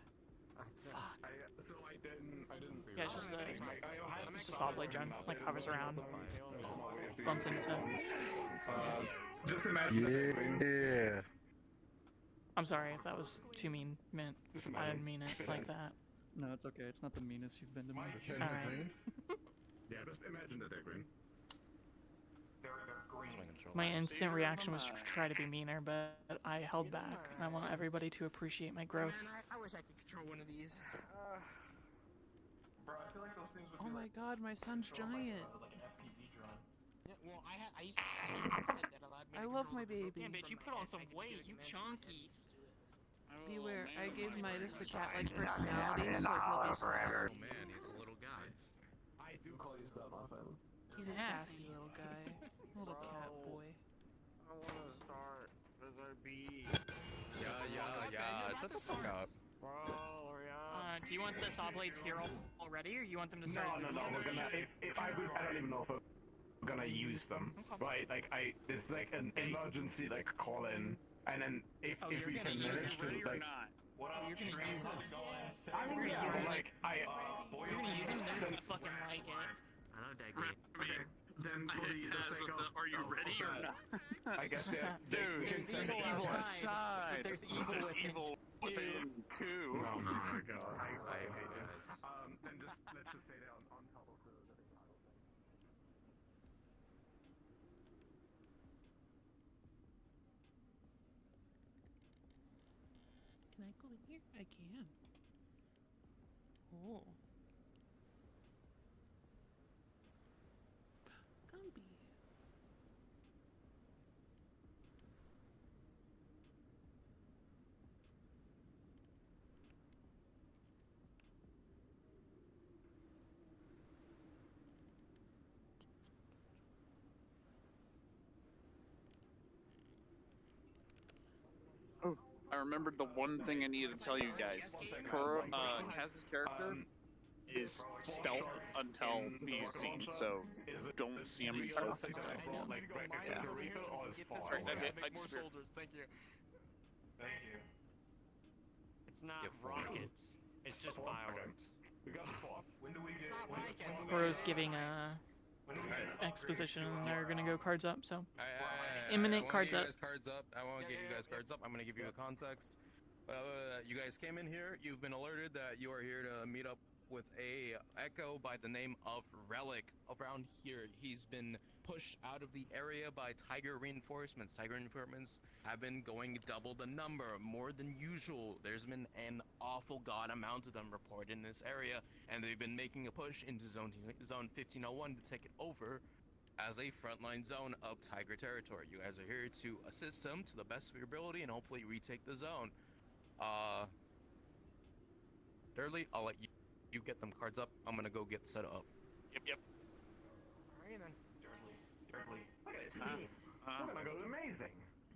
So I didn't. Yeah, it's just a saw blade drone. Like hovers around, bumps into stuff. Just imagine. Yeah. I'm sorry if that was too mean, meant. I didn't mean it like that. No, it's okay. It's not the meanest you've been to me. Alright. Yeah, just imagine that they're green. My instant reaction was to try to be meaner, but I held back. And I want everybody to appreciate my growth. I wish I could control one of these. Bro, I feel like those things would Oh be my god, my son's giant. like an FPV drone. Yeah, well, I used to have a that allowed me I to love control my the baby. Damn, bitch, you put on some weight. You chunky. Beware, I gave Midas a cat-like personality, so he'll be sassy. Oh man, he's a little guy. I do call you stuff often. He's a sassy little guy. Little cat boy. I want to start as I be. Yeah. Shut the fuck up. Do you want the saw blades here already, or you want them to start? No. We're gonna. If I don't even know if we're gonna use them. Right? Like it's like an emergency like call in, and then if we can manage to like. What you're gonna use them. I'm gonna use them like You're gonna use them, and they're gonna fucking like it. I know, Daggy. Okay, then for the sake of. Are you ready or not? I guess yeah. Dude, There's evil outside, but there's evil within too. Oh my god. I hate guys. And just let's just say that on top of the living model thing. Can I go in here? I can. Oh. Gumby. Oh, I remembered the one thing I needed to tell you guys. Kaz's character is stealth until he's seen, so don't see him stealth and stuff. Yeah. Alright, that's it. I disappeared. Thank you. Thank you. It's not rockets. It's just fireworks. We got the clock. When do we get? Rose giving exposition, and they're gonna go cards up. So imminent cards up. I want to get you guys cards up. I'm gonna give you a context. You guys came in here. You've been alerted that you are here to meet up with a Echo by the name of Relic around here. He's been pushed out of the area by Tiger reinforcements. Tiger reinforcements have been going double the number, more than usual. There's been an awful god amount of them reported in this area, and they've been making a push into zone 1501 to take it over as a frontline zone of Tiger territory. You guys are here to assist them to the best of your ability and hopefully retake the zone. Durley, I'll let you get them cards up. I'm gonna go get set up. Yep. Alright then. Durdley. Look at this team. We're gonna go amazing.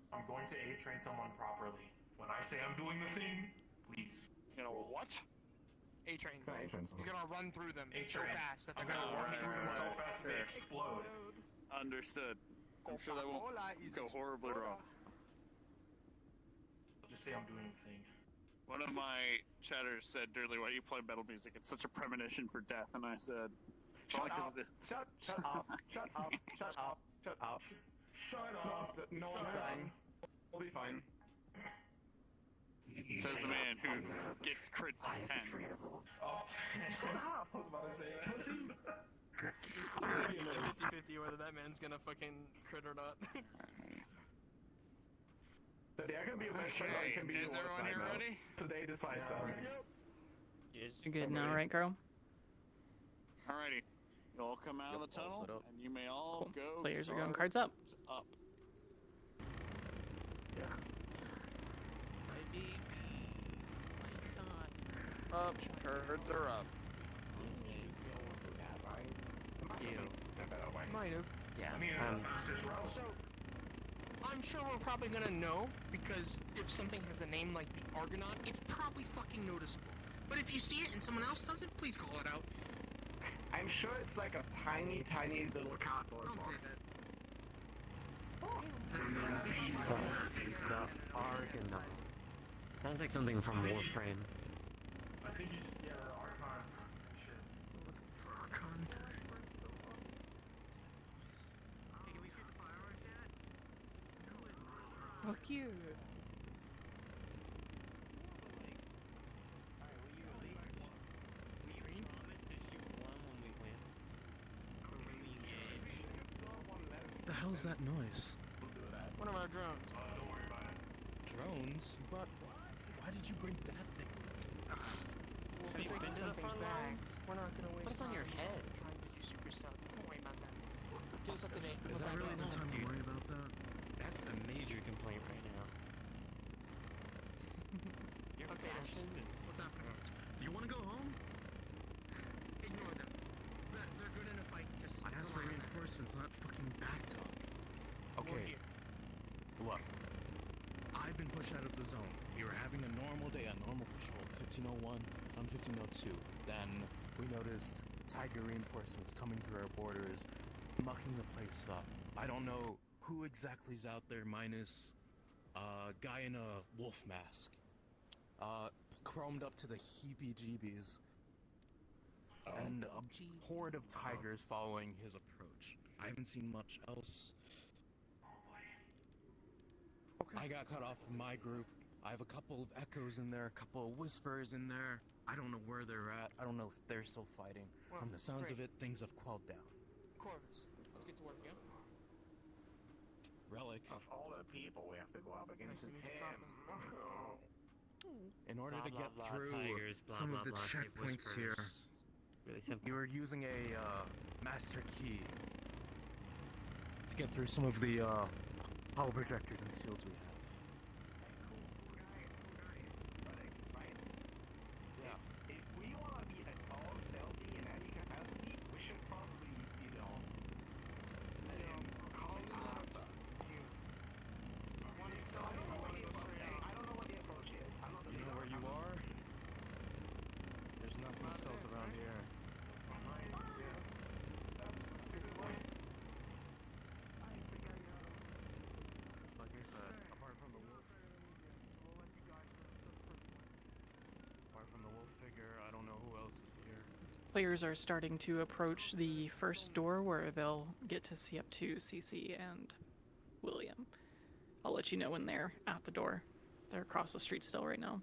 I'm going to A-train someone properly. When I say I'm doing the thing, please. You know what? A-train. A-train. He's gonna run through them so A-train. fast that I'm they're gonna gonna run through them so fast they explode. Understood. I'm sure that won't go horribly wrong. Just say I'm doing the thing. One of my chatters said, Durley, why do you play metal music? It's such a premonition for death. And I said, Shut up. Shut up. Shut up. Shut up. Shut up. Shut up. No one's dying. We'll be fine. Says the man who gets crits on 10. Oh, shut up. I was about to say that. 50-50 whether that man's gonna fucking crit or not. Today I can be Is everyone here ready? Today decides You're good now, right, girl? Alrighty. You all come out of the tunnel, and you may all go. Players are going cards up. Up. Yeah. My baby. My son. Up. Cards are up. You. Might have. Yeah. I mean, it's the fastest route. I'm sure we're probably gonna know, because if something has a name like the Argonaut, it's probably fucking noticeable. But if you see it and someone else does it, please call it out. I'm sure it's like a tiny, tiny little cardboard Don't box. say that. The Argonaut. Sounds like something from Warframe. I think yeah, Archons and shit. Looking for Archon. Fuck you. The hell's that noise? One of our drones. Don't worry about it. Drones? You brought... Why did you bring that thing? We'll Have you take been to the something front back. line? We're not gonna waste What's on time your head? trying to do super stuff. Don't worry about that. Get us up to date. Is that really the time to worry about that? That's a major complaint right now. Your Okay, fashion is... what's happening? You want to go home? Ignore them. They're good in a fight. Just I asked for reinforcements, not fucking back talk. Okay, look. I've been pushed out of the zone. We were having a normal day, a normal patrol. 1501 on 1502. Then we noticed Tiger reinforcements coming through our borders, mucking the place up. I don't know who exactly is out there, minus a guy in a wolf mask. Chromed up to the heebie-jeebies. And a horde of tigers following his approach. I haven't seen much else. I got cut off from my group. I have a couple of echoes in there, a couple of whispers in there. I don't know where they're at. I don't know if they're still fighting. Well, From the sounds of great. it, things have quelled down. Corvus, let's get to work, yeah? Relic, Of all the people we have to go up against, it's him. in order Blah, to blah, get blah, through tigers, blah, some blah, of the blah, safe checkpoints here, whispers. Really simple. you were using a master key to get through some of the hull projectors and shields we have. If we want to be at all stealthy in any capacity, we should probably, call it out. I don't know what the approach is. I'm not the You know leader. where you are? There's nothing stealth around here. Like I said, apart from the wolf figure, I don't know who else is here. Players are starting to approach the first door where they'll get to see up to CC and William. I'll let you know when they're at the door. They're across the street still right now.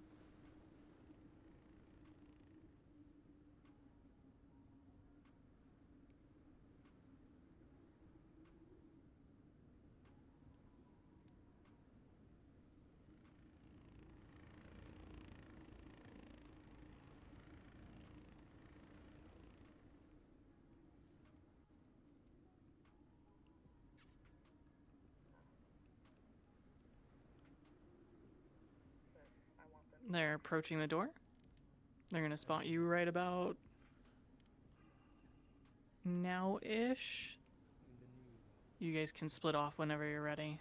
They're approaching the door. They're gonna spot you right about now-ish. You guys can split off whenever you're ready.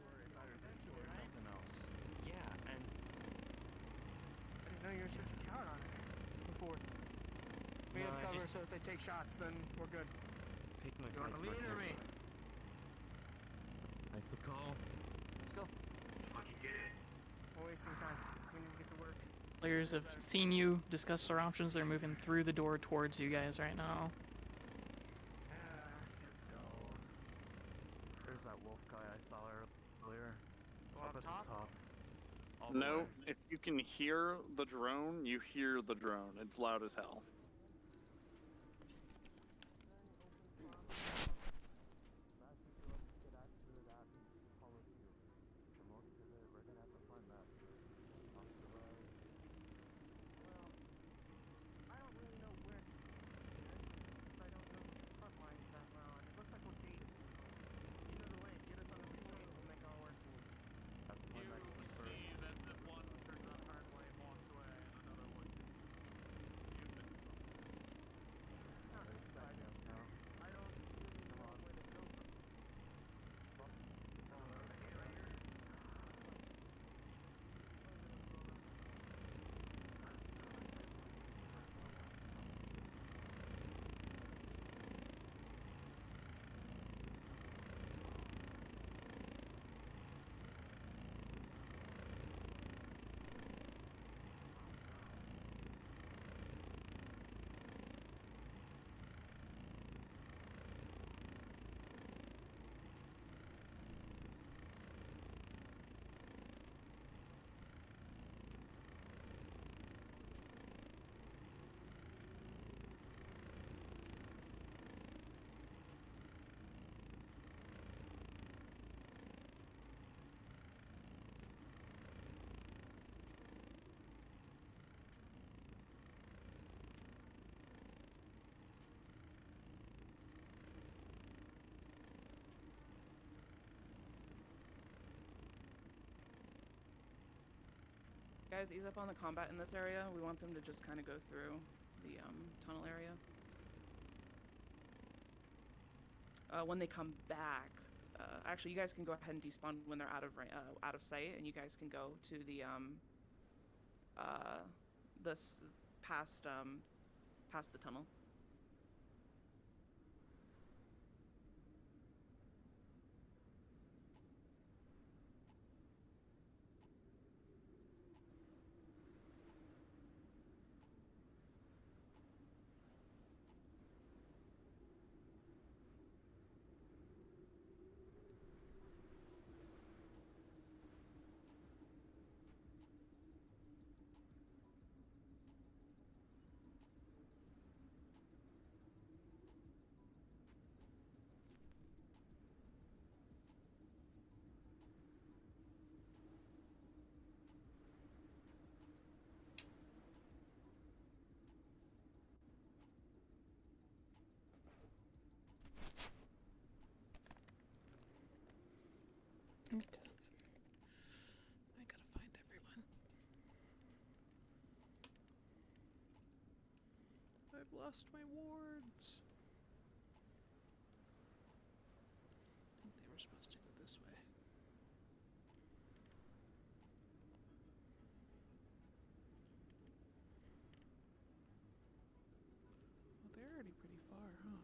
Nothing else. Yeah, and I didn't know you were such a coward on it. Before. We No, have I cover, just- so if they take shots, then we're good. pick my You want to fights more lead or me? carefully. Make the call. Let's go. Fucking get it. We're wasting time. We need to get to work. Players have seen you discuss their options. They're moving through the door towards you guys right now. There's that wolf guy I saw earlier. Go Up up at top? the top. No, if you can hear the drone, you hear the drone. It's loud as hell. Guys, ease up on the combat in this area. We want them to just kind of go through the tunnel area. When they come back, actually, you guys can go ahead and despawn when they're out of sight, and you guys can go to the past the tunnel. Okay. I gotta find everyone. I've lost my wards. They were supposed to go this way. Well, they're already pretty far, huh?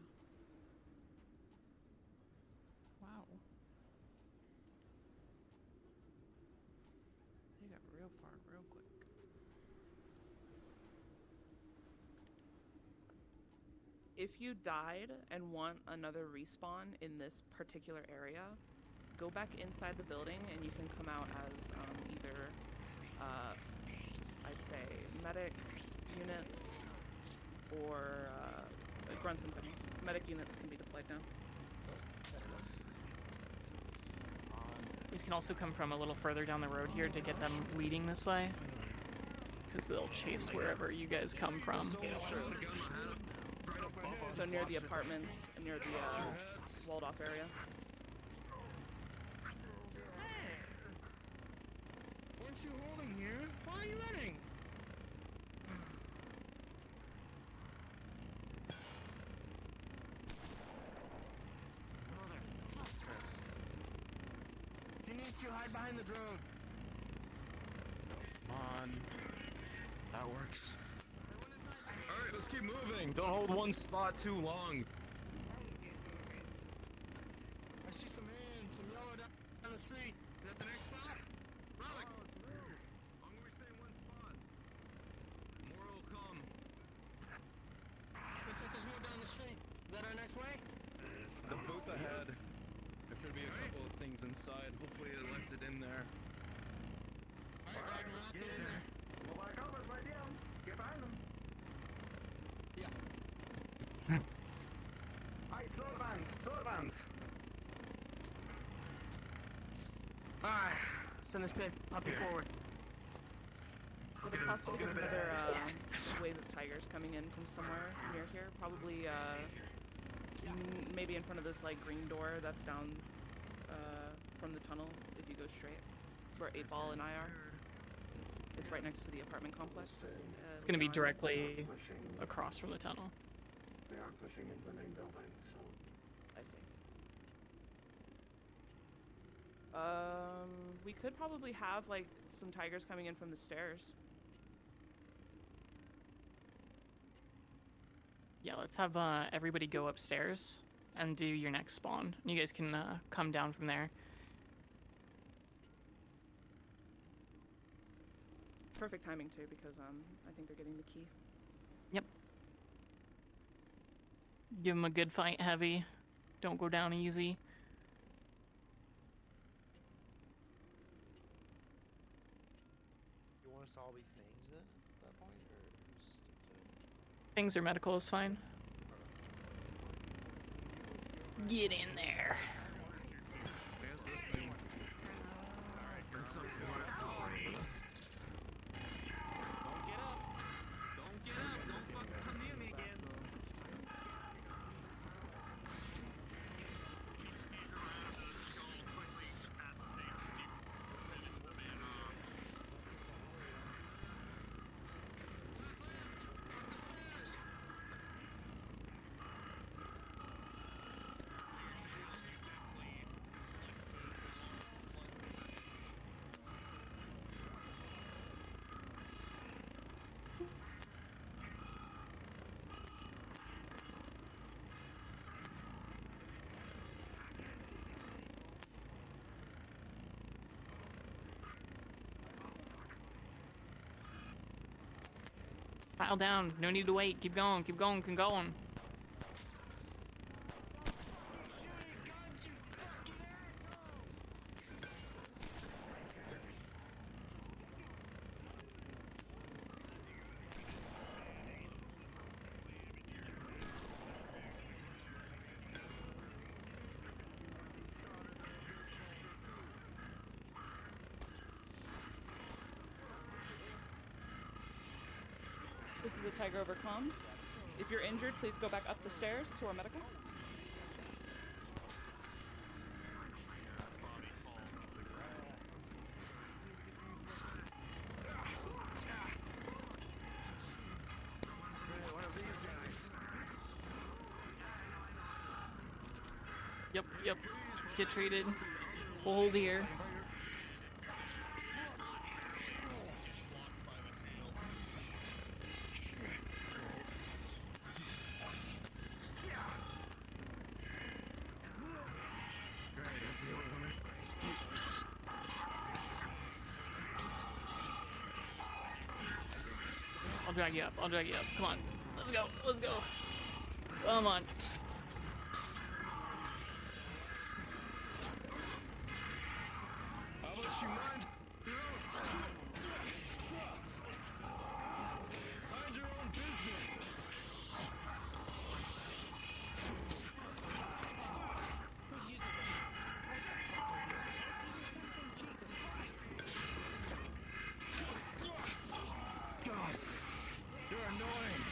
Wow. They got real far real quick. If you died and want another respawn in this particular area, go back inside the building and you can come out as either, I'd say, medic units or grunts and things. Medic units can be deployed now. These can also come from a little further down the road here to get them leading this way, because they'll chase wherever you guys come from. So near the apartments, and near the walled off area. Weren't you holding here? Why are you running? If you need to, hide behind the drone. Come on. That works. Alright, let's keep moving. Don't hold one spot too long. I see some hands, some yellow down the street. Is that the next spot? Relic! Long as we stay in one spot, more will come. Looks like there's more down the street. Is that our next way? The booth ahead. There should be a couple of things inside. Hopefully they left it in there. Alright, slow advance, slow advance. Alright, send this puppy forward. Is it possible to get another wave of tigers coming in from somewhere near here? Probably maybe in front of this like green door that's down from the tunnel if you go straight. It's where 8-Ball and I are. It's right next to the apartment complex. It's going to be directly across from the tunnel. They aren't pushing into the main building, so... I see. We could probably have like some tigers coming in from the stairs. Yeah, let's have everybody go upstairs and do your next spawn. You guys can come down from there. Perfect timing too, because I think they're getting the key. Yep. Give them a good fight, Heavy. Don't go down easy. You want us to all be things then at that point, or stick to... Things or medical is fine. Get in there. There's this thing. It's up for it. Don't get up. Don't get up. Don't fucking come near me again. Pile down. No need to wait. Keep going. Keep going. Keep going. This is a tiger over comms. If you're injured, please go back up the stairs to our medical. Yep, yep. Get treated. Hold here. I'll drag you up. I'll drag you up. Come on. Let's go. Let's go. Come on. How much you mind? Mind your own business. God, you're annoying.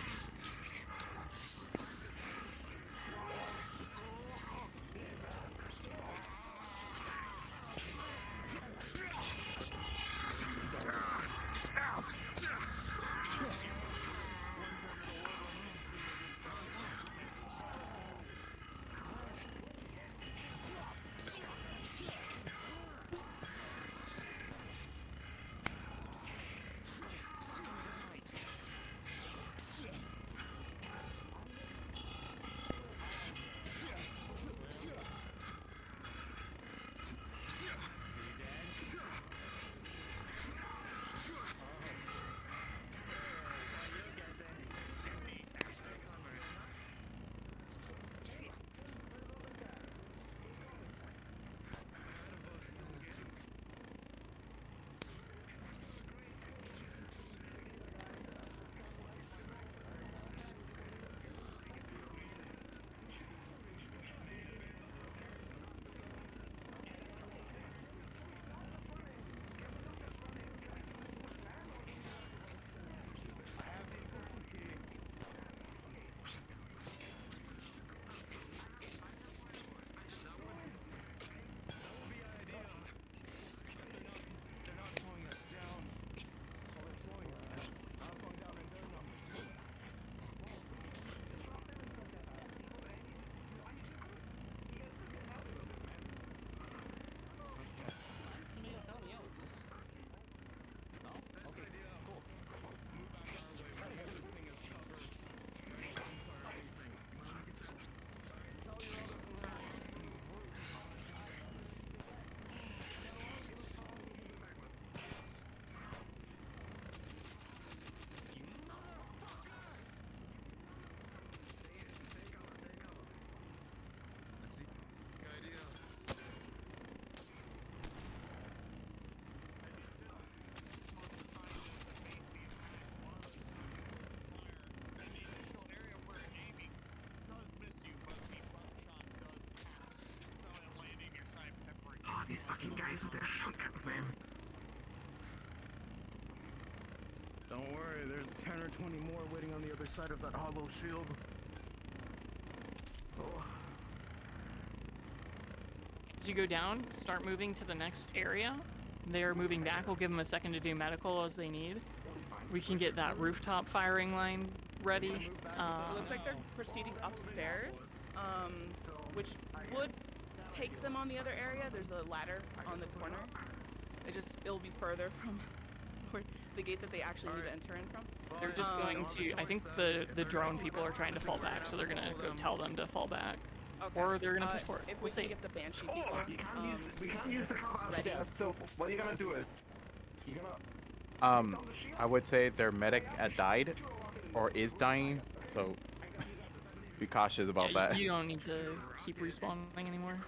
These fucking guys with their shotguns, man. Don't worry, there's 10 or 20 more waiting on the other side of that hollow shield. Oh. As you go down, start moving to the next area. They're moving back. We'll give them a second to do medical as they need. We can get that rooftop firing line ready. It looks like they're proceeding upstairs, which would take them on the other area. There's a ladder on the corner. It'll be further from where the gate that they actually need to enter in from. They're just going to, I think the drone people are trying to fall back, so they're going to go tell them to fall back. Okay. Or they're going to push forward. If we can get the Banshee people, we can't use the cover upstairs. So what are you gonna do is, you're gonna. I would say their medic died, or is dying. So be cautious about that. You don't need to keep respawning anymore.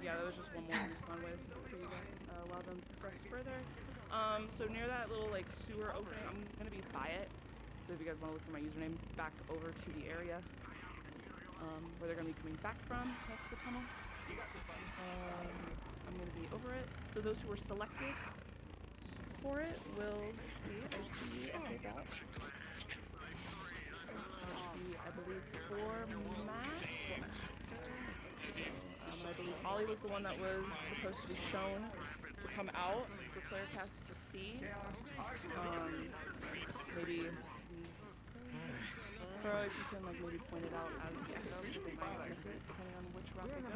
Yeah, that was just one more respawn wave for you guys. Allow them to progress further. So near that little like sewer opening, I'm gonna be by it. So if you guys want to look for my username, back over to the area where they're gonna be coming back from. That's the tunnel. I'm gonna be over it. So those who were selected for it will be, I see, okay, that. I believe 4 max. I believe Ollie was the one that was supposed to be shown to come out for Playercast to see. Maybe Pro, if you can like maybe point it out as the echo, because they might miss it depending on which route they go.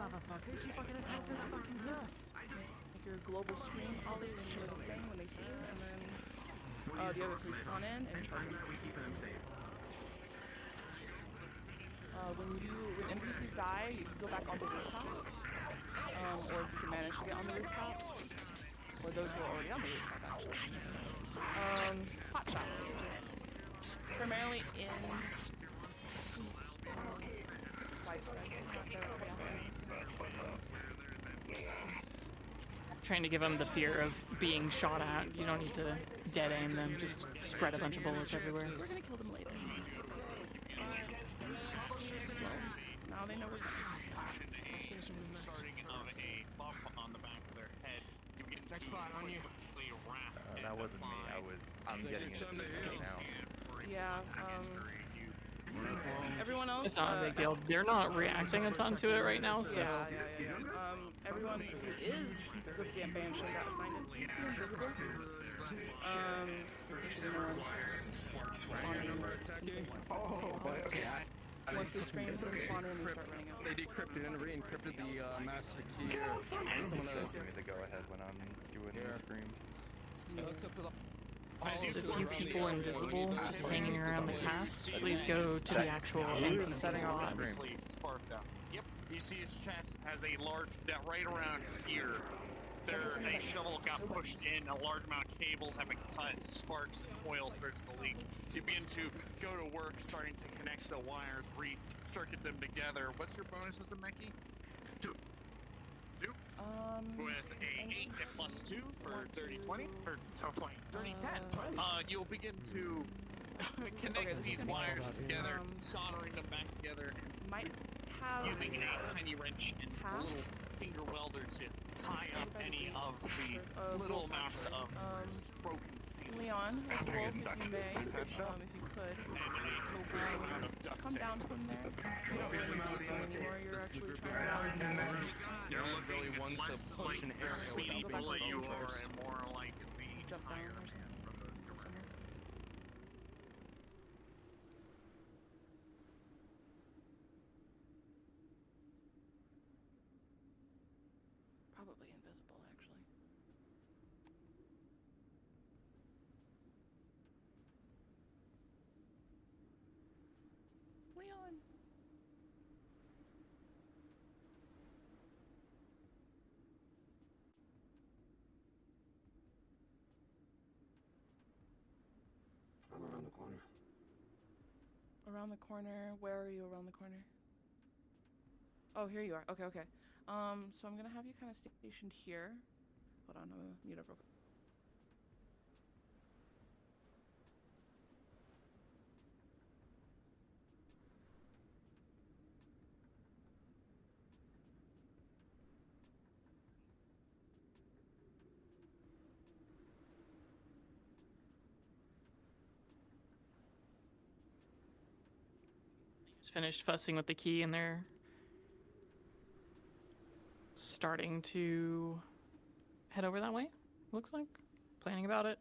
Make your global screen Ollie to show the thing when they see it, and then the other 3 spawn in and charge them. When NPCs die, you can go back on the rooftop, or if you can manage to get on the rooftop, or those who are already on the rooftop actually. Hot shots, which is primarily in Trying to give them the fear of being shot at. You don't need to dead aim them, just spread a bunch of bullets everywhere. We're gonna kill them later. Now they know we're Starting of a bump on the back of their head. You get next spot on you. That wasn't me. I'm getting into this now. Yeah, everyone else. It's not a big deal. They're not reacting a ton to it right now, so. Yeah. Everyone who is the Banshee got assigned to be invisible. Once they scream and spawn in and start running out. They decrypted and re-encrypted the master key. Some of the Give me the go-ahead when I'm doing the scream. There's a few people invisible just hanging around the cast. Please go to the actual NPC spots. Yep, you see his chest has a large dent right around here. A shovel got pushed in, a large amount of cables have been cut, sparks and oil starts to leak. You begin to go to work, starting to connect the wires, re-circuit them together. What's your bonus as a mechie? 2. With a 8 and plus 2 for 30-20, or so 20, 30-10. You'll begin to connect these wires together, soldering them back together, might have using a tiny wrench and a little finger welder to tie up any of the little amounts of broken seals. Leon, let's roll if you may, if you could. Come down from there. You don't really need to anymore, you're actually trying to You're really ones to push an area without being you are and more like the jump down or something. Somewhere. Probably invisible, actually. Leon! I'm around the corner. Around the corner? Where are you around the corner? Oh, here you are. Okay. So I'm gonna have you kind of stationed here. Hold on, I'm gonna mute up real quick. Just finished fussing with the key, and they're starting to head over that way. Looks like planning about it.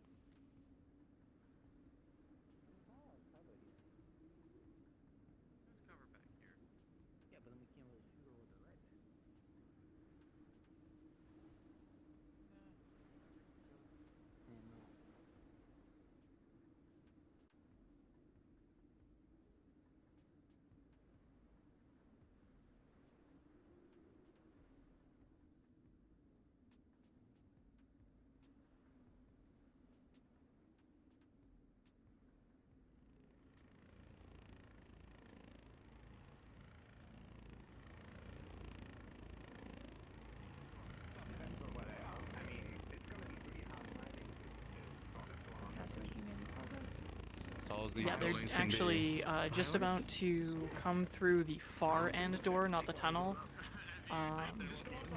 Yeah, they're actually just about to come through the far end door, not the tunnel.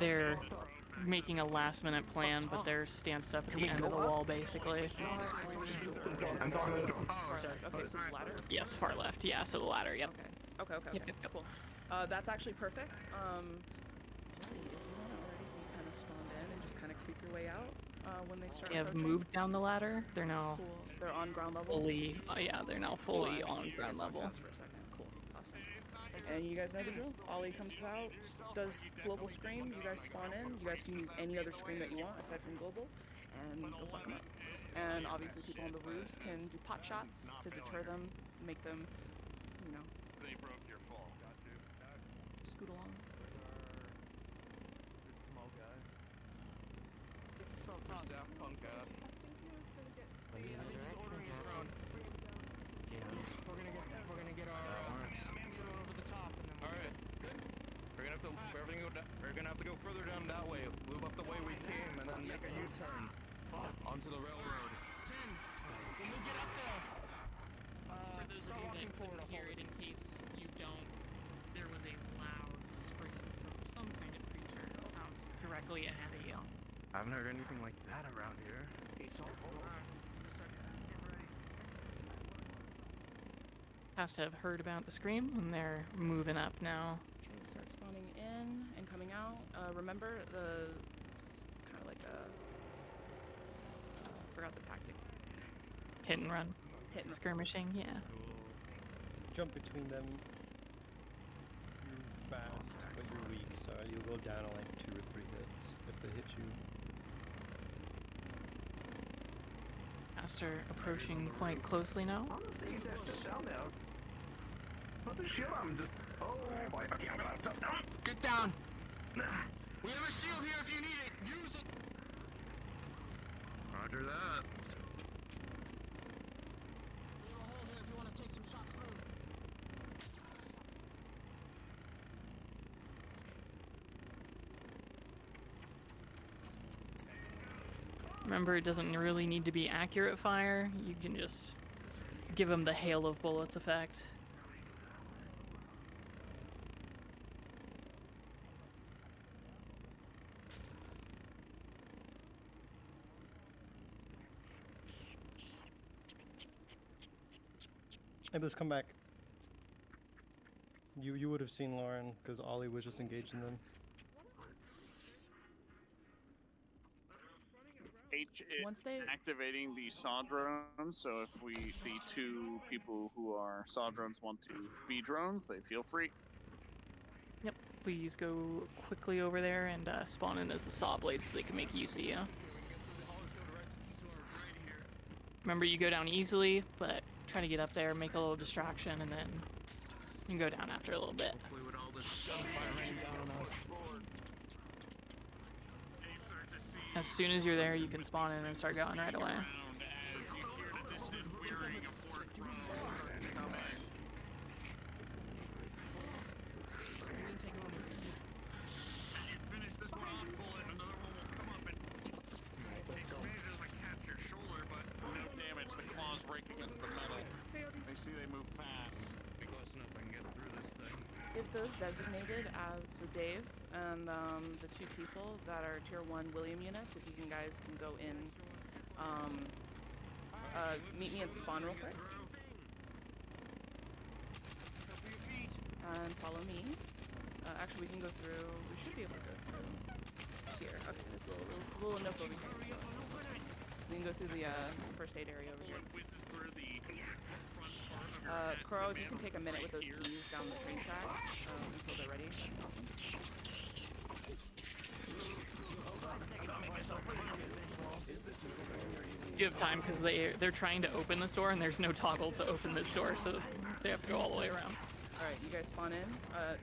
They're making a last-minute plan, but they're stanced up at the end of the wall, basically. Okay, so the ladder? Yes, far left. Yeah, so the ladder, yep. Okay, Yep. cool. That's actually perfect. If you want to already be kind of spawned in and just kind of creep your way out when they start They have approaching. moved down the ladder. They're now Cool. They're on ground level? fully, yeah, they're now fully on ground level. For a second. Cool. Awesome. And you guys know the drill. Ollie comes out, does global scream. You guys spawn in. You guys can use any other scream that you want aside from global, and go fuck them up. And obviously, people on the roofs can do pot shots to deter them, make them, you know. They broke your fall. Got you. Scoot along. Small guy. Get yourself top Daft Punk guy. We're gonna get our drill over the top, and then Alright. We're gonna have to go further down that way, move up the way we came, and then make a U-turn onto the railroad. Tim, when we get up there, For those of you that couldn't hear it, in case you don't, there was a loud scream from some kind of creature that sounds directly ahead of you. I haven't heard anything like that around here. Has to have heard about the scream, and they're moving up now. Okay, start spawning in and coming out. Remember the kind of like a forgot the tactic. Hit and run. Hit and run. Skirmishing, yeah. Jump between them. You're fast, but you're weak, so you'll go down on like 2 or 3 hits if they hit you. Master approaching quite closely now. What the shit? I'm just. Oh boy. Okay, I'm gonna have to. get down. We have a shield here if you need it. Use it. Roger that. We have a hole here if you want to take some shots through. Remember, it doesn't really need to be accurate fire. You can just give them the hail of bullets effect. Hey, let's come back. You would have seen Lauren, because Ollie was just engaging them. H is activating the saw drones, so if the 2 people who are saw drones want to be drones, they feel free. Yep, please go quickly over there and spawn in as the saw blades so they can make use of you. Remember, you go down easily, but try to get up there, make a little distraction, and then you can go down after a little bit. As soon as you're there, you can spawn in and start going right away. If those designated as so Dave and the 2 people that are tier 1 William units, if you guys can go in, meet me at spawn real quick. and follow me. Actually, we can go through. We should be able to go through here. Okay, this little nook over here. We can go through the first aid area over here. Coral, if you can take a minute with those keys down the train track until they're ready, that'd be awesome. You have time because they're trying to open this door and there's no toggle to open this door, so they have to go all the way around. All right, you guys spawn in.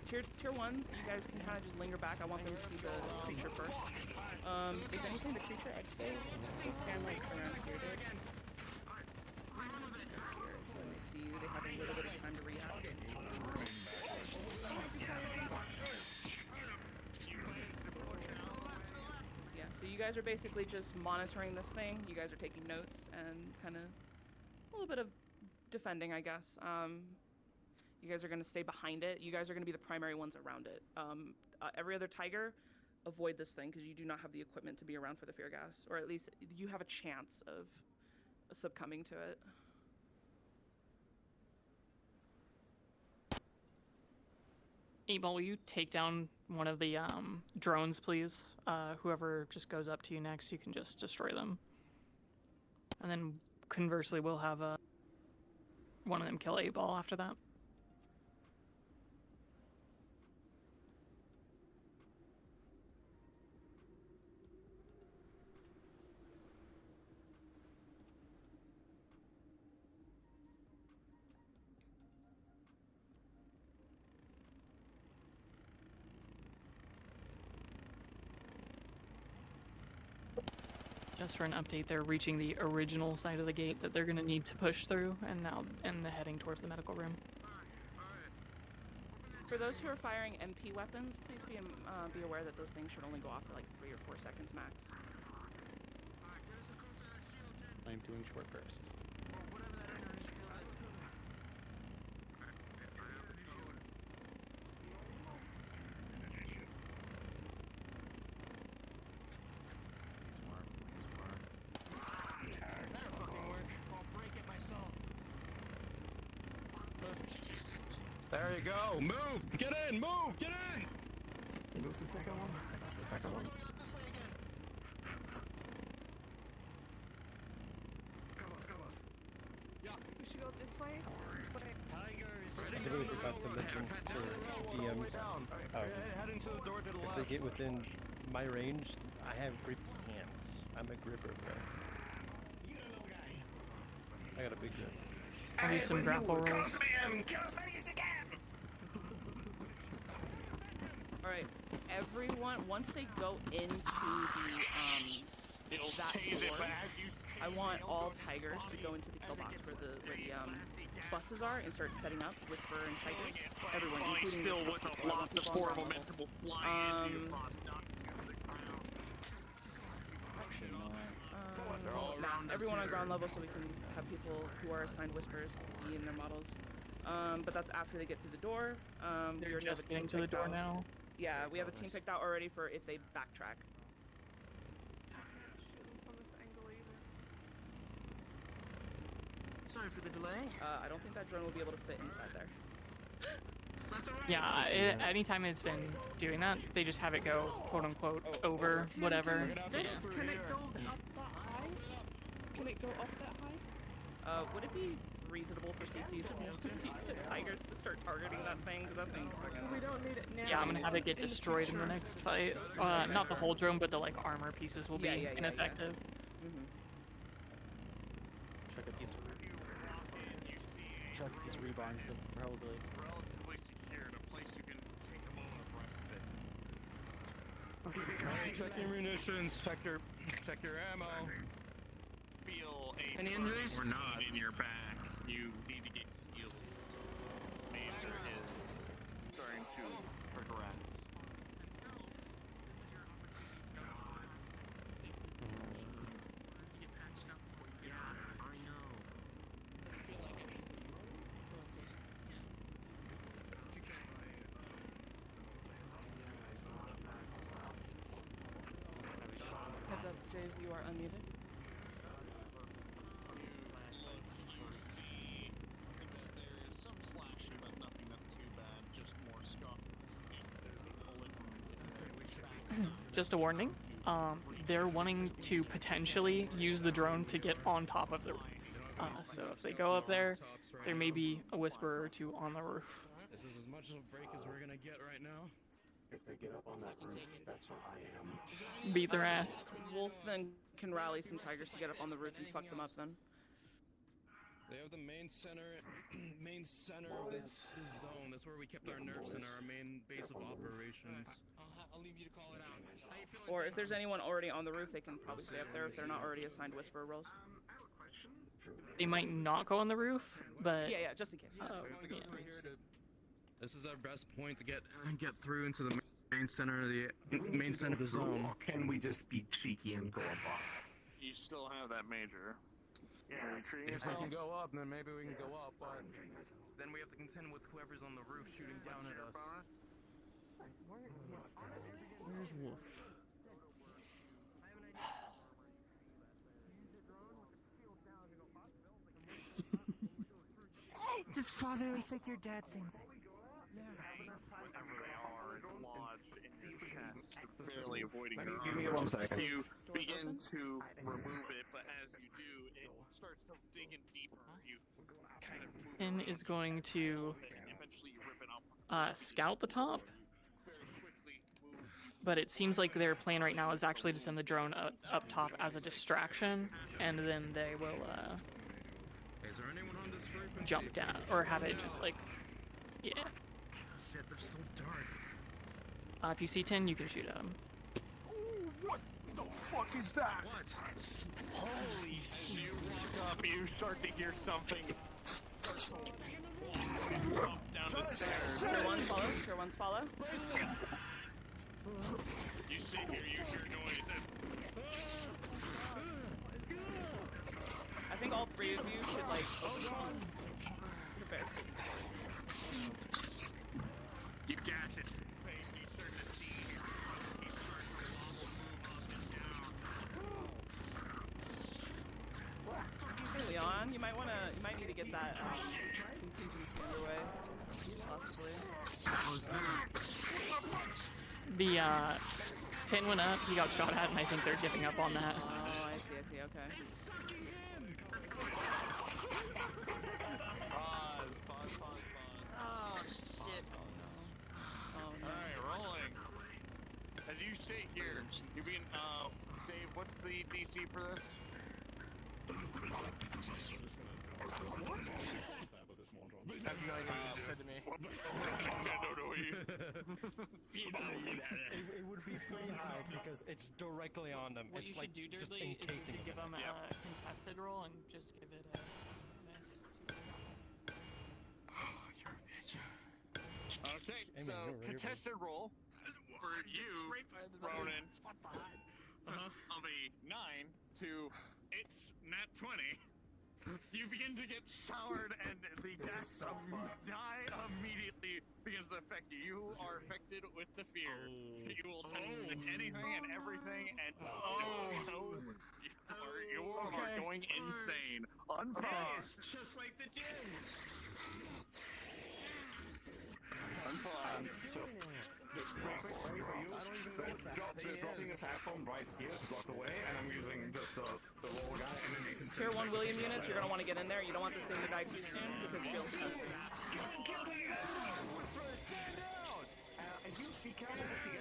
Tier 1s, you guys can kind of just linger back. I want them to see the creature first. If anything, the creature, I'd say, stand like around here, dude. Here, so let me see. They have a little bit of time to react. Yeah, so you guys are basically just monitoring this thing. You guys are taking notes and kind of a little bit of defending, I guess. You guys are going to stay behind it. You guys are going to be the primary ones around it. Every other tiger, avoid this thing because you do not have the equipment to be around for the fear gas, or at least you have a chance of succumbing to it. Abel, will you take down one of the drones, please? Whoever just goes up to you next, you can just destroy them. And then conversely, we'll have one of them kill A-Ball after that. Just for an update, they're reaching the original side of the gate that they're going to need to push through, and they're heading towards the medical room. For those who are firing MP weapons, please be aware that those things should only go off for like 3 or 4 seconds max. I'm doing short bursts. There you go. Move. Get in. Move. Get in. Who's the second one? That's the second one. We should go this way. I really forgot to mention for DMs, if they get within my range, I have grippy hands. I'm a gripper, bro. I got a big grip. I'll use some grapple rolls. Alright, everyone, once they go into the, that door, I want all tigers to go into the kill box where the buses are and start setting up Whisper and tigers. Everyone, including still with lots of horror momentum will fly into your actually, you know what? Everyone on ground level so we can have people who are assigned Whispers be in their models. But that's after they get through the door. They're just getting to the door now. Yeah, we have a team picked out already for if they backtrack. Sorry for the delay. I don't think that drone will be able to fit inside there. Yeah, anytime it's been doing that, they just have it go, quote unquote, over whatever. Can it go up that high? Can it go up that high? Would it be reasonable for CC to tigers to start targeting that thing? Because that thing's fucking... We don't need it now. Yeah, I'm gonna have it get destroyed in the next fight. Not the whole drone, but the like armor pieces will be ineffective. Chuck a piece of rebar for hell blades. relatively secure in a place you can take a moment of respite. Alright, check your munitions, check your ammo. Feel a Any injuries? or not in your back. You need to get healed. Major is starting to progress. Heads up, Dave, you are unmuted. There is some slashing, but nothing that's too bad. Just just a warning. They're wanting to potentially use the drone to get on top of the roof. So if they go up there, there may be a whisperer or two on the roof. This is as much of a break as we're gonna get right now. If they get up on that roof, that's what I am. Beat their ass. Wolf then can rally some tigers to get up on the roof and fuck them up then. They have the main center of this zone. That's where we kept our nerfs and our main base of operations. I'll leave you to call it out. How you feeling? Or if there's anyone already on the roof, they can probably stay up there if they're not already assigned whisperer roles. They might not go on the roof, but Yeah, just in case. This is our best point to get through into the main center of the zone. Or can we just be cheeky and go above? You still have that major. If we can go up, then maybe we can go up, but then we have to contend with whoever's on the roof shooting down at us. Where's Wolf? It's a fatherly figure dad thing. Wherever they are, it's lodged in your chest, barely avoiding your Give me arm. 1 second. You begin to remove it, but as you do, it starts to dig in deeper. You kind of move Finn around is going to and eventually you rip it up. scout the top. Very quickly move. But it seems like their plan right now is actually to send the drone up top as a distraction, and then they will Is there anyone on this frequency? jump down, or have it just like, yeah. Shit, they're so dark. If you see 10, you can shoot at them. What the fuck is that? What? Holy! As you walk up, you start to hear something. Up down the stairs. Sure ones follow. Sure ones follow. You sit here, you hear noises. I think all three of you should like prepare. You dash it. You start to see. You start to move up and down. Hey Leon, you might need to get that contingency underway, possibly. How's that? The 10 went up, he got shot at, and I think they're giving up on that. Oh, I see, okay. Pause. Oh, shit. Oh, no. Alright, rolling. As you sit here, you're being, Dave, what's the DC for this? Have you said to me? It would be pretty high because it's directly on them. What it's you like should do, just Dudley, is encasing to give them. them a contested roll and just give it a miss. Okay, Amy, so you're right. contested roll for you, Ronan, of a 9 to it's nat 20. You begin to get showered, and the gas die immediately begins to affect you. You are affected with the fear. You will test anything and everything, and you are going insane. Unpause. Just like the gym. Unpause. So, dropping a platform right here to block the way, and I'm using just the roll guy, and then you can Tier 1 William units, you're going to want to get in there. You don't want this thing to die too soon because field testing. As you see careful with the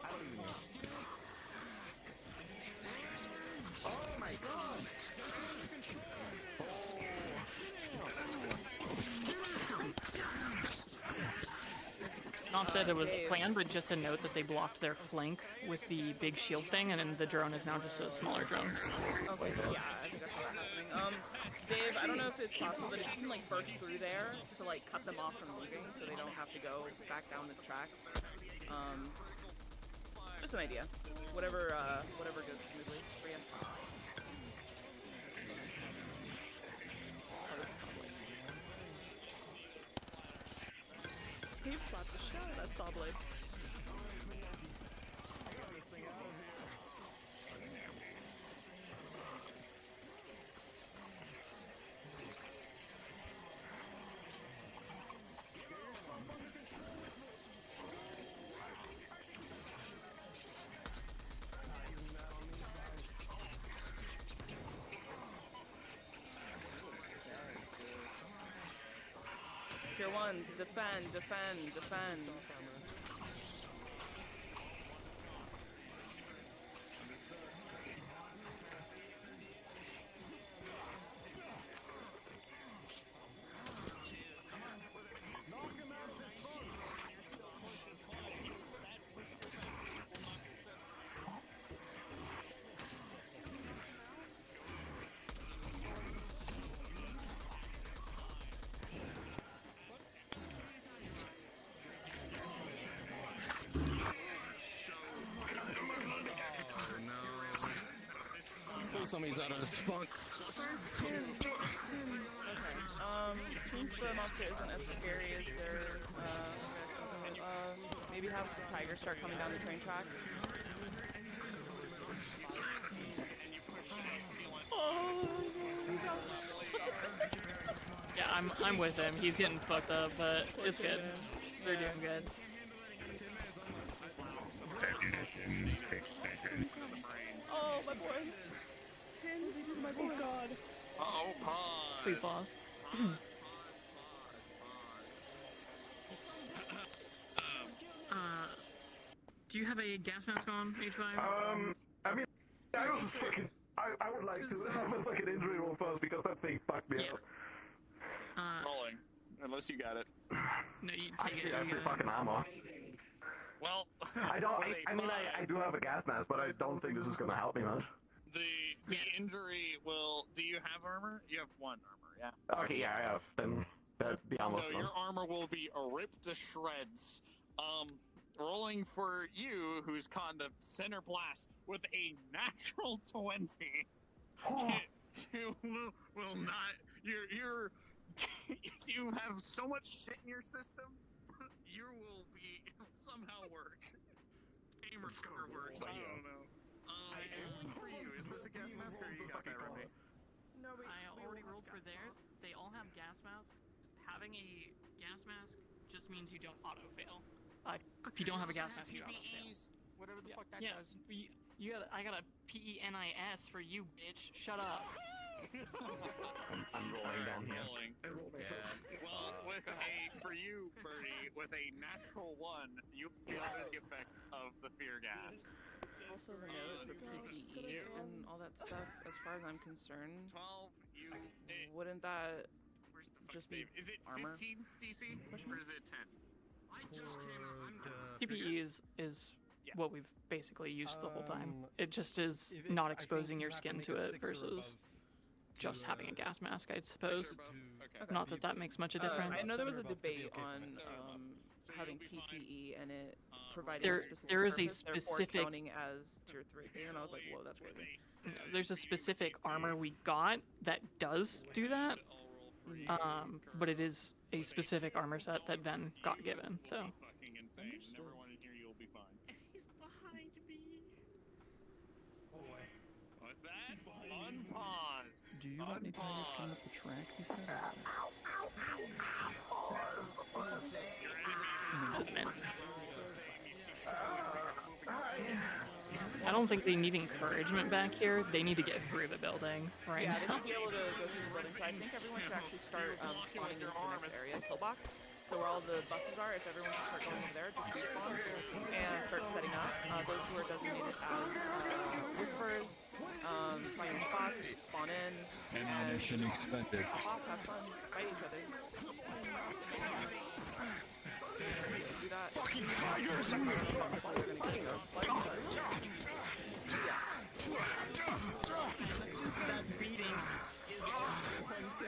I don't even know. Oh my god! Not that it was planned, but just a note that they blocked their flank with the big shield thing, and then the drone is now just a smaller drone. Okay, yeah, I think I saw that happening. Dave, I don't know if it's possible, but if you can like burst through there to like cut them off from leaving, so they don't have to go back down the tracks. Just an idea. Whatever goes smoothly for you. Dave slapped the shit out of that saw blade. Tier 1s, defend, defend, defend. Pull somebody's out of this funk. Since the monster isn't as scary as their, maybe have some tigers start coming down the train tracks. Yeah, I'm with him. He's getting fucked up, but it's good. They're doing good. Oh, my boy. Tin, what did they do to my boy? Oh, God. Uh-oh, pause. Please pause. Do you have a gas mask on, H5? I mean, I was fucking. I would like to have a fucking injury roll first because that thing fucked me up. Rolling. Unless you got it. No, you take Actually, it. I have free fucking ammo. Well, I do have a gas mask, but I don't think this is gonna help me much. The injury will. Do you have armor? You have 1 armor, yeah. Okay, yeah, I have. Then the ammo's So gone. your armor will be ripped to shreds. Rolling for you, who's caught in the center blast with a natural 20. You will not. You're. You have so much shit in your system. You will be somehow work. Gamer score works. I don't know. Rolling for you. Is this a gas mask or you got that right? No, I already rolled for theirs. They all have gas masks. Having a gas mask just means you don't auto-fail. If you don't have a gas mask, you auto-fail. Whatever the fuck that does. I got a PENIS for you, bitch. Shut up. I'm rolling down here. Rolling. Well, for you, Birdie, with a natural 1, you feel the effect of the fear gas. Also, as a note for PPE and all that stuff, as far as I'm concerned, 12, wouldn't that just be Is it armor? 15 DC or is it 10? I just came out. PPE is what we've basically used the whole time. It just is not exposing your skin to it versus just having a gas mask, I suppose. Not that that makes much a difference. I know there was a debate on having PPE and it providing There- a specific there is a purpose, therefore specific- counting as tier 3, and I was like, whoa, that's worthy. No, there's a specific armor we got that does do that, but it is a specific armor set that Ben got given, so. Fucking insane. Everyone in here, you'll be fine. He's behind me. With that, unpause. Do you have any tigers coming up the tracks, you said? I don't think they need encouragement back here. They need to get through the building right Yeah, they now. should be able to go through the building, so I think everyone should actually start spawning into the next area, pillbox. So where all the buses are, if everyone can start going over there, just respawn and start setting up. Those who are designated as whispers, finding spots, spawn in, and Ammunition expended. pop off, have fun, fight each other. Do that. That beating is going to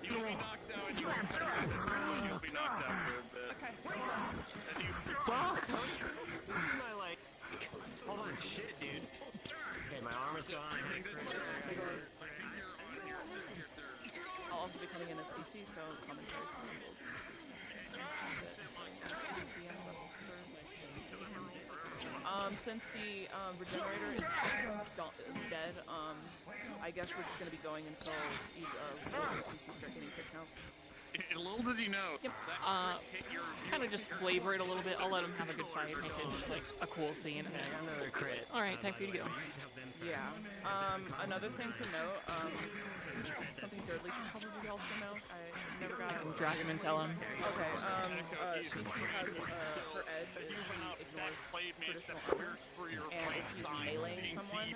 You'll be knocked out. You'll be knocked out for a bit. Okay. Fuck! This is my, like... Hold on, shit, dude. Okay, my armor's gone. I'll also be coming in as CC, so commentary will be CC. Since the regenerator is dead, I guess we're just gonna be going until CC start getting kick counts. Little did you know. Yep. That hit your Kind of just flavor it a little bit. I'll let them have a good fight, make it just like a cool scene. And then Another crit. all right, time for you to go. Yeah. Another thing to note, something Dudley should probably also know. I never got it. Drag him and tell him. Okay, CC has, her edge is she ignores traditional armor, and if she's meleeing someone,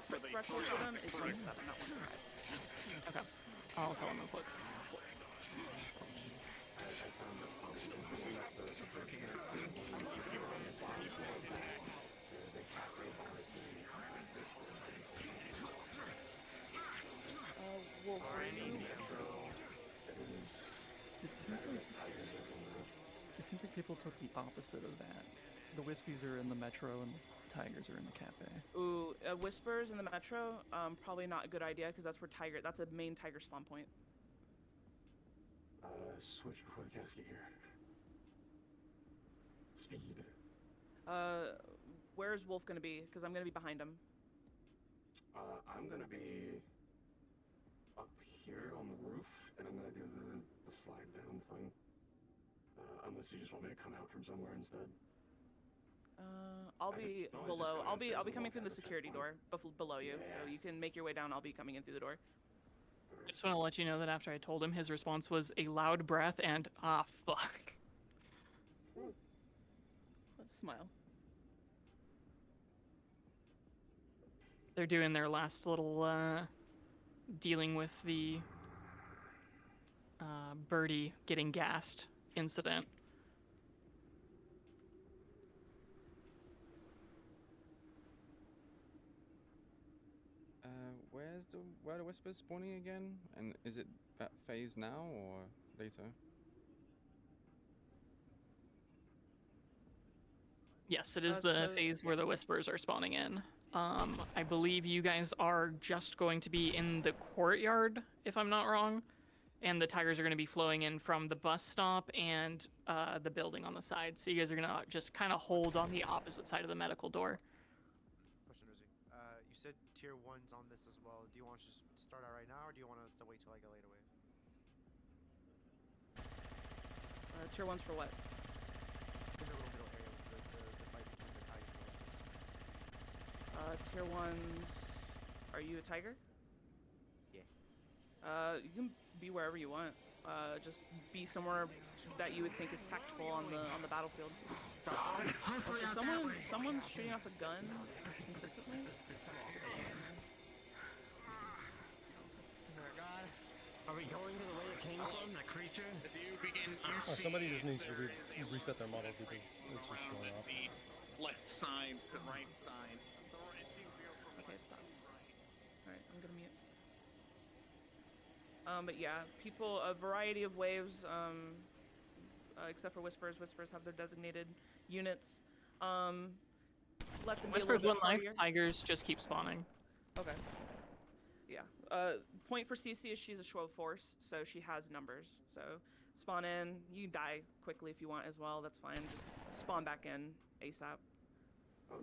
quick threshold for them is 1 to 7, not 1 to 5. Okay. I'll tell him real quick. It seems like people took the opposite of that. The Wispies are in the metro and the Tigers are in the cafe. Ooh, Whispers in the metro, probably not a good idea because that's where that's a main Tiger spawn point. Switch before the casket here. Speed. Where's Wolf gonna be? Because I'm gonna be behind him. I'm gonna be up here on the roof, and I'm gonna do the slide down thing. Unless you just want me to come out from somewhere instead. I'll be below. I'll be coming through the security door below you, so you can make your way down. I'll be coming in through the door. I just want to let you know that after I told him, his response was a loud breath and fuck. Smile. They're doing their last little dealing with the birdie getting gassed incident. Where are the Whispers spawning again? And is it that phase now or later? Yes, it is the phase where the Whispers are spawning in. I believe you guys are just going to be in the courtyard, if I'm not wrong. And the Tigers are going to be flowing in from the bus stop and the building on the side. So you guys are going to just kind of hold on the opposite side of the medical door. Question, Rosie. You said tier 1's on this as well. Do you want to just start out right now, or do you want us to wait till I get later? Tier 1's for what? In the little middle area with the fight between the Tigers and the Whispers. Tier 1's... Are you a Tiger? Yeah. You can be wherever you want. Just be somewhere that you would think is tactful on the battlefield. Also, someone's shooting off a gun consistently. Are we going to the way it came from, that creature? As you begin, somebody just needs to reset their model because it's just going off. The left side, the right side. Okay, it's not. Alright, I'm gonna mute. But yeah, people, a variety of waves, except for Whispers. Whispers have their designated units. Let them Whispers be a one little bit life, hardier. Tigers just keep spawning. Okay. Yeah. Point for CC is she's a show of force, so she has numbers. So spawn in. You can die quickly if you want as well. That's fine. Just spawn back in ASAP.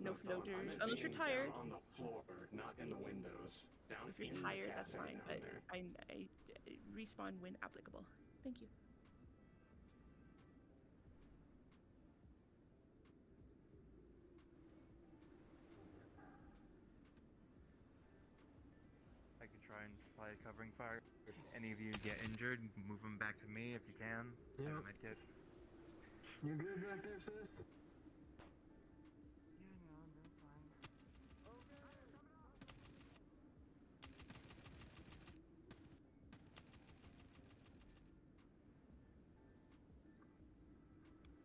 No floaters, unless you're tired. On the floor, not in the windows. Down If you're in tired, the that's cafeteria fine. down But there. I respawn when applicable. Thank you. I could try and apply a covering fire. If any of you get injured, move them back to me if you can. I have a medkit. You good back there, sis?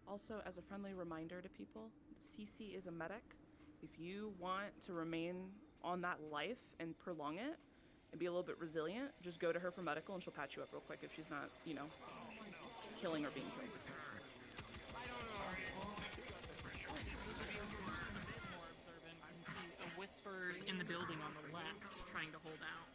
Also, as a friendly reminder to people, CC is a medic. If you want to remain on that life and prolong it and be a little bit resilient, just go to her for medical and she'll patch you up real quick if she's not, you know, killing or being killed. The Whispers in the building on the left trying to hold out.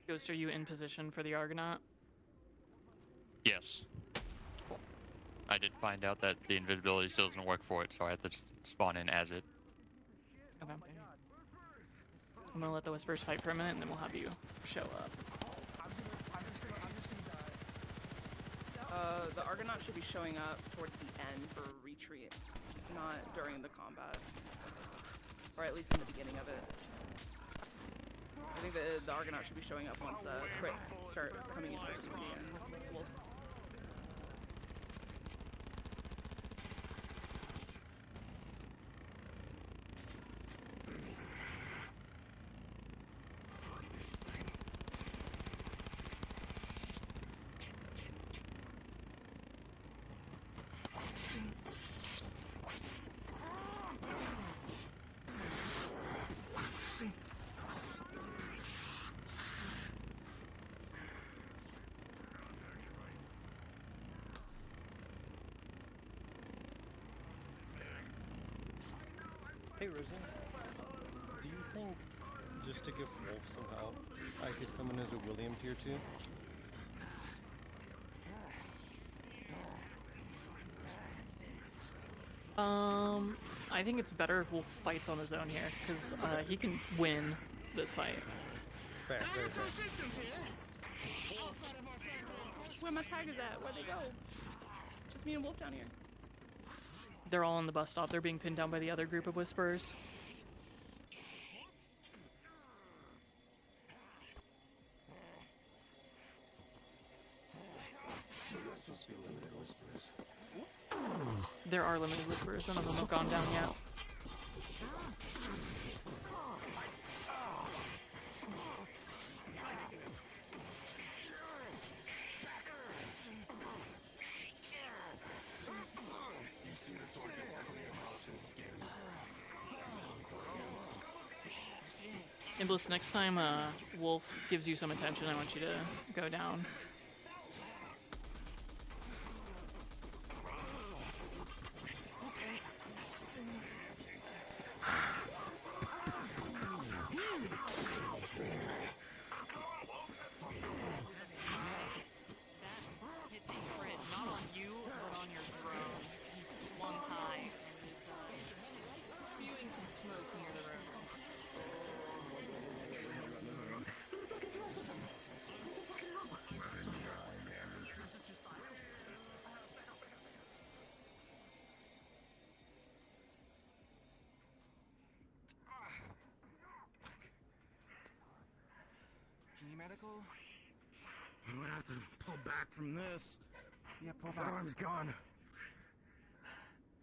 Ghost, are you in position for the Argonaut? Yes. Cool. I did find out that the invisibility still doesn't work for it, so I had to spawn in as it. Okay. I'm gonna let the Whispers fight for a minute, and then we'll have you show up. The Argonaut should be showing up towards the end for retreat, not during the combat. Or at least in the beginning of it. I think the Argonaut should be showing up once crits start coming in for CC and Wolf. Hey, Rosie. Do you think, just to give Wolf some help, I could come in as a William tier 2? I think it's better if Wolf fights on his own here, because he can win this fight. Fair, fair, fair. Where my tigers at? Where'd they go? Just me and Wolf down here. They're all on the bus stop. They're being pinned down by the other group of Whispers. There are limited Whispers. None of them have gone down yet. Imbliss, next time Wolf gives you some attention, I want you to go down. Hits a crit, not on you, but on your drone. He swung high and is spewing some smoke near the road. Any medical? I'm gonna have to pull back from this. Yeah, pull My back. arm's gone.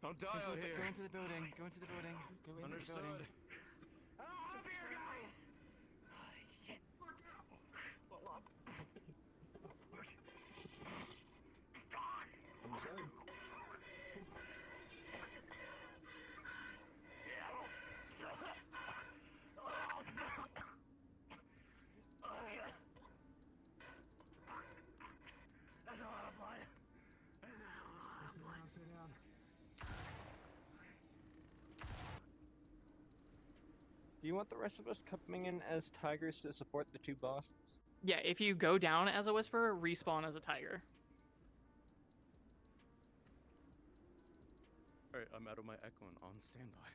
Don't die out here. Go into the building. Go into the building. Go into Understood. the building. Do you want the rest of us coming in as tigers to support the two bosses? Yeah, if you go down as a Whisperer, respawn as a Tiger. Alright, I'm out of my echo and on standby.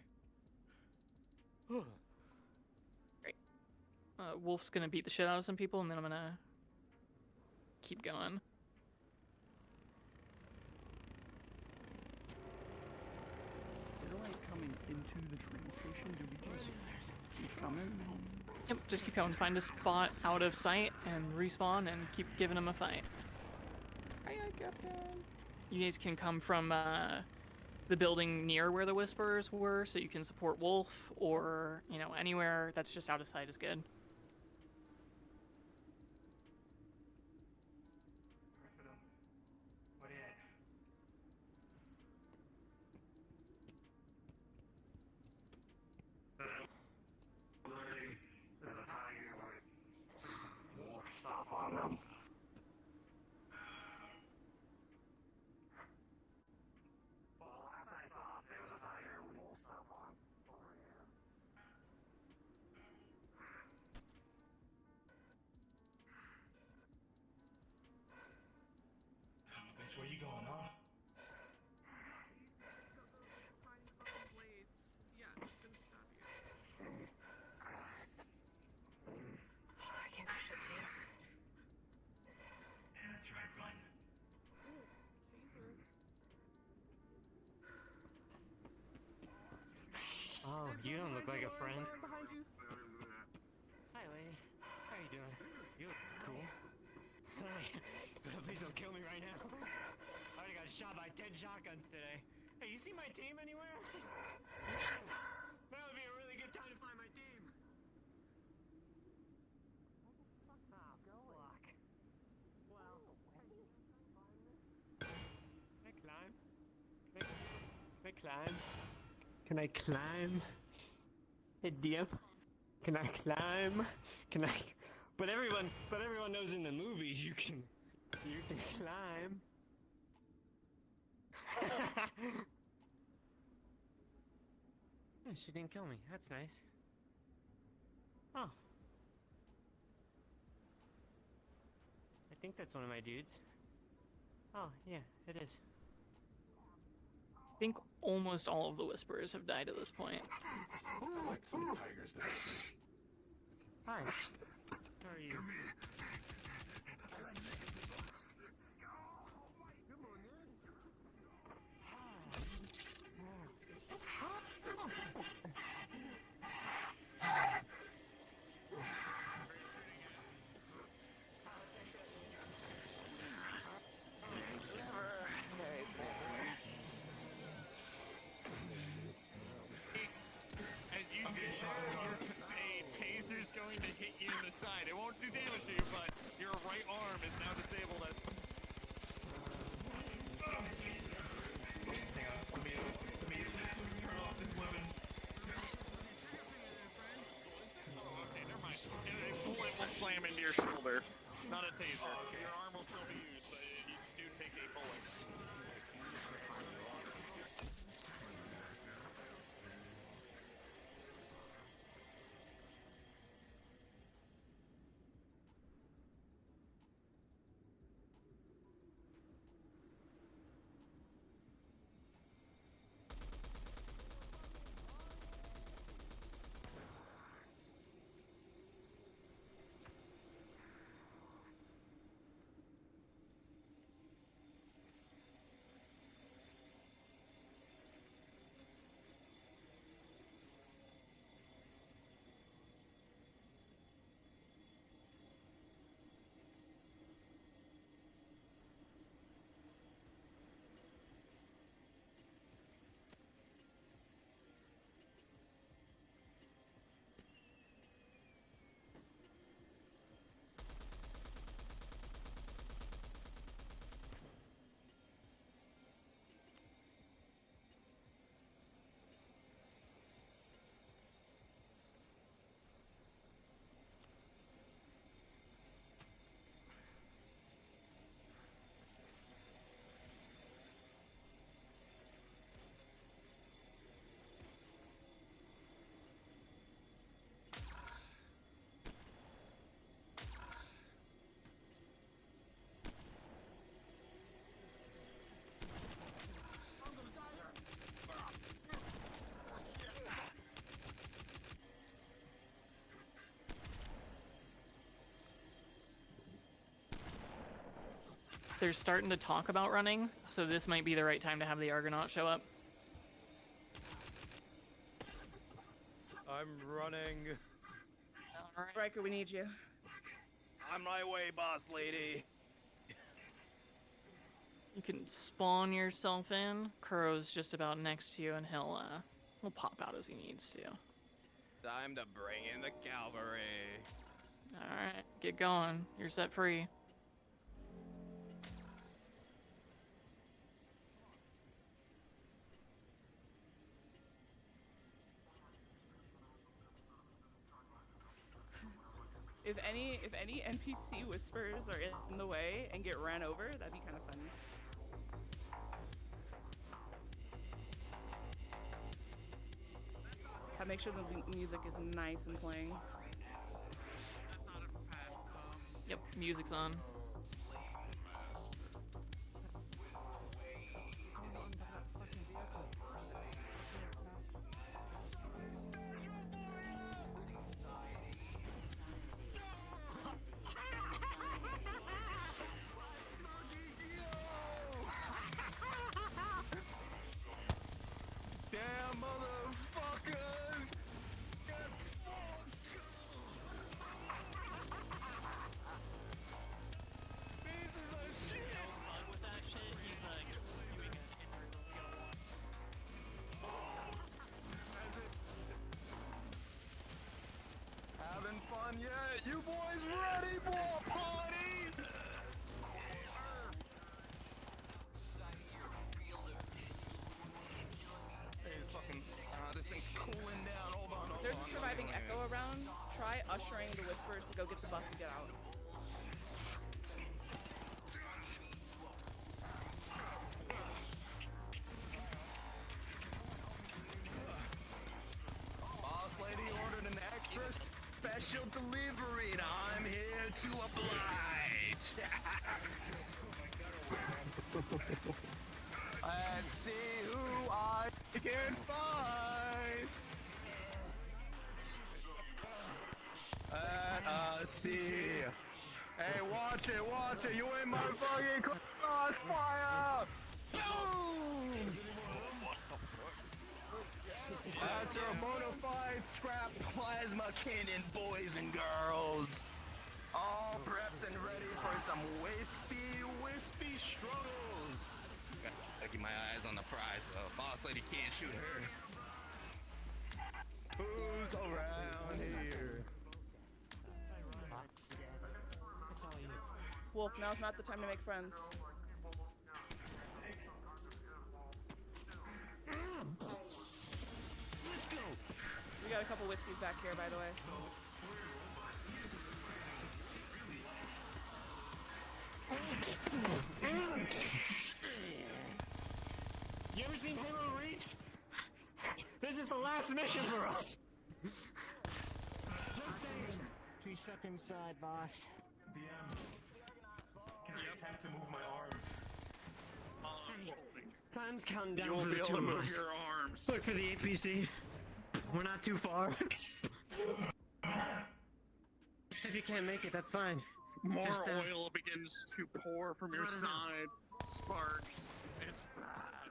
Great. Wolf's gonna beat the shit out of some people, and then I'm gonna keep going. They're like coming into the train station. Do we just keep coming? Yep, just keep going. Find a spot out of sight and respawn and keep giving them a fight. Aye, aye, Captain. You guys can come from the building near where the Whisperers were, so you can support Wolf, or, you know, anywhere that's just out of sight is good. Oh, you don't look like a friend. Behind you. Hi, lady. How you doing? You look cool. Please don't kill me right now. I already got shot by 10 shotguns today. Hey, you see my team anywhere? That would be a really good time to find my team. Can I climb? Can I climb? Can I climb? Hey, DM. Can I climb? Can I? But everyone knows in the movies you can climb. Yeah, she didn't kill me. That's nice. Oh. I think that's one of my dudes. Oh, yeah, it is. I think almost all of the Whisperers have died at this point. I like some tigers there. Hi. How are you? As you sit there, a taser's going to hit you in the side. It won't do damage to you, but your right arm is now disabled as... Okay, never mind. A bullet will slam into your shoulder, not a taser. Your arm will still be used, but you do take a bullet. They're starting to talk about running, so this might be the right time to have the Argonaut show up. I'm running. Alright. Riker, we need you. On my way, boss lady. You can spawn yourself in. Kuro's just about next to you, and he'll pop out as he needs to. Time to bring in the cavalry. Alright, get going. You're set free. If any NPC whispers are in the way and get ran over, that'd be kind of funny. I make sure the music is nice and playing. Yep, music's on. Damn motherfuckers! try ushering the Whispers to go get the bus and get out. Boss lady ordered an extra special delivery, and I'm here to oblige. Let's see who I can find. Let's see. Hey, watch it, you ain't my fucking crossfire! Boom! That's our bona fide scrap plasma cannon, boys and girls. All prepped and ready for some wispy struggles. Gotta keep my eyes on the prize, though. Boss lady can't shoot her. Who's around here? Wolf, now's not the time to make friends. Let's go. We got a couple whiskeys back here, by the way. You ever seen Halo Reach? This is the last mission for us. 3 seconds inside, boss. Can I attempt to move my arms? Time's counting down You won't for be the able two to of move us. your arms. Look for the APC. We're not too far. If you can't make it, that's fine. More Just, oil begins to pour from your side. Sparks. It's bad.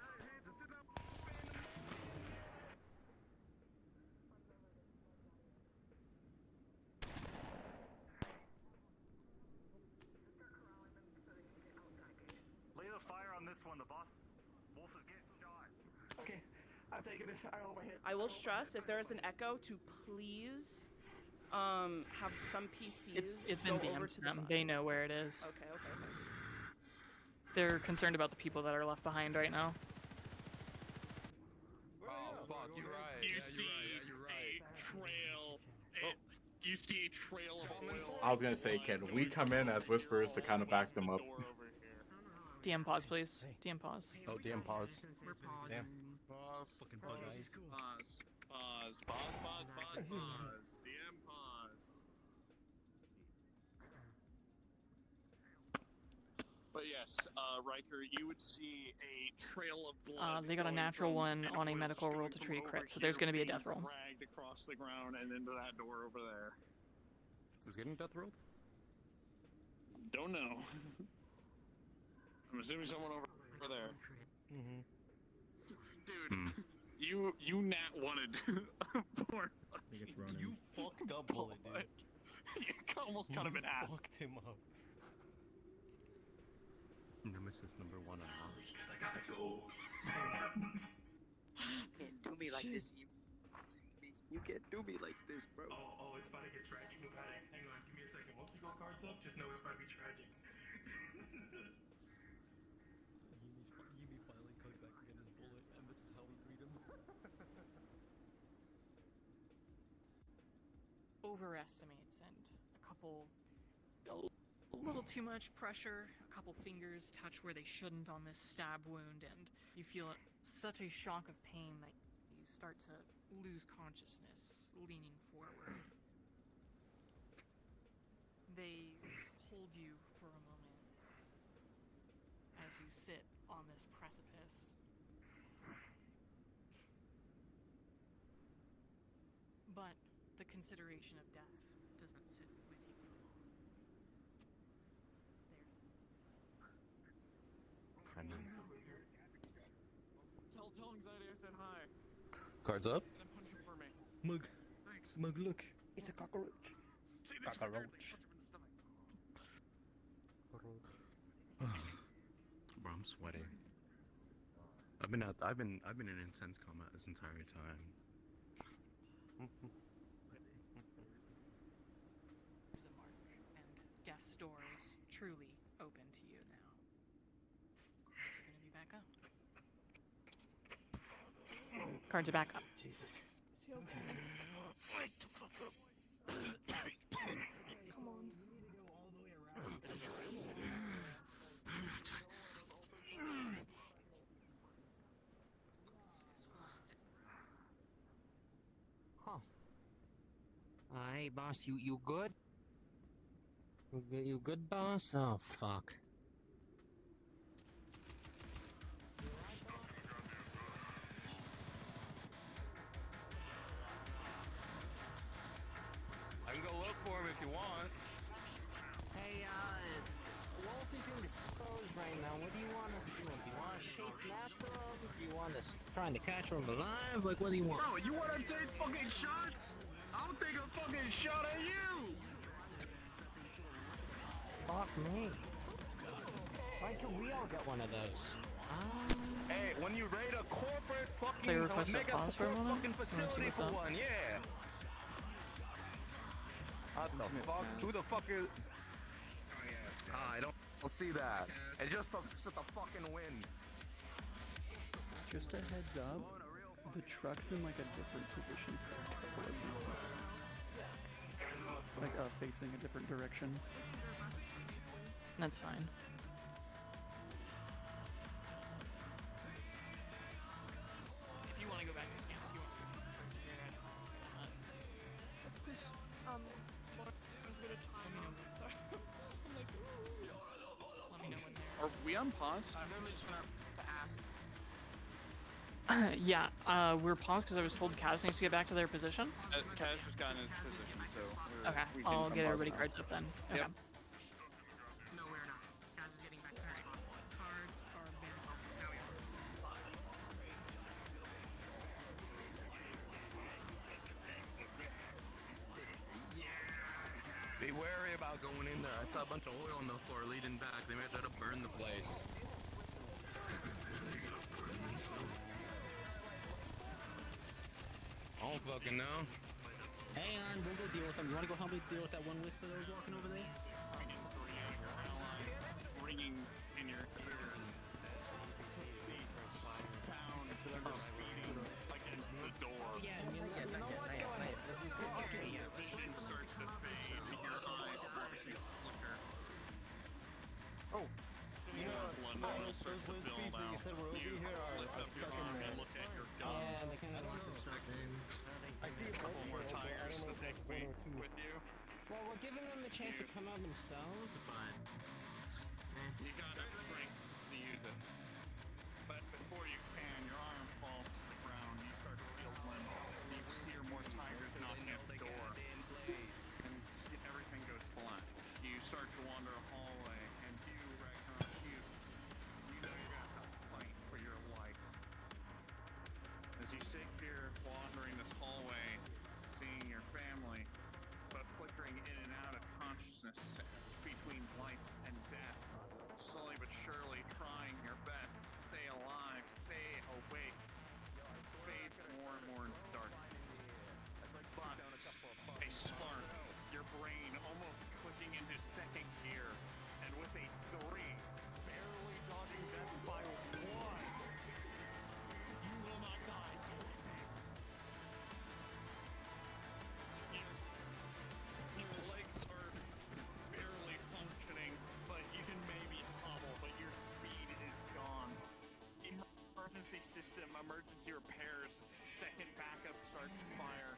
Lay the fire on this one. The boss Wolf is getting shot. Okay, I'm taking this fire over here. I will stress, if there is an echo, to please have some PCs It's been go over DM'd to to the them. bus. They know where it is. Okay. They're concerned about the people that are left behind right now. Oh, fuck, you're right. You see a trail. You see a trail of oil. I was gonna say, can we come in as Whisperers to kind of back them up? DM pause, please. DM pause. Oh, damn, pause. We're pausing. Damn. Pause. Fucking bug eyes. Pause. DM pause. But yes, Riker, you would see a trail of blood. They got a going natural from one an on a oil medical roll to stream treat a from crit, over so there's here going to be a being death roll. Dragged across the ground and into that door over there. Who's getting death rolled? Don't know. I'm assuming someone over there. Mm-hmm. Dude, you nat wanted poor fucking. You fucked up, bullet, dude. You almost cut him in half. Fucked him up. Nemesis number 1 unlocked. Because I gotta go. Can't do me like this. You can't do me like this, bro. Oh, it's about to get tragic. No panic. Hang on, give me a second. Once we go cards up, just know it's about to be tragic. Yumi finally comes back again as bullet, and this is how we greet him. Overestimates and a little too much pressure, a couple fingers touch where they shouldn't on this stab wound, and you feel such a shock of pain that you start to lose consciousness, leaning forward. They hold you for a moment as you sit on this precipice. But the consideration of death doesn't sit with you for long. Tell Anxiety I said hi. Cards up. And punch him for me. Mug. Thanks. Mug, look. It's a cockroach. See, this Cockroach. Bro, I'm sweating. I've been in intense combat this entire time. There's a mark, and death's door is truly open to you now. Cards are gonna be back up. Cards are back up. Jesus. Is he okay? Wake the fuck up. Hey, boss, you good? You good, boss? Oh, fuck. I can go look for him if you want. Hey, Wolf is indisposed right now. What do you want to do? Do you want to chase after him? Do you want to trying to catch him alive? Like, what do you want? Bro, you want to take fucking shots? I'll take a fucking shot at you! Fuck me. Why can't we all get one of those? Hey, when you raid a corporate fucking They requested mega pause for a moment. fucking Wanna see facility what's for up? one, yeah. What the fuck? Who the fuck is? I don't see that. It's just the fucking wind. Just a heads up, the truck's in like a different position for a couple of people. Like facing a different direction. That's fine. If you want to go back, you can. If you want to. Are we on pause? I'm literally just gonna ask. Yeah, we're paused because I was told Kaz needs to get back to their position. Kaz just got in his position, so Okay, we can I'll get unpause everybody now. cards up then. Okay. Yep. No, we're not. Kaz is getting back to her spot. Cards are banned. Be wary about going in there. I saw a bunch of oil on the floor leading back. They may try to burn the place. I don't fucking know. Hang on, we'll go deal with them. You want to go help me deal with that one whisper that was walking over there? Ringing in your ear. The sound of beating against the door. Your vision starts to fade. Your eyes start to flicker. Oh. You know, blood levels start to build out. You lift up your arm and look at your gun. I see a couple more tigers to take with you. Well, we're giving them the chance to come out themselves, but... You got enough strength to use it. But before you can, your arm falls to the ground. You start to feel limp. You see more tigers knocking at the door. And everything goes black. You start to wander a hallway, and you, Ragnar, you know you're gonna have to fight for your life. As you sit here wandering this hallway, seeing your family, but flickering in and out of consciousness between life and death, slowly but surely trying your best to stay alive, stay awake, fades more and more into darkness. But a spark, your brain almost clicking into second gear, and with a 3, barely dodging death by 1, you will not die today. Your legs are barely functioning, but you can maybe hobble, but your speed is gone. Emergency system, emergency repairs, second backup starts fire.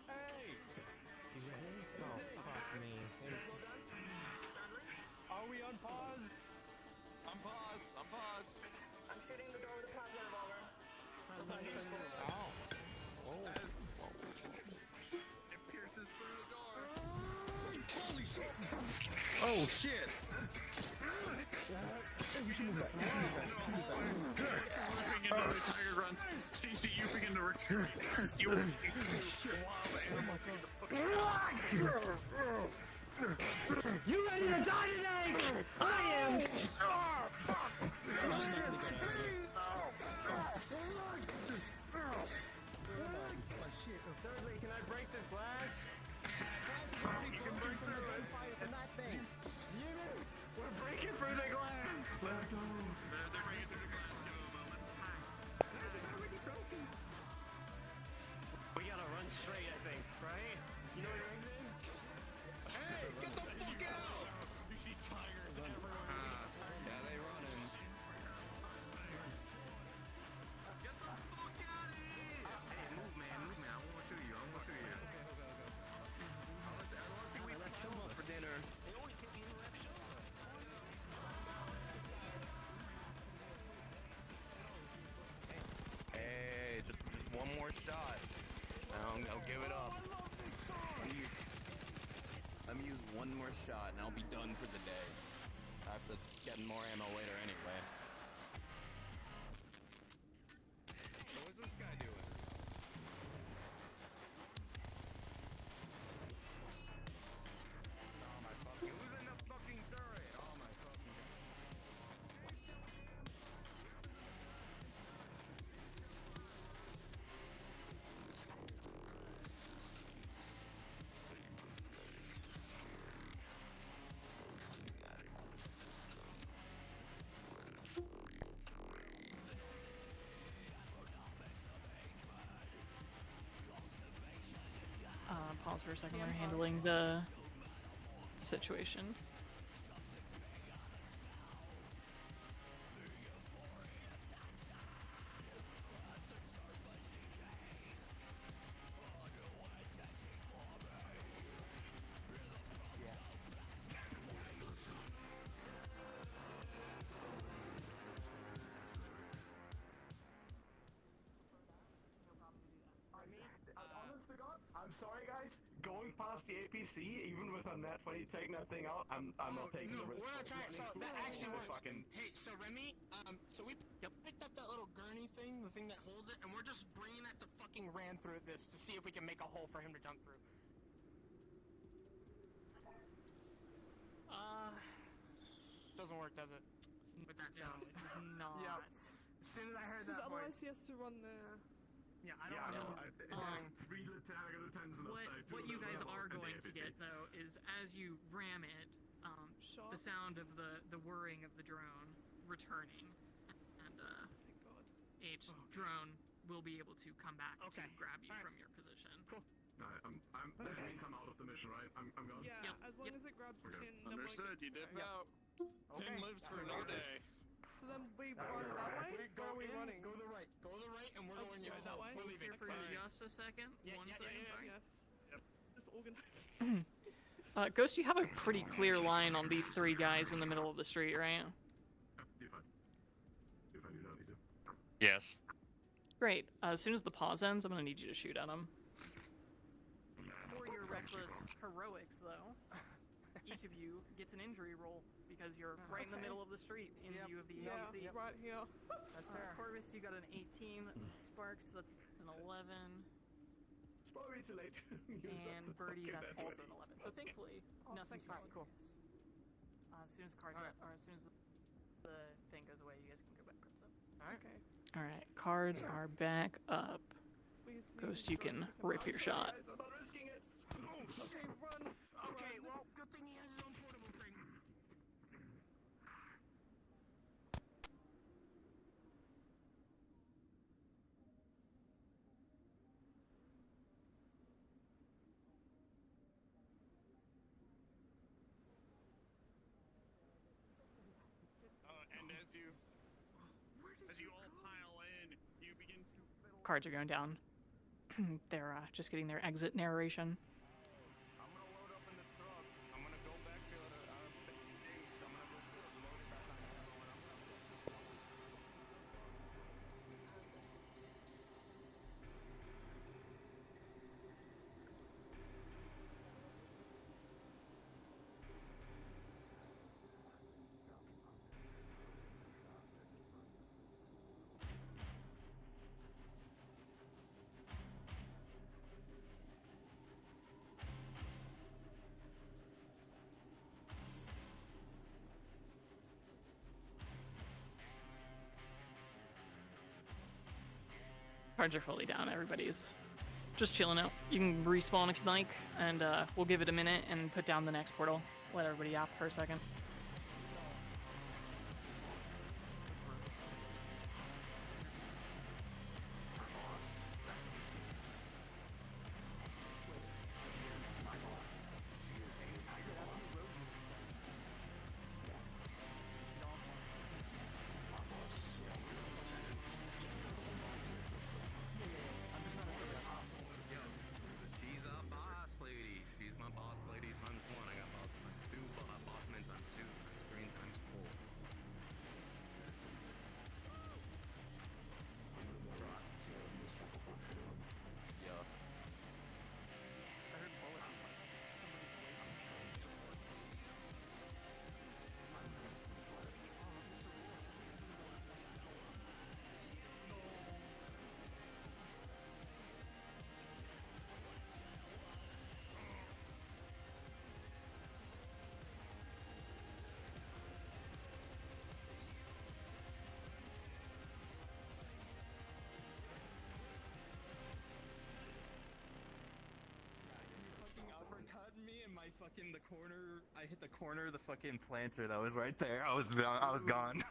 Hey! You ready? Oh, fuck me. Are we on pause? I'm paused. I'm paused. I'm shooting the door with a plasma revolver. It pierces through the door. Holy shit! Oh shit! You should move back. Looking into the tiger runs, CC, you begin to retreat as you wild You ready to die today? I am! Thirdly, can I break this glass? You can break through it. From that thing. We're breaking through the glass. Let's go. They're breaking through the glass. Give them a moment. We gotta run straight, I think, right? You know what your exit is? Hey, get the fuck out! You see tigers everywhere. Yeah, they running. Get the fuck out of here! more shot. I'll give it up. Let me use one more shot and I'll be done for the day. I have to get more ammo later anyway. So what's this guy doing? Oh my fucking, who's in the fucking turret? Oh my fucking god. Pause for a second. We're handling the situation. I'm sorry, guys. Going past the APC, even with a net 20 taking that thing out, I'm not taking the risk. We're not trying. So that actually works. Fucking... Hey, so Remy, so we picked up that little gurney thing, the thing that holds it, and we're just bringing that to fucking ran through this to see if we can make a hole for him to jump through. Doesn't work, does it? With that sound. No, it does not. Yeah. As soon as I heard that Otherwise, voice. he has to run there. Yeah, I don't know. What you guys are going to get though is as you ram it, the sound of the whirring of the drone returning, and each drone will be able to come back to grab you from your position. Cool. That means I'm out of the mission, right? I'm gone. Yeah, as long as it grabs Tin. then we're Understood, you did out. Okay. Tin lives for another day. So then we run that way? Where are we running? Go to the right. Go to the right, and we're going in. that way? We're leaving. Here for just a second. One second, sorry. Yes. Just organize. Ghost, you have a pretty clear line on these three guys in the middle of the street, right? If I do not need to. Yes. Great. As soon as the pause ends, I'm gonna need you to shoot at him. For your reckless heroics, though, each of you gets an injury roll because you're right in the middle of the street in view of the APC. Yeah, right here. That's fair. Corvus, you got an 18. Sparks, that's an 11. It's probably too late. And Birdie, that's also an 11. So thankfully, nothing's thank serious. God. Cool. As soon as cards or as soon as the thing goes away, you guys can go back cards up. Okay. All right, cards are back up. Ghost, you can rip your shot. I'm not risking it. Okay, run. Okay, well, good thing he has his own portable thing. And as you all pile in, you begin to fiddle. Cards are going down. They're just getting their exit narration. I'm gonna load up in the truck. I'm gonna go back to the base. I'm gonna go load it back on the Cards are fully down. Everybody's just chilling out. You can respawn if you'd like, and we'll give it a minute and put down the next portal. Let everybody yap for a second. She's a boss lady. She's my boss lady times one. I got boss times two, but boss men times two. I hit the corner of the fucking planter that was right there. I was gone.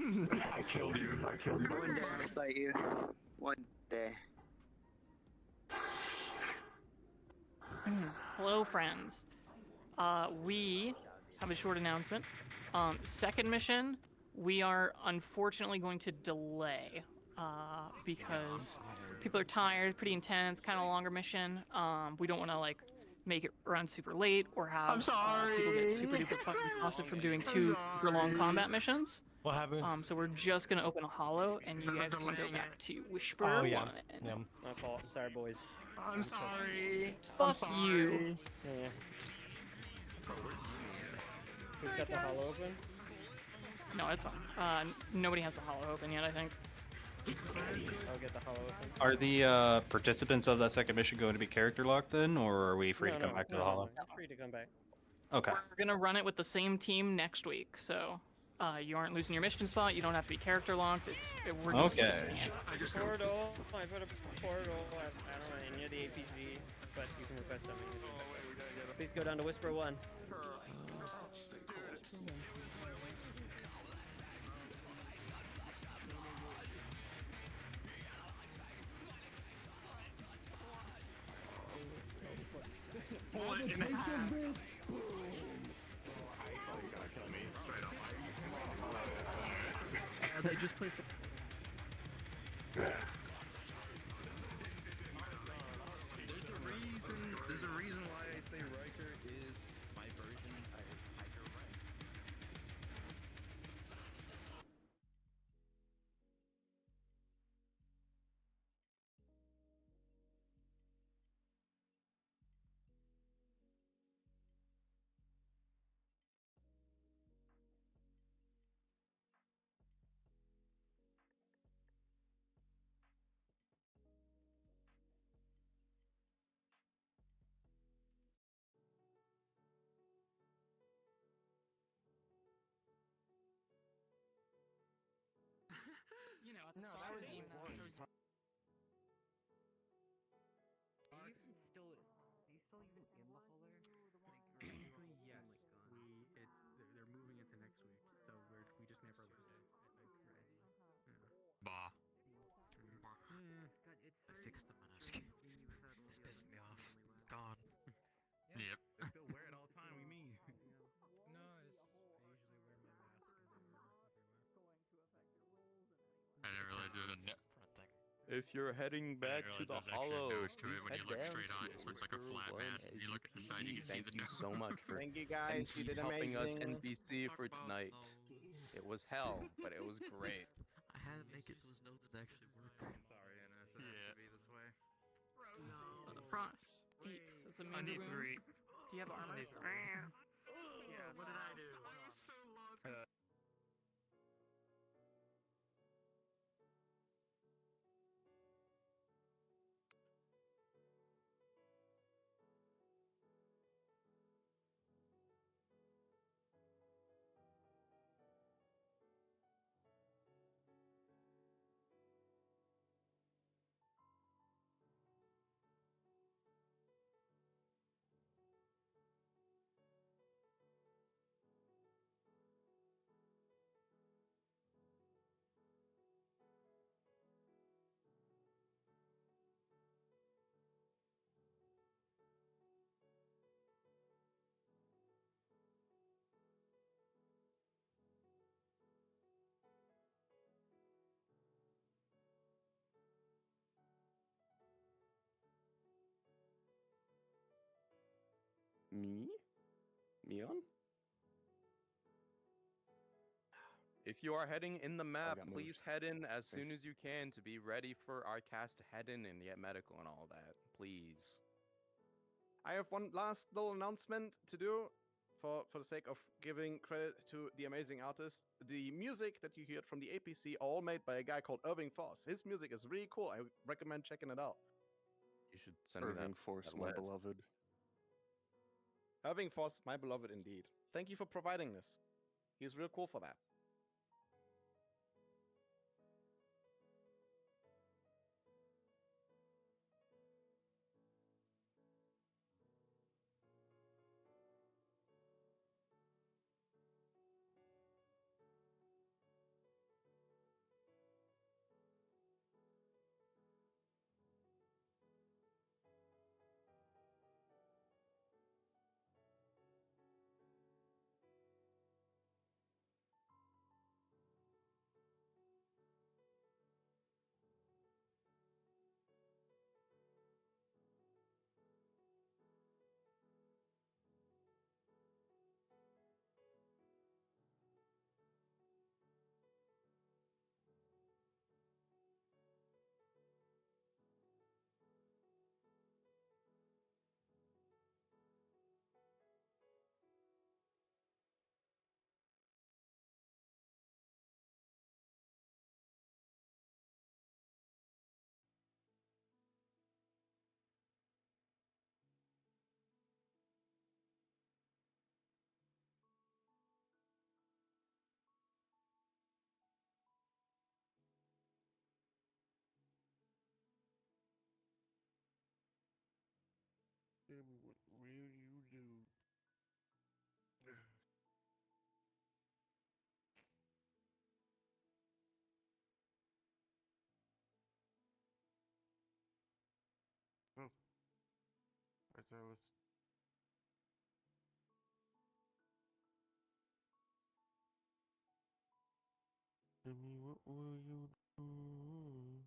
I killed you. One day I'll fight you. One day. Hello, friends. We have a short announcement. Second mission, we are unfortunately going to delay because people are tired, pretty intense, kind of a longer mission. We don't want to like make it run super late or have people get super duper fucking exhausted from doing two super long combat missions. What happened? So we're just gonna open a hollow, and you guys can go back to Whisper Oh yeah. 1. Yeah, it's my fault. I'm sorry, boys. I'm sorry. Fuck you. Yeah. Who's got the hollow open? No, it's fine. Nobody has the hollow open yet, I think. I'll get the hollow open. Are the participants of that second mission going to be character locked then, or are we free to come back to the hollow? Free to come back. Okay. We're gonna run it with the same team next week, so you aren't losing your mission spot. You don't have to be character locked. We're just okay. Portal. I put a portal. I don't know, near the APG, but you can request them. Please go down to Whisper 1. They just placed There's a reason why I say Riker is my version of Tiger Wright. You know, at the No, start that was of the game, even worse. Bah. I fixed the mask. This pissed me off. It's gone. Yep. They still wear it all the time. We mean. I didn't realize there was a net. If you're heading back to the hollow, nose to it when please you look head straight down on. to It just looks like a flat Whisper mask. 1 And you look at the side, you can see Thank the you nose. so much for Thank you guys. You did helping us amazing. NPC for tonight. It was hell, but it was great. I had to make it so his nose would actually work. Sorry, Anna. It has to be this way. Frost. 8. That's a major wound. Do you have armor? Yeah, what did I do? Me? Mion? If you are heading in the map, got please moved. head in as Thanks. soon as you can to be ready for our cast to head in and get medical and all that. Please. I have one last little announcement to do for the sake of giving credit to the amazing artist. The music that you heard from the APC are all made by a guy called Irving Foss. His music is really cool. I recommend checking it out. You should send me Irving that. Force, that my list. beloved. Irving Foss, my beloved indeed. Thank you for providing this. He's real cool for that. do. Oh, I thought it was. Jimmy, what will you do?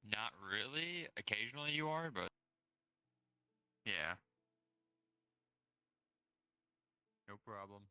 Not really. Occasionally you are, but yeah. No problem.